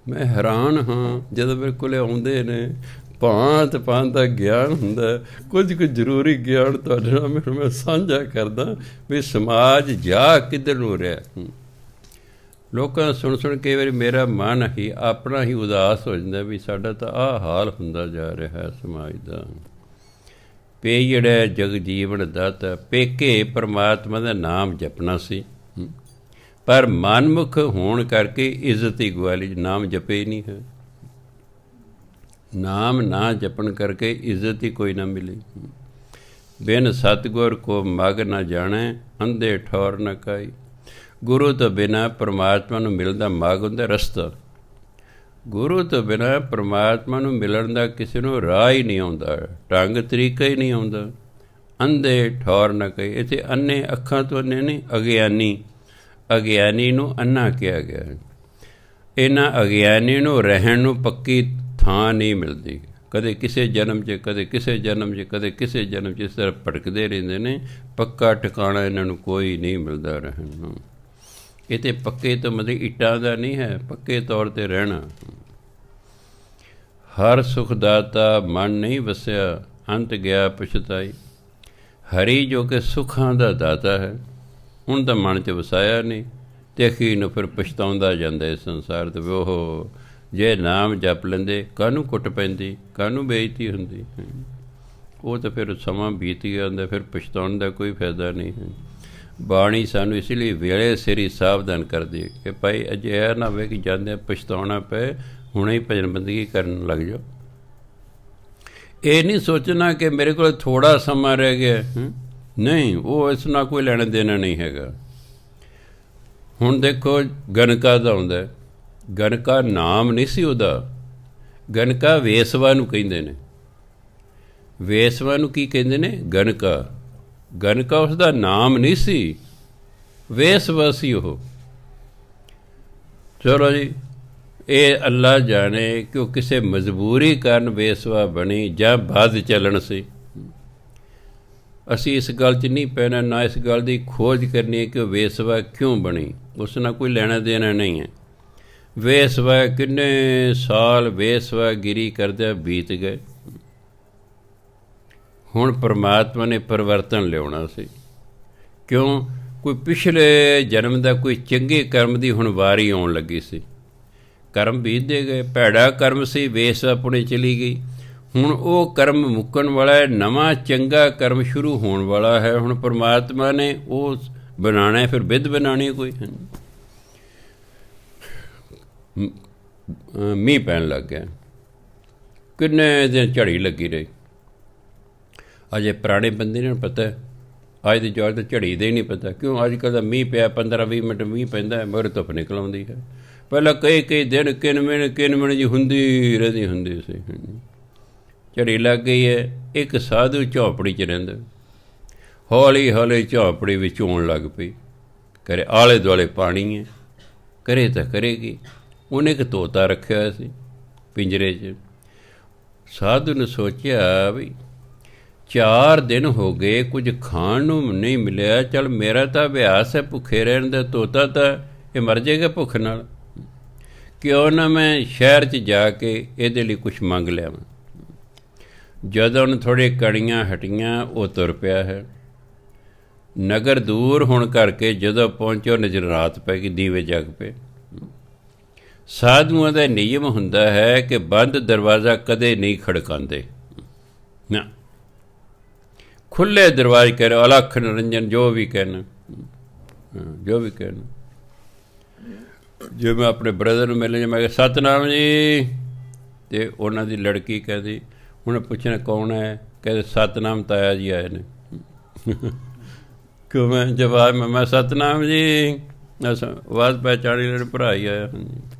ਮੈਂ ਹੈਰਾਨ ਹਾਂ ਜਦੋਂ ਮੇਰੇ ਕੋਲ ਆਉਂਦੇ ਨੇ, ਭਾਂਤ ਭਾਂਤ ਦਾ ਗਿਆਨ ਹੁੰਦਾ, ਕੁਝ ਜ਼ਰੂਰੀ ਗਿਆਨ ਤੁਹਾਡੇ ਨਾਲ ਮੈਂ ਸਾਂਝਾ ਕਰਦਾ ਵੀ ਸਮਾਜ ਜਾ ਕਿੱਧਰ ਨੂੰ ਰਿਹਾ। ਲੋਕਾਂ ਸੁਣ ਸੁਣ ਕਈ ਵਾਰੀ ਮੇਰਾ ਮਨ ਹੀ ਆਪਣਾ ਹੀ ਉਦਾਸ ਹੋ ਜਾਂਦਾ ਵੀ ਸਾਡਾ ਤਾਂ ਆਹ ਹਾਲ ਹੁੰਦਾ ਜਾ ਰਿਹਾ ਹੈ ਸਮਾਜ ਦਾ। ਪੇਜੜੈ ਜਗ ਜੀਵਨ ਦਾਤਾ, ਪੇਕੇ ਪਰਮਾਤਮਾ ਦਾ ਨਾਮ ਜਪਣਾ ਸੀ, ਪਰ ਮਨਮੁਖ ਹੋਣ ਕਰਕੇ ਇੱਜ਼ਤ ਹੀ ਗਵਾ ਲਈ। ਨਾਮ ਜਪੇ ਹੀ ਨਹੀਂ ਹੈ, ਨਾਮ ਨਾ ਜਪਣ ਕਰਕੇ ਇੱਜ਼ਤ ਹੀ ਕੋਈ ਨਾ ਮਿਲੀ। ਬਿਨ ਸਤਿਗੁਰ ਕੋ ਮਗ ਨਾ ਜਾਣੈ, ਅੰਧੇ ਠੌਰ ਨਾ ਕਾਈ। ਗੁਰੂ ਤੋਂ ਬਿਨਾਂ ਪਰਮਾਤਮਾ ਨੂੰ ਮਿਲਣ ਦਾ ਮਾਰਗ ਹੁੰਦਾ ਰਸਤਾ। ਗੁਰੂ ਤੋਂ ਬਿਨਾਂ ਪਰਮਾਤਮਾ ਨੂੰ ਮਿਲਣ ਦਾ ਕਿਸੇ ਨੂੰ ਰਾਹ ਹੀ ਨਹੀਂ ਆਉਂਦਾ, ਢੰਗ ਤਰੀਕਾ ਹੀ ਨਹੀਂ ਆਉਂਦਾ। ਅੰਧੇ ਠੌਰ ਨਾ ਕਹੀ, ਇੱਥੇ ਅੰਨੇ ਅੱਖਾਂ ਤੋਂ ਅੰਨੇ ਨਹੀਂ, ਅਗਿਆਨੀ। ਅਗਿਆਨੀ ਨੂੰ ਅੰਨਾ ਕਿਹਾ ਗਿਆ ਹੈ। ਇਹਨਾਂ ਅਗਿਆਨੀ ਨੂੰ ਰਹਿਣ ਨੂੰ ਪੱਕੀ ਥਾਂ ਨਹੀਂ ਮਿਲਦੀ। ਕਦੇ ਕਿਸੇ ਜਨਮ 'ਚ, ਕਦੇ ਕਿਸੇ ਜਨਮ 'ਚ, ਕਦੇ ਕਿਸੇ ਜਨਮ 'ਚ, ਇਸ ਤਰ੍ਹਾਂ ਭਟਕਦੇ ਰਹਿੰਦੇ ਨੇ। ਪੱਕਾ ਟਿਕਾਣਾ ਇਹਨਾਂ ਨੂੰ ਕੋਈ ਨਹੀਂ ਮਿਲਦਾ ਰਹਿਣ ਨੂੰ। ਇਹ ਤਾਂ ਪੱਕੇ ਤੋਂ ਮਤਲਬ ਇੱਟਾਂ ਦਾ ਨਹੀਂ ਹੈ, ਪੱਕੇ ਤੌਰ 'ਤੇ ਰਹਿਣਾ। ਹਰ ਸੁਖ ਦਾਤਾ ਮਨ ਨਹੀਂ ਵਸਿਆ, ਅੰਤ ਗਿਆ ਪਛਤਾਈ। ਹਰੀ ਜੋ ਕਿ ਸੁੱਖਾਂ ਦਾ ਦਾਤਾ ਹੈ, ਹੁਣ ਤਾਂ ਮਨ 'ਚ ਵਸਾਇਆ ਨਹੀਂ, ਅਤੇ ਅਖੀਰ ਨੂੰ ਫਿਰ ਪਛਤਾਉਂਦਾ ਜਾਂਦਾ ਇਸ ਸੰਸਾਰ 'ਤੇ। ਉਹ ਜੇ ਨਾਮ ਜਪ ਲੈਂਦੇ, ਕਾਹਨੂੰ ਕੁੱਟ ਪੈਂਦੀ, ਕਾਹਨੂੰ ਬੇਇੱਜ਼ਤੀ ਹੁੰਦੀ। ਉਹ ਤਾਂ ਫਿਰ ਸਮਾਂ ਬੀਤ ਗਿਆ ਹੁੰਦਾ, ਫਿਰ ਪਛਤਾਉਣ ਦਾ ਕੋਈ ਫਾਇਦਾ ਨਹੀਂ ਹੈ। ਬਾਣੀ ਸਾਨੂੰ ਇਸ ਲਈ ਵੇਲੇ ਸਿਰ ਹੀ ਸਾਵਧਾਨ ਕਰਦੀ ਹੈ ਕਿ ਭਾਈ ਅਜਿਹਾ ਨਾ ਹੋਵੇ ਕਿ ਜਾਂਦੇ ਪਛਤਾਉਣਾ ਪਏ, ਹੁਣੇ ਹੀ ਭਜਨ ਬੰਦਗੀ ਕਰਨ ਲੱਗ ਜਾਓ। ਇਹ ਨਹੀਂ ਸੋਚਣਾ ਕਿ ਮੇਰੇ ਕੋਲ ਥੋੜ੍ਹਾ ਸਮਾਂ ਰਹਿ ਗਿਆ, ਨਹੀਂ, ਉਹ ਇਸ ਨਾਲ ਕੋਈ ਲੈਣਾ ਦੇਣਾ ਨਹੀਂ ਹੈਗਾ। ਹੁਣ ਦੇਖੋ ਗਨਕਾ ਦਾ ਹੁੰਦਾ, ਗਨਕਾ ਨਾਮ ਨਹੀਂ ਸੀ ਉਹਦਾ, ਗਨਕਾ ਵੇਸਵਾ ਨੂੰ ਕਹਿੰਦੇ ਨੇ। ਵੇਸਵਾ ਨੂੰ ਕੀ ਕਹਿੰਦੇ ਨੇ? ਗਨਕਾ। ਗਨਕਾ ਉਸਦਾ ਨਾਮ ਨਹੀਂ ਸੀ, ਵੇਸਵਾ ਸੀ ਉਹ। ਚਲੋ ਜੀ, ਇਹ ਅੱਲਾ ਜਾਣੇ ਕਿ ਉਹ ਕਿਸੇ ਮਜਬੂਰੀ ਕਾਰਨ ਵੇਸਵਾ ਬਣੀ ਜਾਂ ਬਾਅਦ ਚੱਲਣ ਸੀ। ਅਸੀਂ ਇਸ ਗੱਲ 'ਚ ਨਹੀਂ ਪੈਣਾ, ਨਾ ਇਸ ਗੱਲ ਦੀ ਖੋਜ ਕਰਨੀ ਹੈ ਕਿ ਉਹ ਵੇਸਵਾ ਕਿਉਂ ਬਣੀ। ਉਸ ਨਾਲ ਕੋਈ ਲੈਣਾ ਦੇਣਾ ਨਹੀਂ ਹੈ। ਵੇਸਵਾ ਕਿੰਨੇ ਸਾਲ ਵੇਸਵਾਗਿਰੀ ਕਰਦਿਆਂ ਬੀਤ ਗਏ। ਹੁਣ ਪਰਮਾਤਮਾ ਨੇ ਪਰਿਵਰਤਨ ਲਿਆਉਣਾ ਸੀ। ਕਿਉਂ? ਕੋਈ ਪਿਛਲੇ ਜਨਮ ਦਾ ਕੋਈ ਚੰਗੇ ਕਰਮ ਦੀ ਹੁਣ ਵਾਰੀ ਆਉਣ ਲੱਗੀ ਸੀ। ਕਰਮ ਬੀਤਦੇ ਗਏ, ਭੈੜਾ ਕਰਮ ਸੀ, ਵੇਸਵਾ ਪੁਣੇ ਚਲੀ ਗਈ। ਹੁਣ ਉਹ ਕਰਮ ਮੁੱਕਣ ਵਾਲਾ ਹੈ, ਨਵਾਂ ਚੰਗਾ ਕਰਮ ਸ਼ੁਰੂ ਹੋਣ ਵਾਲਾ ਹੈ। ਹੁਣ ਪਰਮਾਤਮਾ ਨੇ ਉਹ ਬਣਾਉਣਾ, ਫਿਰ ਬਿੱਧ ਬਣਾਉਣੀ ਕੋਈ। ਮੀਂਹ ਪੈਣ ਲੱਗ ਗਿਆ, ਕਿੰਨੇ ਦਿਨ ਝੜੀ ਲੱਗੀ ਰਹੀ। ਅਜੇ ਪੁਰਾਣੇ ਬੰਦੇ ਨੂੰ ਪਤਾ, ਅੱਜ ਦੀ ਜੋੜ ਤਾਂ ਝੜੀ ਦਾ ਹੀ ਨਹੀਂ ਪਤਾ। ਕਿਉਂ? ਅੱਜ ਕੱਲ੍ਹ ਦਾ ਮੀਂਹ ਪਿਆ 15-20 ਮਿੰਟ ਮੀਂਹ ਪੈਂਦਾ ਹੈ, ਮਗਰ ਧੁੱਪ ਨਿਕਲ ਆਉਂਦੀ ਹੈ। ਪਹਿਲਾਂ ਕਈ ਦਿਨ ਕਿੰਨ ਮਿੰਟ ਜੀ ਹੁੰਦੀ ਰਹਿੰਦੀ ਸੀ। ਝੜੀ ਲੱਗ ਗਈ ਹੈ। ਇੱਕ ਸਾਧੂ ਝੌਂਪੜੀ 'ਚ ਰਹਿੰਦਾ, ਹੌਲੀ ਹੌਲੀ ਝੌਂਪੜੀ ਵਿੱਚ ਆਉਣ ਲੱਗ ਪਈ। ਕਰੇ ਆਲੇ ਦੁਆਲੇ ਪਾਣੀ ਹੈ, ਕਰੇ ਤਾਂ ਕਰੇਗੀ। ਉਹਨੇ ਇੱਕ ਤੋਤਾ ਰੱਖਿਆ ਹੋਇਆ ਸੀ ਪਿੰਜਰੇ 'ਚ। ਸਾਧੂ ਨੇ ਸੋਚਿਆ ਵੀ 4 ਦਿਨ ਹੋ ਗਏ, ਕੁਝ ਖਾਣ ਨੂੰ ਨਹੀਂ ਮਿਲਿਆ। ਚੱਲ ਮੇਰਾ ਤਾਂ ਅਭਿਆਸ ਹੈ ਭੁੱਖੇ ਰਹਿਣ ਦਾ, ਤੋਤਾ ਤਾਂ ਇਹ ਮਰ ਜਾਏਗਾ ਭੁੱਖ ਨਾਲ। ਕਿਉਂ ਨਾ ਮੈਂ ਸ਼ਹਿਰ 'ਚ ਜਾ ਕੇ ਇਹਦੇ ਲਈ ਕੁਛ ਮੰਗ ਲਿਆਵਾਂ। ਜਦੋਂ ਉਹਨੂੰ ਥੋੜ੍ਹੇ ਕਣੀਆਂ ਹਟੀਆਂ, ਉਹ ਤੁਰ ਪਿਆ ਹੈ। ਨਗਰ ਦੂਰ ਹੋਣ ਕਰਕੇ ਜਦੋਂ ਪਹੁੰਚੋ ਨਜ਼ਰ ਰਾਤ ਪੈ ਗਈ, ਦੀਵੇ ਜਗ ਪਏ। ਸਾਧੂਆਂ ਦਾ ਨਿਯਮ ਹੁੰਦਾ ਹੈ ਕਿ ਬੰਦ ਦਰਵਾਜ਼ਾ ਕਦੇ ਨਹੀਂ ਖੜਕਾਉਂਦੇ ਨਾ, ਖੁੱਲ੍ਹੇ ਦਰਵਾਜ਼ੇ ਕਰੋ, ਅਲੱਖ ਨਿਰੰਜਨ ਜੋ ਵੀ ਕਹਿਣਾ। ਜੇ ਮੈਂ ਆਪਣੇ ਬ੍ਰਦਰ ਨੂੰ ਮਿਲਣ, ਮੈਂ ਕਿਹਾ ਸਤਨਾਮ ਜੀ, ਅਤੇ ਉਹਨਾਂ ਦੀ ਲੜਕੀ ਕਹਿੰਦੀ, ਹੁਣ ਪੁੱਛਣਾ ਕੌਣ ਹੈ? ਕਹਿੰਦੇ ਸਤਨਾਮ ਤਾਇਆ ਜੀ ਆਏ ਨੇ। ਕਿਉਂ? ਮੈਂ ਜਵਾਬ ਮੈਂ ਸਤਨਾਮ ਜੀ, ਆਵਾਜ਼ ਪਹਿਚਾਣੀ ਲੈਣ ਭਰਾ ਹੀ ਆਇਆ।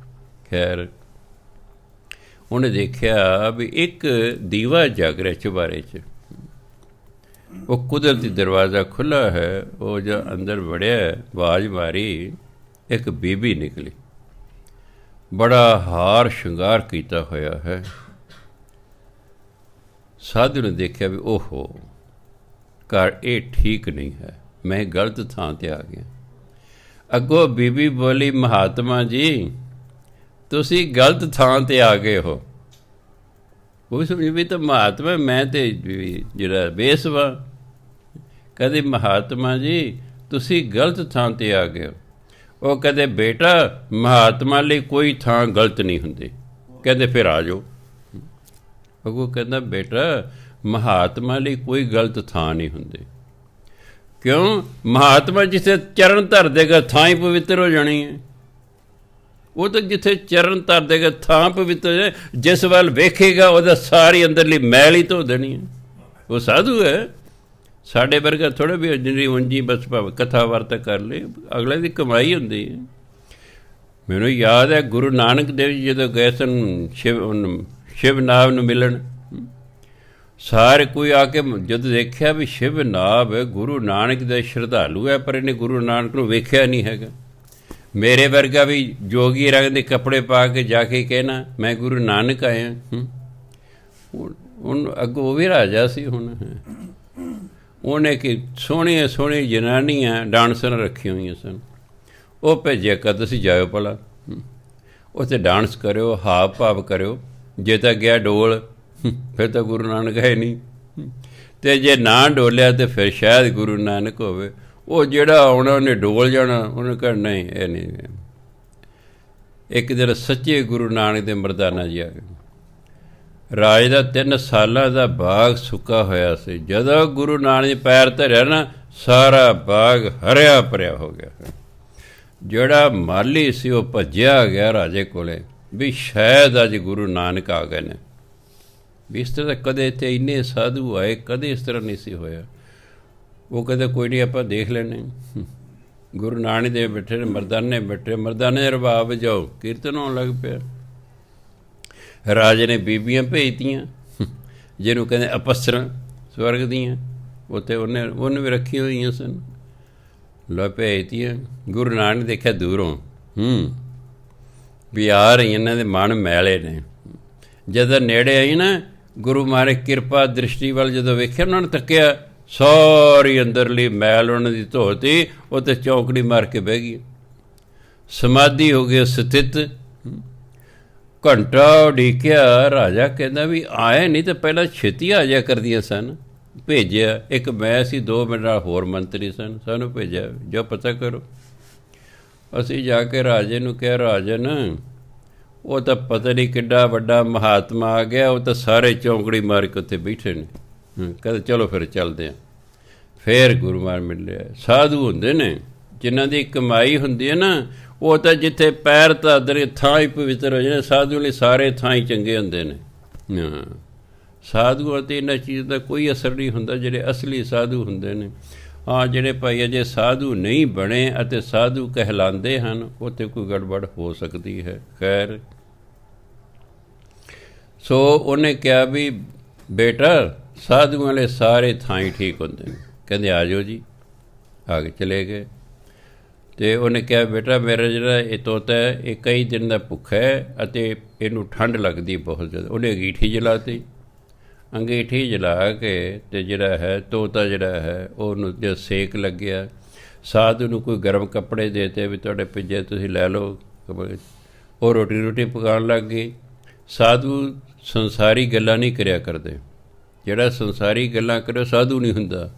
ਖੈਰ, ਉਹਨੇ ਦੇਖਿਆ ਵੀ ਇੱਕ ਦੀਵਾ ਜਗ ਰਿਹਾ ਚੁਬਾਰੇ 'ਚ। ਉਹ ਕੁਦਰਤੀ ਦਰਵਾਜ਼ਾ ਖੁੱਲ੍ਹਾ ਹੈ। ਉਹ ਜੋ ਅੰਦਰ ਵੜਿਆ, ਆਵਾਜ਼ ਮਾਰੀ, ਇੱਕ ਬੀਬੀ ਨਿਕਲੀ, ਬੜਾ ਹਾਰ ਸ਼ਿੰਗਾਰ ਕੀਤਾ ਹੋਇਆ ਹੈ। ਸਾਧੂ ਨੇ ਦੇਖਿਆ ਵੀ ਓਹੋ, ਘਰ ਇਹ ਠੀਕ ਨਹੀਂ ਹੈ, ਮੈਂ ਗਲਤ ਥਾਂ 'ਤੇ ਆ ਗਿਆ। ਅੱਗੋਂ ਬੀਬੀ ਬੋਲੀ, ਮਹਾਤਮਾ ਜੀ ਤੁਸੀਂ ਗਲਤ ਥਾਂ 'ਤੇ ਆ ਗਏ ਹੋ। ਉਹ ਸਮਝੀ ਵੀ ਤਾਂ ਮਹਾਤਮਾ, ਮੈਂ ਤੇ ਜਿਹੜਾ ਵੇਸਵਾ। ਕਦੇ ਮਹਾਤਮਾ ਜੀ ਤੁਸੀਂ ਗਲਤ ਥਾਂ 'ਤੇ ਆ ਗਏ ਹੋ। ਉਹ ਕਹਿੰਦੇ ਬੇਟਾ ਮਹਾਤਮਾ ਲਈ ਕੋਈ ਥਾਂ ਗਲਤ ਨਹੀਂ ਹੁੰਦੀ। ਕਹਿੰਦੇ ਫਿਰ ਆ ਜਾਓ। ਅੱਗੋਂ ਕਹਿੰਦਾ ਬੇਟਾ ਮਹਾਤਮਾ ਲਈ ਕੋਈ ਗਲਤ ਥਾਂ ਨਹੀਂ ਹੁੰਦੀ। ਕਿਉਂ? ਮਹਾਤਮਾ ਜਿੱਥੇ ਚਰਨ ਧਰ ਦੇਗਾ ਥਾਂ ਹੀ ਪਵਿੱਤਰ ਹੋ ਜਾਣੀ ਹੈ। ਉਹ ਤਾਂ ਜਿੱਥੇ ਚਰਨ ਧਰ ਦੇਗਾ ਥਾਂ ਪਵਿੱਤਰ ਹੋ ਜਾਏ। ਜਿਸ ਵੱਲ ਵੇਖੇਗਾ ਉਹਦਾ ਸਾਰੀ ਅੰਦਰਲੀ ਮੈਲ ਹੀ ਧੋ ਦੇਣੀ ਹੈ। ਉਹ ਸਾਧੂ ਹੈ। ਸਾਡੇ ਵਰਗਾ ਥੋੜ੍ਹਾ ਵੀ ਜਿਹੜੀ ਉਂਝੀ ਬਸ ਭਾਵੇਂ ਕਥਾ ਵਾਰਤਾ ਕਰ ਲਏ, ਅਗਲੇ ਦੀ ਕਮਾਈ ਹੁੰਦੀ ਹੈ। ਮੈਨੂੰ ਯਾਦ ਹੈ ਗੁਰੂ ਨਾਨਕ ਦੇਵ ਜੀ ਜਦੋਂ ਗਏ ਸਨ ਸ਼ਿਵ ਨਾਭ ਨੂੰ ਮਿਲਣ, ਸਾਰੇ ਕੋਈ ਆ ਕੇ ਜਦੋਂ ਦੇਖਿਆ ਵੀ ਸ਼ਿਵ ਨਾਭ ਗੁਰੂ ਨਾਨਕ ਦੇ ਸ਼ਰਧਾਲੂ ਹੈ, ਪਰ ਇਹਨੇ ਗੁਰੂ ਨਾਨਕ ਨੂੰ ਵੇਖਿਆ ਨਹੀਂ ਹੈਗਾ। ਮੇਰੇ ਵਰਗਾ ਵੀ ਜੋਗੀ ਰੰਗ ਦੇ ਕੱਪੜੇ ਪਾ ਕੇ ਜਾ ਕੇ ਕਹਿਣਾ ਮੈਂ ਗੁਰੂ ਨਾਨਕ ਆਇਆ। ਹੁਣ ਅੱਗੋਂ ਉਹ ਵੀ ਰਾਜਾ ਸੀ। ਹੁਣ ਉਹਨੇ ਕਿ ਸੋਹਣੀਆਂ ਸੋਹਣੀਆਂ ਜਨਾਨੀਆਂ ਡਾਂਸਰ ਰੱਖੀਆਂ ਹੋਈਆਂ ਸਨ। ਉਹ ਭੇਜਿਆ ਕਰ ਤੁਸੀਂ ਜਾਇਓ ਭਲਾ, ਉੱਥੇ ਡਾਂਸ ਕਰਿਓ, ਹਾਵ ਭਾਵ ਕਰਿਓ। ਜੇ ਤਾਂ ਗਿਆ ਡੋਲ ਫਿਰ ਤਾਂ ਗੁਰੂ ਨਾਨਕ ਹੈ ਨਹੀਂ, ਅਤੇ ਜੇ ਨਾ ਡੋਲਿਆ ਤਾਂ ਫਿਰ ਸ਼ਾਇਦ ਗੁਰੂ ਨਾਨਕ ਹੋਵੇ। ਉਹ ਜਿਹੜਾ ਆਉਣਾ ਉਹਨੇ ਡੋਲ ਜਾਣਾ, ਉਹਨੇ ਕਹਿਣਾ ਨਹੀਂ ਇਹ ਨਹੀਂ। ਇੱਕ ਦਿਨ ਸੱਚੇ ਗੁਰੂ ਨਾਨਕ ਦੇ ਮਰਦਾਨਾ ਜੀ ਆ ਗਏ। ਰਾਜ ਦਾ 3 ਸਾਲਾਂ ਦਾ ਬਾਗ ਸੁੱਕਾ ਹੋਇਆ ਸੀ। ਜਦੋਂ ਗੁਰੂ ਨਾਨਕ ਜੀ ਪੈਰ ਧਰਿਆ ਨਾ ਸਾਰਾ ਬਾਗ ਹਰਿਆ ਭਰਿਆ ਹੋ ਗਿਆ। ਜਿਹੜਾ ਮਾਲੀ ਸੀ ਉਹ ਭੱਜਿਆ ਗਿਆ ਰਾਜੇ ਕੋਲੇ ਵੀ ਸ਼ਾਇਦ ਅੱਜ ਗੁਰੂ ਨਾਨਕ ਆ ਗਏ ਨੇ। ਵੀ ਇਸ ਤਰ੍ਹਾਂ ਕਦੇ ਇੱਥੇ ਇੰਨੇ ਸਾਧੂ ਆਏ, ਕਦੇ ਇਸ ਤਰ੍ਹਾਂ ਨਹੀਂ ਸੀ ਹੋਇਆ। ਉਹ ਕਹਿੰਦੇ ਕੋਈ ਨਹੀਂ ਆਪਾਂ ਦੇਖ ਲੈਣੇ। ਗੁਰੂ ਨਾਨਕ ਦੇਵ ਬੈਠੇ ਨੇ, ਮਰਦਾਨੇ ਬੈਠੇ, ਮਰਦਾਨੇ ਰਬਾਬ ਜਾਓ, ਕੀਰਤਨ ਹੋਣ ਲੱਗ ਪਿਆ। ਰਾਜੇ ਨੇ ਬੀਬੀਆਂ ਭੇਜਤੀਆਂ, ਜਿਹਨੂੰ ਕਹਿੰਦੇ ਅਪਸਰਾਂ ਸਵਰਗ ਦੀਆਂ, ਉੱਥੇ ਉਹਨੇ ਵੀ ਰੱਖੀਆਂ ਹੋਈਆਂ ਸਨ। ਲੋ ਭੇਜਤੀਆਂ। ਗੁਰੂ ਨਾਨਕ ਦੇਖਿਆ ਦੂਰੋਂ ਵੀ ਆ ਰਹੀ, ਇਹਨਾਂ ਦੇ ਮਨ ਮੈਲੇ ਨੇ। ਜਦੋਂ ਨੇੜੇ ਆਈ ਨਾ, ਗੁਰੂ ਮਹਾਰਾਜ ਕਿਰਪਾ ਦ੍ਰਿਸ਼ਟੀ ਵੱਲ ਜਦੋਂ ਵੇਖਿਆ, ਉਹਨਾਂ ਨੇ ਤੱਕਿਆ, ਸਾਰੀ ਅੰਦਰਲੀ ਮੈਲ ਉਹਨਾਂ ਦੀ ਧੋਤੀ, ਉਹ ਤੇ ਚੌਂਕੜੀ ਮਾਰ ਕੇ ਬਹਿ ਗਈ, ਸਮਾਧੀ ਹੋ ਗਈ ਸਥਿਤ। ਘੰਟਾ ਉਡੀਕਿਆ। ਰਾਜਾ ਕਹਿੰਦਾ ਵੀ ਆਏ ਨਹੀਂ ਤਾਂ ਪਹਿਲਾਂ ਛੇਤੀ ਆ ਜਾ ਕਰਦੀਆਂ ਸਨ। ਭੇਜਿਆ ਇੱਕ ਮੈਂ ਸੀ, 2 ਮੇਰੇ ਨਾਲ ਹੋਰ ਮੰਤਰੀ ਸਨ, ਸਾਨੂੰ ਭੇਜਿਆ ਜੋ ਪਤਾ ਕਰੋ। ਅਸੀਂ ਜਾ ਕੇ ਰਾਜੇ ਨੂੰ ਕਿਹਾ ਰਾਜਨ ਉਹ ਤਾਂ ਪਤਾ ਨਹੀਂ ਕਿੱਡਾ ਵੱਡਾ ਮਹਾਤਮਾ ਆ ਗਿਆ, ਉਹ ਤਾਂ ਸਾਰੇ ਚੌਂਕੜੀ ਮਾਰ ਕੇ ਉੱਥੇ ਬੈਠੇ ਨੇ। ਕਹਿੰਦੇ ਚਲੋ ਫਿਰ ਚੱਲਦੇ ਹਾਂ। ਫਿਰ ਗੁਰੂ ਮਹਾਰਾਜ ਮਿਲਿਆ। ਸਾਧੂ ਹੁੰਦੇ ਨੇ ਜਿਨ੍ਹਾਂ ਦੀ ਕਮਾਈ ਹੁੰਦੀ ਹੈ ਨਾ, ਉਹ ਤਾਂ ਜਿੱਥੇ ਪੈਰ ਧਰਦੇ ਥਾਂ ਹੀ ਪਵਿੱਤਰ ਹੋ ਜਾਏ। ਸਾਧੂ ਲਈ ਸਾਰੇ ਥਾਂ ਹੀ ਚੰਗੇ ਹੁੰਦੇ ਨੇ। ਸਾਧੂਆਂ 'ਤੇ ਇਹਨਾਂ ਚੀਜ਼ ਦਾ ਕੋਈ ਅਸਰ ਨਹੀਂ ਹੁੰਦਾ, ਜਿਹੜੇ ਅਸਲੀ ਸਾਧੂ ਹੁੰਦੇ ਨੇ। ਹਾਂ, ਜਿਹੜੇ ਭਾਈ ਅਜੇ ਸਾਧੂ ਨਹੀਂ ਬਣੇ ਅਤੇ ਸਾਧੂ ਕਹਿਲਾਉਂਦੇ ਹਨ, ਉੱਥੇ ਕੋਈ ਗੜਬੜ ਹੋ ਸਕਦੀ ਹੈ। ਖੈਰ, ਸੋ ਉਹਨੇ ਕਿਹਾ ਵੀ ਬੇਟਾ ਸਾਧੂਆਂ ਵਾਲੇ ਸਾਰੇ ਥਾਂ ਹੀ ਠੀਕ ਹੁੰਦੇ ਨੇ। ਕਹਿੰਦੇ ਆ ਜਾਓ ਜੀ। ਆ ਕੇ ਚਲੇ ਗਏ। ਅਤੇ ਉਹਨੇ ਕਿਹਾ ਬੇਟਾ ਮੇਰਾ ਜਿਹੜਾ ਇਹ ਤੋਤਾ ਹੈ ਇਹ ਕਈ ਦਿਨ ਦਾ ਭੁੱਖਾ ਹੈ ਅਤੇ ਇਹਨੂੰ ਠੰਡ ਲੱਗਦੀ ਬਹੁਤ ਜ਼ਿਆਦਾ। ਉਹਨੇ ਅੰਗੀਠੀ ਜਲਾਤੀ। ਅੰਗੀਠੀ ਜਲਾ ਕੇ ਅਤੇ ਜਿਹੜਾ ਹੈ ਤੋਤਾ ਜਿਹੜਾ ਹੈ ਉਹਨੂੰ ਜੇ ਸੇਕ ਲੱਗਿਆ, ਸਾਧੂ ਨੂੰ ਕੋਈ ਗਰਮ ਕੱਪੜੇ ਦੇ ਦਿੱਤੇ ਵੀ ਤੁਹਾਡੇ ਭਿੱਜੇ ਤੁਸੀਂ ਲੈ ਲਓ। ਉਹ ਰੋਟੀ ਪਕਾਉਣ ਲੱਗ ਗਈ। ਸਾਧੂ ਸੰਸਾਰੀ ਗੱਲਾਂ ਨਹੀਂ ਕਰਿਆ ਕਰਦੇ। ਜਿਹੜਾ ਸੰਸਾਰੀ ਗੱਲਾਂ ਕਰੇ ਸਾਧੂ ਨਹੀਂ ਹੁੰਦਾ।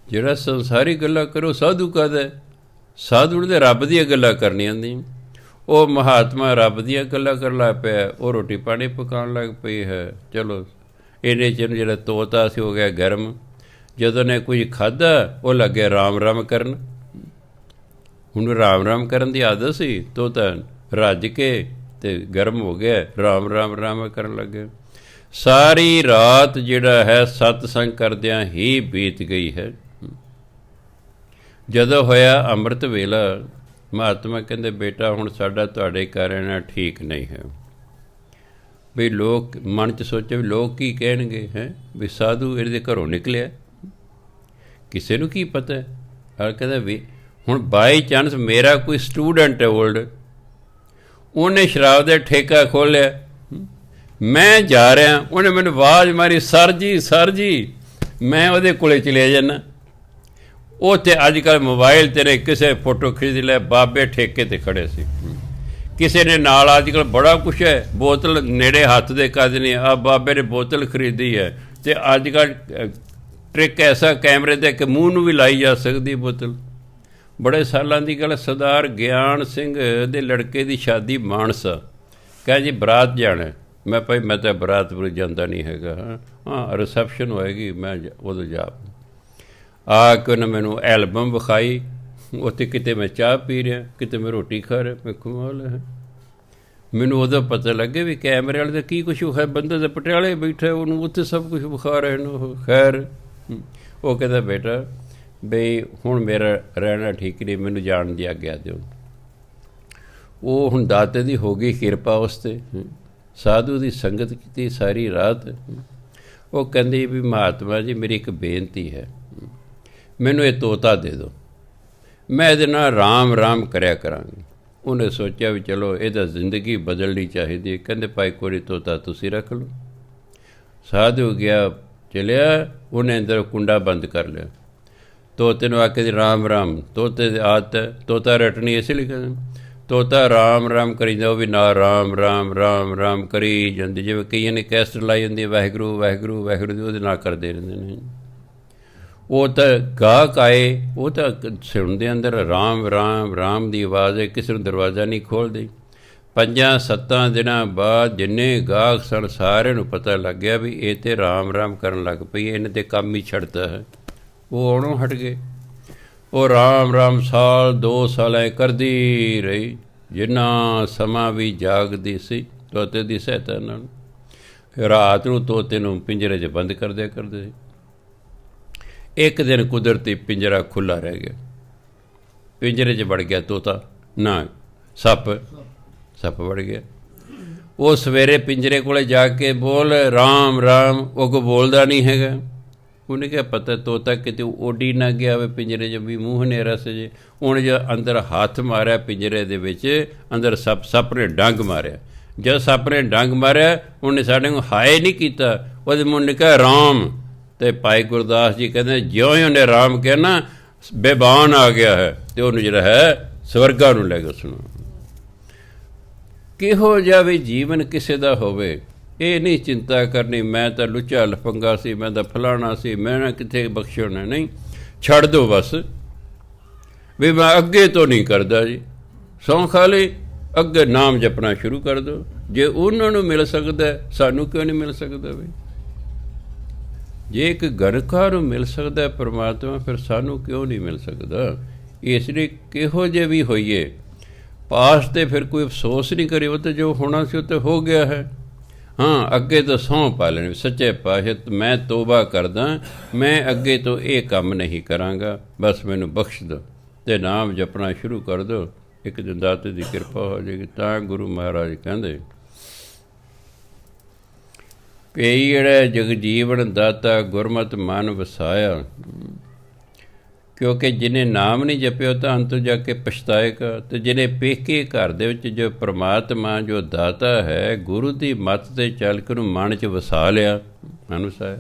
ਜਿਹੜਾ ਸੰਸਾਰੀ ਗੱਲਾਂ ਕਰੋ ਸਾਧੂ ਕਾਹਦਾ? ਸਾਧੂ ਨੇ ਰੱਬ ਦੀਆਂ ਗੱਲਾਂ ਕਰਨੀਆਂ ਹੁੰਦੀਆਂ। ਉਹ ਮਹਾਤਮਾ ਰੱਬ ਦੀਆਂ ਗੱਲਾਂ ਕਰਨ ਲੱਗ ਪਿਆ। ਉਹ ਰੋਟੀ ਪਾਣੀ ਪਕਾਉਣ ਲੱਗ ਪਈ ਹੈ। ਚਲੋ ਇਹਨੇ 'ਚ ਜਿਹੜਾ ਤੋਤਾ ਸੀ ਹੋ ਗਿਆ ਗਰਮ। ਜਦੋਂ ਨੇ ਕੁਝ ਖਾਧਾ ਉਹ ਲੱਗਿਆ ਰਾਮ ਰਾਮ ਕਰਨ। ਹੁਣ ਰਾਮ ਰਾਮ ਕਰਨ ਦੀ ਆਦਤ ਸੀ। ਤੋਤਾ ਰੱਜ ਕੇ ਅਤੇ ਗਰਮ ਹੋ ਗਿਆ, ਰਾਮ ਰਾਮ ਰਾਮ ਕਰਨ ਲੱਗੇ। ਸਾਰੀ ਰਾਤ ਜਿਹੜਾ ਹੈ ਸਤਸੰਗ ਕਰਦਿਆਂ ਹੀ ਬੀਤ ਗਈ ਹੈ। ਜਦੋਂ ਹੋਇਆ ਅੰਮ੍ਰਿਤ ਵੇਲਾ, ਮਹਾਤਮਾ ਕਹਿੰਦੇ ਬੇਟਾ ਹੁਣ ਸਾਡਾ ਤੁਹਾਡੇ ਘਰ ਰਹਿਣਾ ਠੀਕ ਨਹੀਂ ਹੈ। ਵੀ ਲੋਕ ਮਨ 'ਚ ਸੋਚੇ ਵੀ ਲੋਕ ਕੀ ਕਹਿਣਗੇ ਹੈ ਵੀ ਸਾਧੂ ਇਹਦੇ ਘਰੋਂ ਨਿਕਲਿਆ, ਕਿਸੇ ਨੂੰ ਕੀ ਪਤਾ ਹੈ। ਕਹਿੰਦਾ ਵੀ ਹੁਣ ਬਾਈ ਚਾਂਸ ਮੇਰਾ ਕੋਈ ਸਟੂਡੈਂਟ ਹੈ ਓਲਡ, ਉਹਨੇ ਸ਼ਰਾਬ ਦਾ ਠੇਕਾ ਖੋਲ੍ਹਿਆ, ਮੈਂ ਜਾ ਰਿਹਾ, ਉਹਨੇ ਮੈਨੂੰ ਆਵਾਜ਼ ਮਾਰੀ ਸਰ ਜੀ, ਮੈਂ ਉਹਦੇ ਕੋਲੇ ਚਲਿਆ ਜਾਂਦਾ। ਉੱਥੇ ਅੱਜ ਕੱਲ੍ਹ ਮੋਬਾਈਲ ਤੇਰੇ ਕਿਸੇ ਫੋਟੋ ਖਿੱਚ ਲੈ, ਬਾਬੇ ਠੇਕੇ 'ਤੇ ਖੜ੍ਹੇ ਸੀ। ਕਿਸੇ ਨੇ ਨਾਲ ਅੱਜ ਕੱਲ੍ਹ ਬੜਾ ਕੁਛ ਹੈ, ਬੋਤਲ ਨੇੜੇ ਹੱਥ ਦੇ ਕੱਢ ਨਹੀਂ, ਆ ਬਾਬੇ ਨੇ ਬੋਤਲ ਖਰੀਦੀ ਹੈ। ਅਤੇ ਅੱਜ ਕੱਲ੍ਹ ਟ੍ਰਿਕ ਐਸਾ ਕੈਮਰੇ 'ਤੇ ਕਿ ਮੂੰਹ ਨੂੰ ਵੀ ਲਾਈ ਜਾ ਸਕਦੀ ਬੋਤਲ। ਬੜੇ ਸਾਲਾਂ ਦੀ ਗੱਲ, ਸਰਦਾਰ ਗਿਆਨ ਸਿੰਘ ਦੇ ਲੜਕੇ ਦੀ ਸ਼ਾਦੀ ਮਾਨਸਾ, ਕਹੇ ਜੀ ਬਰਾਤ ਜਾਣਾ। ਮੈਂ ਭਾਈ ਮੈਂ ਤਾਂ ਬਰਾਤ ਪਰ ਜਾਂਦਾ ਨਹੀਂ ਹੈਗਾ। ਹਾਂ ਰਿਸੈਪਸ਼ਨ ਹੋਏਗੀ, ਮੈਂ ਉਦੋਂ ਜਾ ਆ ਕੇ ਉਹਨੇ ਮੈਨੂੰ ਐਲਬਮ ਵਿਖਾਈ। ਉੱਥੇ ਕਿਤੇ ਮੈਂ ਚਾਹ ਪੀ ਰਿਹਾ, ਕਿਤੇ ਮੈਂ ਰੋਟੀ ਖਾ ਰਿਹਾ। ਮੈਂ ਕਮਾਲ ਹੈ। ਮੈਨੂੰ ਉਦੋਂ ਪਤਾ ਲੱਗੇ ਵੀ ਕੈਮਰੇ ਵਾਲੇ ਦਾ ਕੀ ਕੁਛ ਹੈ। ਬੰਦੇ ਦੇ ਪਟਿਆਲੇ ਬੈਠਾ, ਉਹਨੂੰ ਉੱਥੇ ਸਭ ਕੁਛ ਵਿਖਾ ਰਹੇ ਨੇ ਉਹ। ਖੈਰ ਉਹ ਕਹਿੰਦਾ ਬੇਟਾ ਬਈ ਹੁਣ ਮੇਰਾ ਰਹਿਣਾ ਠੀਕ ਨਹੀਂ, ਮੈਨੂੰ ਜਾਣ ਦੀ ਆਗਿਆ ਦਿਓ। ਉਹ ਹੁਣ ਦਾਤੇ ਦੀ ਹੋ ਗਈ ਕਿਰਪਾ ਉਸ 'ਤੇ। ਸਾਧੂ ਦੀ ਸੰਗਤ ਕੀਤੀ ਸਾਰੀ ਰਾਤ। ਉਹ ਕਹਿੰਦੀ ਵੀ ਮਹਾਤਮਾ ਜੀ ਮੇਰੀ ਇੱਕ ਬੇਨਤੀ ਹੈ, ਮੈਨੂੰ ਇਹ ਤੋਤਾ ਦੇ ਦਿਓ, ਮੈਂ ਇਹਦੇ ਨਾਲ ਰਾਮ ਰਾਮ ਕਰਿਆ ਕਰਾਂਗੀ। ਉਹਨੇ ਸੋਚਿਆ ਵੀ ਚਲੋ ਇਹਦਾ ਜ਼ਿੰਦਗੀ ਬਦਲਣੀ ਚਾਹੀਦੀ ਹੈ। ਕਹਿੰਦੇ ਭਾਈ ਕੋਈ ਤੋਤਾ ਤੁਸੀਂ ਰੱਖ ਲਓ। ਸਾਧੂ ਗਿਆ, ਚਲਿਆ, ਉਹਨੇ ਅੰਦਰ ਕੁੰਡਾ ਬੰਦ ਕਰ ਲਿਆ। ਤੋਤੇ ਨੂੰ ਆਖੇ ਰਾਮ ਰਾਮ, ਤੋਤੇ ਦੀ ਆਦਤ ਹੈ, ਤੋਤਾ ਰਟਣੀ ਇਸ ਲਈ ਕਹਿੰਦੇ। ਤੋਤਾ ਰਾਮ ਰਾਮ ਕਰੀ ਜਾਂਦਾ, ਉਹ ਵੀ ਨਾ ਰਾਮ ਰਾਮ ਰਾਮ ਰਾਮ ਕਰੀ ਜਾਂਦੀ। ਜਿਵੇਂ ਕਈਆਂ ਨੇ ਕੈਸਟ ਲਾਈ ਹੁੰਦੀ ਹੈ ਵਾਹਿਗੁਰੂ ਵਾਹਿਗੁਰੂ ਵਾਹਿਗੁਰੂ ਦੀ, ਉਹਦੇ ਨਾਲ ਕਰਦੇ ਰਹਿੰਦੇ ਨੇ। ਉਹ ਤਾਂ ਗਾਹਕ ਆਏ, ਉਹ ਤਾਂ ਸੁਣਦੇ ਅੰਦਰ ਰਾਮ ਰਾਮ ਰਾਮ ਦੀ ਆਵਾਜ਼ ਹੈ, ਕਿਸੇ ਨੂੰ ਦਰਵਾਜ਼ਾ ਨਹੀਂ ਖੋਲ੍ਹਦੀ। 5-7 ਦਿਨਾਂ ਬਾਅਦ ਜਿੰਨੇ ਗਾਹਕ ਸਨ ਸਾਰਿਆਂ ਨੂੰ ਪਤਾ ਲੱਗ ਗਿਆ ਵੀ ਇਹ ਤਾਂ ਰਾਮ ਰਾਮ ਕਰਨ ਲੱਗ ਪਈ, ਇਹਨੇ ਤਾਂ ਕੰਮ ਹੀ ਛੱਡਤਾ ਹੈ। ਉਹ ਆਉਣੋਂ ਹਟ ਗਏ। ਉਹ ਰਾਮ ਰਾਮ ਸਾਲ 2 ਸਾਲ ਐ ਕਰਦੀ ਰਹੀ, ਜਿੰਨਾ ਸਮਾਂ ਵੀ ਜਾਗਦੀ ਸੀ ਤੋਤੇ ਦੀ ਸਹਾਇਤਾ ਨਾਲ। ਰਾਤ ਨੂੰ ਤੋਤੇ ਨੂੰ ਪਿੰਜਰੇ 'ਚ ਬੰਦ ਕਰਦੇ ਸੀ। ਇੱਕ ਦਿਨ ਕੁਦਰਤੀ ਪਿੰਜਰਾ ਖੁੱਲ੍ਹਾ ਰਹਿ ਗਿਆ, ਪਿੰਜਰੇ 'ਚ ਵੜ ਗਿਆ ਤੋਤਾ, ਨਾ ਸੱਪ ਵੜ ਗਿਆ। ਉਹ ਸਵੇਰੇ ਪਿੰਜਰੇ ਕੋਲੇ ਜਾ ਕੇ ਬੋਲ ਰਾਮ ਰਾਮ, ਉਹ ਕੋ ਬੋਲਦਾ ਨਹੀਂ ਹੈਗਾ। ਉਹਨੇ ਕਿਹਾ ਪਤਾ ਤੋਤਾ ਕਿਤੇ ਉੱਡੀ ਨਾ ਗਿਆ ਹੋਵੇ ਪਿੰਜਰੇ 'ਚ, ਵੀ ਮੂੰਹ ਹਨੇਰਾ ਸਜੇ। ਉਹਨੇ ਜਦ ਅੰਦਰ ਹੱਥ ਮਾਰਿਆ ਪਿੰਜਰੇ ਦੇ ਵਿੱਚ, ਅੰਦਰ ਸੱਪ ਨੇ ਡੰਗ ਮਾਰਿਆ। ਜਦ ਸੱਪ ਨੇ ਡੰਗ ਮਾਰਿਆ, ਉਹਨੇ ਸਾਡੇ ਨੂੰ ਹਾਏ ਨਹੀਂ ਕੀਤਾ, ਉਹਦੇ ਮੂੰਹ ਨੇ ਕਿਹਾ ਰਾਮ। ਅਤੇ ਭਾਈ ਗੁਰਦਾਸ ਜੀ ਕਹਿੰਦੇ ਜਿਉਂ ਹੀ ਉਹਨੇ ਰਾਮ ਕਿਹਾ ਨਾ, ਬੇਬਾਨ ਆ ਗਿਆ ਹੈ ਅਤੇ ਉਹਨੂੰ ਜਿਹੜਾ ਹੈ ਸਵਰਗਾਂ ਨੂੰ ਲੈ ਕੇ ਸੁਣੋ। ਕਿਹੋ ਜਿਹਾ ਵੀ ਜੀਵਨ ਕਿਸੇ ਦਾ ਹੋਵੇ, ਇਹ ਨਹੀਂ ਚਿੰਤਾ ਕਰਨੀ ਮੈਂ ਤਾਂ ਲੁੱਚਾ ਲਫੰਗਾ ਸੀ, ਮੈਂ ਤਾਂ ਫਲਾਣਾ ਸੀ, ਮੈਂ ਨਾ ਕਿੱਥੇ ਬਖਸ਼ਣਾ। ਨਹੀਂ, ਛੱਡ ਦਿਓ ਬਸ ਵੀ ਮੈਂ ਅੱਗੇ ਤੋਂ ਨਹੀਂ ਕਰਦਾ ਜੀ। ਸਹੁੰ ਖਾ ਲਈ, ਅੱਗੇ ਨਾਮ ਜਪਣਾ ਸ਼ੁਰੂ ਕਰ ਦਿਓ। ਜੇ ਉਹਨਾਂ ਨੂੰ ਮਿਲ ਸਕਦਾ ਸਾਨੂੰ ਕਿਉਂ ਨਹੀਂ ਮਿਲ ਸਕਦਾ ਬਈ? ਜੇ ਇੱਕ ਗਣਕਾਰ ਨੂੰ ਮਿਲ ਸਕਦਾ ਪਰਮਾਤਮਾ, ਫਿਰ ਸਾਨੂੰ ਕਿਉਂ ਨਹੀਂ ਮਿਲ ਸਕਦਾ? ਇਸ ਲਈ ਕਿਹੋ ਜਿਹੇ ਵੀ ਹੋਈਏ ਪਾਸ 'ਤੇ ਫਿਰ ਕੋਈ ਅਫਸੋਸ ਨਹੀਂ ਕਰੇ। ਉਹ ਤਾਂ ਜੋ ਹੋਣਾ ਸੀ ਉਹ ਤਾਂ ਹੋ ਗਿਆ ਹੈ। ਹਾਂ ਅੱਗੇ ਤੋਂ ਸਹੁੰ ਪਾ ਲੈਣੀ, ਸੱਚੇ ਪਾਤਸ਼ਾਹ ਮੈਂ ਤੋਬਾ ਕਰਦਾ, ਮੈਂ ਅੱਗੇ ਤੋਂ ਇਹ ਕੰਮ ਨਹੀਂ ਕਰਾਂਗਾ, ਬਸ ਮੈਨੂੰ ਬਖਸ਼ ਦਿਓ ਅਤੇ ਨਾਮ ਜਪਣਾ ਸ਼ੁਰੂ ਕਰ ਦਿਓ। ਇੱਕ ਦਿਨ ਦਾਤੇ ਦੀ ਕਿਰਪਾ ਹੋ ਜਾਏਗੀ। ਤਾਂ ਗੁਰੂ ਮਹਾਰਾਜ ਕਹਿੰਦੇ ਪਈੜੇ ਜਗਜੀਵਨ ਦਾਤਾ ਗੁਰਮਤਿ ਮਨ ਵਸਾਇਆ। ਕਿਉਂਕਿ ਜਿਹਨੇ ਨਾਮ ਨਹੀਂ ਜਪਿਆ ਤਾਂ ਅੰਤ ਜਾ ਕੇ ਪਛਤਾਏਗਾ। ਅਤੇ ਜਿਹਨੇ ਪੇਕੇ ਘਰ ਦੇ ਵਿੱਚ ਜੋ ਪਰਮਾਤਮਾ ਜੋ ਦਾਤਾ ਹੈ ਗੁਰੂ ਦੀ ਮੱਤ 'ਤੇ ਚੱਲ ਕੇ ਉਹਨੂੰ ਮਨ 'ਚ ਵਸਾ ਲਿਆ, ਅਨੁਸਾਰ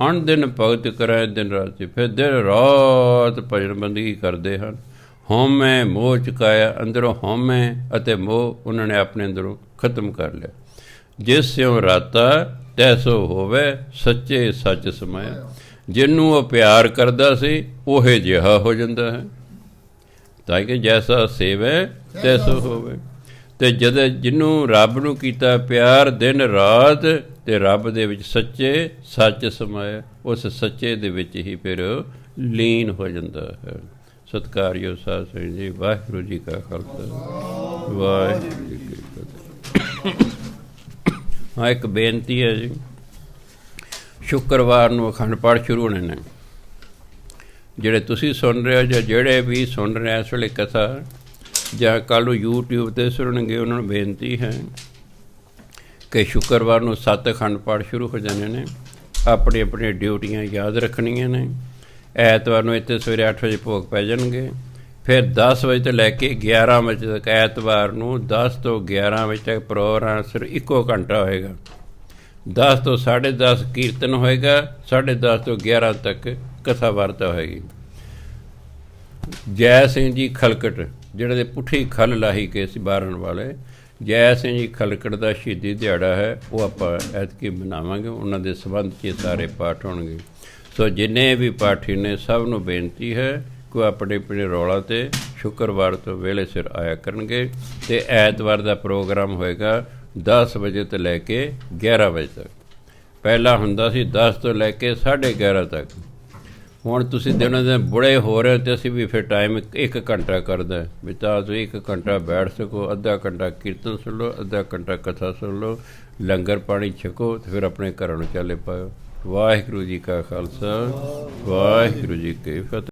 ਅਣ ਦਿਨ ਭਗਤ ਕਰੇ ਦਿਨ ਰਾਤ, ਫਿਰ ਦਿਨ ਰਾਤ ਭਜਨ ਬੰਦਗੀ ਕਰਦੇ ਹਨ। ਹਉਮੈ ਮੋਹ ਚੁਕਾਇਆ, ਅੰਦਰੋਂ ਹਉਮੈ ਅਤੇ ਮੋਹ ਉਹਨਾਂ ਨੇ ਆਪਣੇ ਅੰਦਰੋਂ ਖਤਮ ਕਰ ਲਿਆ। ਜਿਸ ਸਿਉ ਰਾਤਾ ਤੈਸੋ ਹੋਵੇ ਸੱਚੇ ਸੱਚ ਸਮਾਇਆ। ਜਿਹਨੂੰ ਉਹ ਪਿਆਰ ਕਰਦਾ ਸੀ ਉਹੇ ਜਿਹਾ ਹੋ ਜਾਂਦਾ ਹੈ। ਤਾਂ ਕਿ ਜੈਸਾ ਸੇਵੈ ਤੈਸੋ ਹੋਵੇ। ਅਤੇ ਜਦ ਜਿਹਨੂੰ ਰੱਬ ਨੂੰ ਕੀਤਾ ਪਿਆਰ ਦਿਨ ਰਾਤ, ਅਤੇ ਰੱਬ ਦੇ ਵਿੱਚ ਸੱਚੇ ਸੱਚ ਸਮਾਇਆ, ਉਸ ਸੱਚੇ ਦੇ ਵਿੱਚ ਹੀ ਫਿਰ ਲੀਨ ਹੋ ਜਾਂਦਾ ਹੈ। ਸਤਿਕਾਰਯੋਗ ਸਾਧ ਸੰਗਤ ਜੀ, ਵਾਹਿਗੁਰੂ ਜੀ ਕਾ ਖਾਲਸਾ ਵਾਹਿਗੁਰੂ ਜੀ ਕੀ ਫਤਿਹ। ਹਾਂ ਇੱਕ ਬੇਨਤੀ ਹੈ ਜੀ, ਸ਼ੁੱਕਰਵਾਰ ਨੂੰ ਅਖੰਡ ਪਾਠ ਸ਼ੁਰੂ ਹੋਣੇ ਨੇ। ਜਿਹੜੇ ਤੁਸੀਂ ਸੁਣ ਰਹੇ ਹੋ ਜਾਂ ਜਿਹੜੇ ਵੀ ਸੁਣ ਰਹੇ ਇਸ ਵੇਲੇ ਕਥਾ ਜਾਂ ਕੱਲ੍ਹ ਨੂੰ YouTube 'ਤੇ ਸੁਣਨਗੇ, ਉਹਨਾਂ ਨੂੰ ਬੇਨਤੀ ਹੈ ਕਿ ਸ਼ੁੱਕਰਵਾਰ ਨੂੰ 7 ਅਖੰਡ ਪਾਠ ਸ਼ੁਰੂ ਹੋ ਜਾਣੇ ਨੇ। ਆਪਣੀ ਆਪਣੀ ਡਿਊਟੀਆਂ ਯਾਦ ਰੱਖਣੀਆਂ ਨੇ। ਐਤਵਾਰ ਨੂੰ ਇੱਥੇ ਸਵੇਰੇ 8 ਵਜੇ ਭੋਗ ਪੈ ਜਾਣਗੇ। ਫਿਰ 10 ਵਜੇ ਤੋਂ ਲੈ ਕੇ 11 ਵਜੇ ਤੱਕ, ਐਤਵਾਰ ਨੂੰ 10 ਤੋਂ 11 ਵਜੇ ਤੱਕ ਪ੍ਰੋਗਰਾਮ ਸਿਰਫ ਇੱਕੋ ਘੰਟਾ ਹੋਏਗਾ। 10 ਤੋਂ 10:30 ਕੀਰਤਨ ਹੋਏਗਾ, 10:30 ਤੋਂ 11 ਤੱਕ ਕਥਾ ਵਾਰਤਾ ਹੋਏਗੀ। ਜੈ ਸਿੰਘ ਜੀ ਖਲਕਟ, ਜਿਹੜੇ ਦੇ ਪੁੱਠੀ ਖਲ ਲਾਹੀ ਕੇ ਸੀ ਬਾਰਨ ਵਾਲੇ, ਜੈ ਸਿੰਘ ਜੀ ਖਲਕਟ ਦਾ ਸ਼ਹੀਦੀ ਦਿਹਾੜਾ ਹੈ, ਉਹ ਆਪਾਂ ਐਤਕੀ ਮਨਾਵਾਂਗੇ। ਉਹਨਾਂ ਦੇ ਸੰਬੰਧ 'ਚ ਸਾਰੇ ਪਾਠ ਹੋਣਗੇ। ਸੋ ਜਿੰਨੇ ਵੀ ਪਾਠੀ ਨੇ ਸਭ ਨੂੰ ਬੇਨਤੀ ਹੈ ਕੋਈ ਆਪਣੇ ਆਪਣੇ ਰੌਲਾ 'ਤੇ ਸ਼ੁੱਕਰਵਾਰ ਤੋਂ ਵੇਲੇ ਸਿਰ ਆਇਆ ਕਰਨਗੇ। ਅਤੇ ਐਤਵਾਰ ਦਾ ਪ੍ਰੋਗਰਾਮ ਹੋਏਗਾ 10 ਵਜੇ ਤੋਂ ਲੈ ਕੇ 11 ਵਜੇ ਤੱਕ। ਪਹਿਲਾਂ ਹੁੰਦਾ ਸੀ 10 ਤੋਂ ਲੈ ਕੇ 11:30 ਤੱਕ। ਹੁਣ ਤੁਸੀਂ ਦਿਨੋਂ ਦਿਨ ਬੁੜੇ ਹੋ ਰਹੇ ਹੋ ਅਤੇ ਅਸੀਂ ਵੀ ਫਿਰ ਟਾਈਮ 1 ਘੰਟਾ ਕਰਦਾ ਵੀ ਤਾਂ ਤੁਸੀਂ 1 ਘੰਟਾ ਬੈਠ ਸਕੋ, ਅੱਧਾ ਘੰਟਾ ਕੀਰਤਨ ਸੁਣ ਲਓ, ਅੱਧਾ ਘੰਟਾ ਕਥਾ ਸੁਣ ਲਓ, ਲੰਗਰ ਪਾਣੀ ਛਕੋ ਅਤੇ ਫਿਰ ਆਪਣੇ ਘਰਾਂ ਨੂੰ ਚੱਲੇ ਪਾਓ। ਵਾਹਿਗੁਰੂ ਜੀ ਕਾ ਖਾਲਸਾ, ਵਾਹਿਗੁਰੂ ਜੀ ਕੀ ਫਤਿਹ।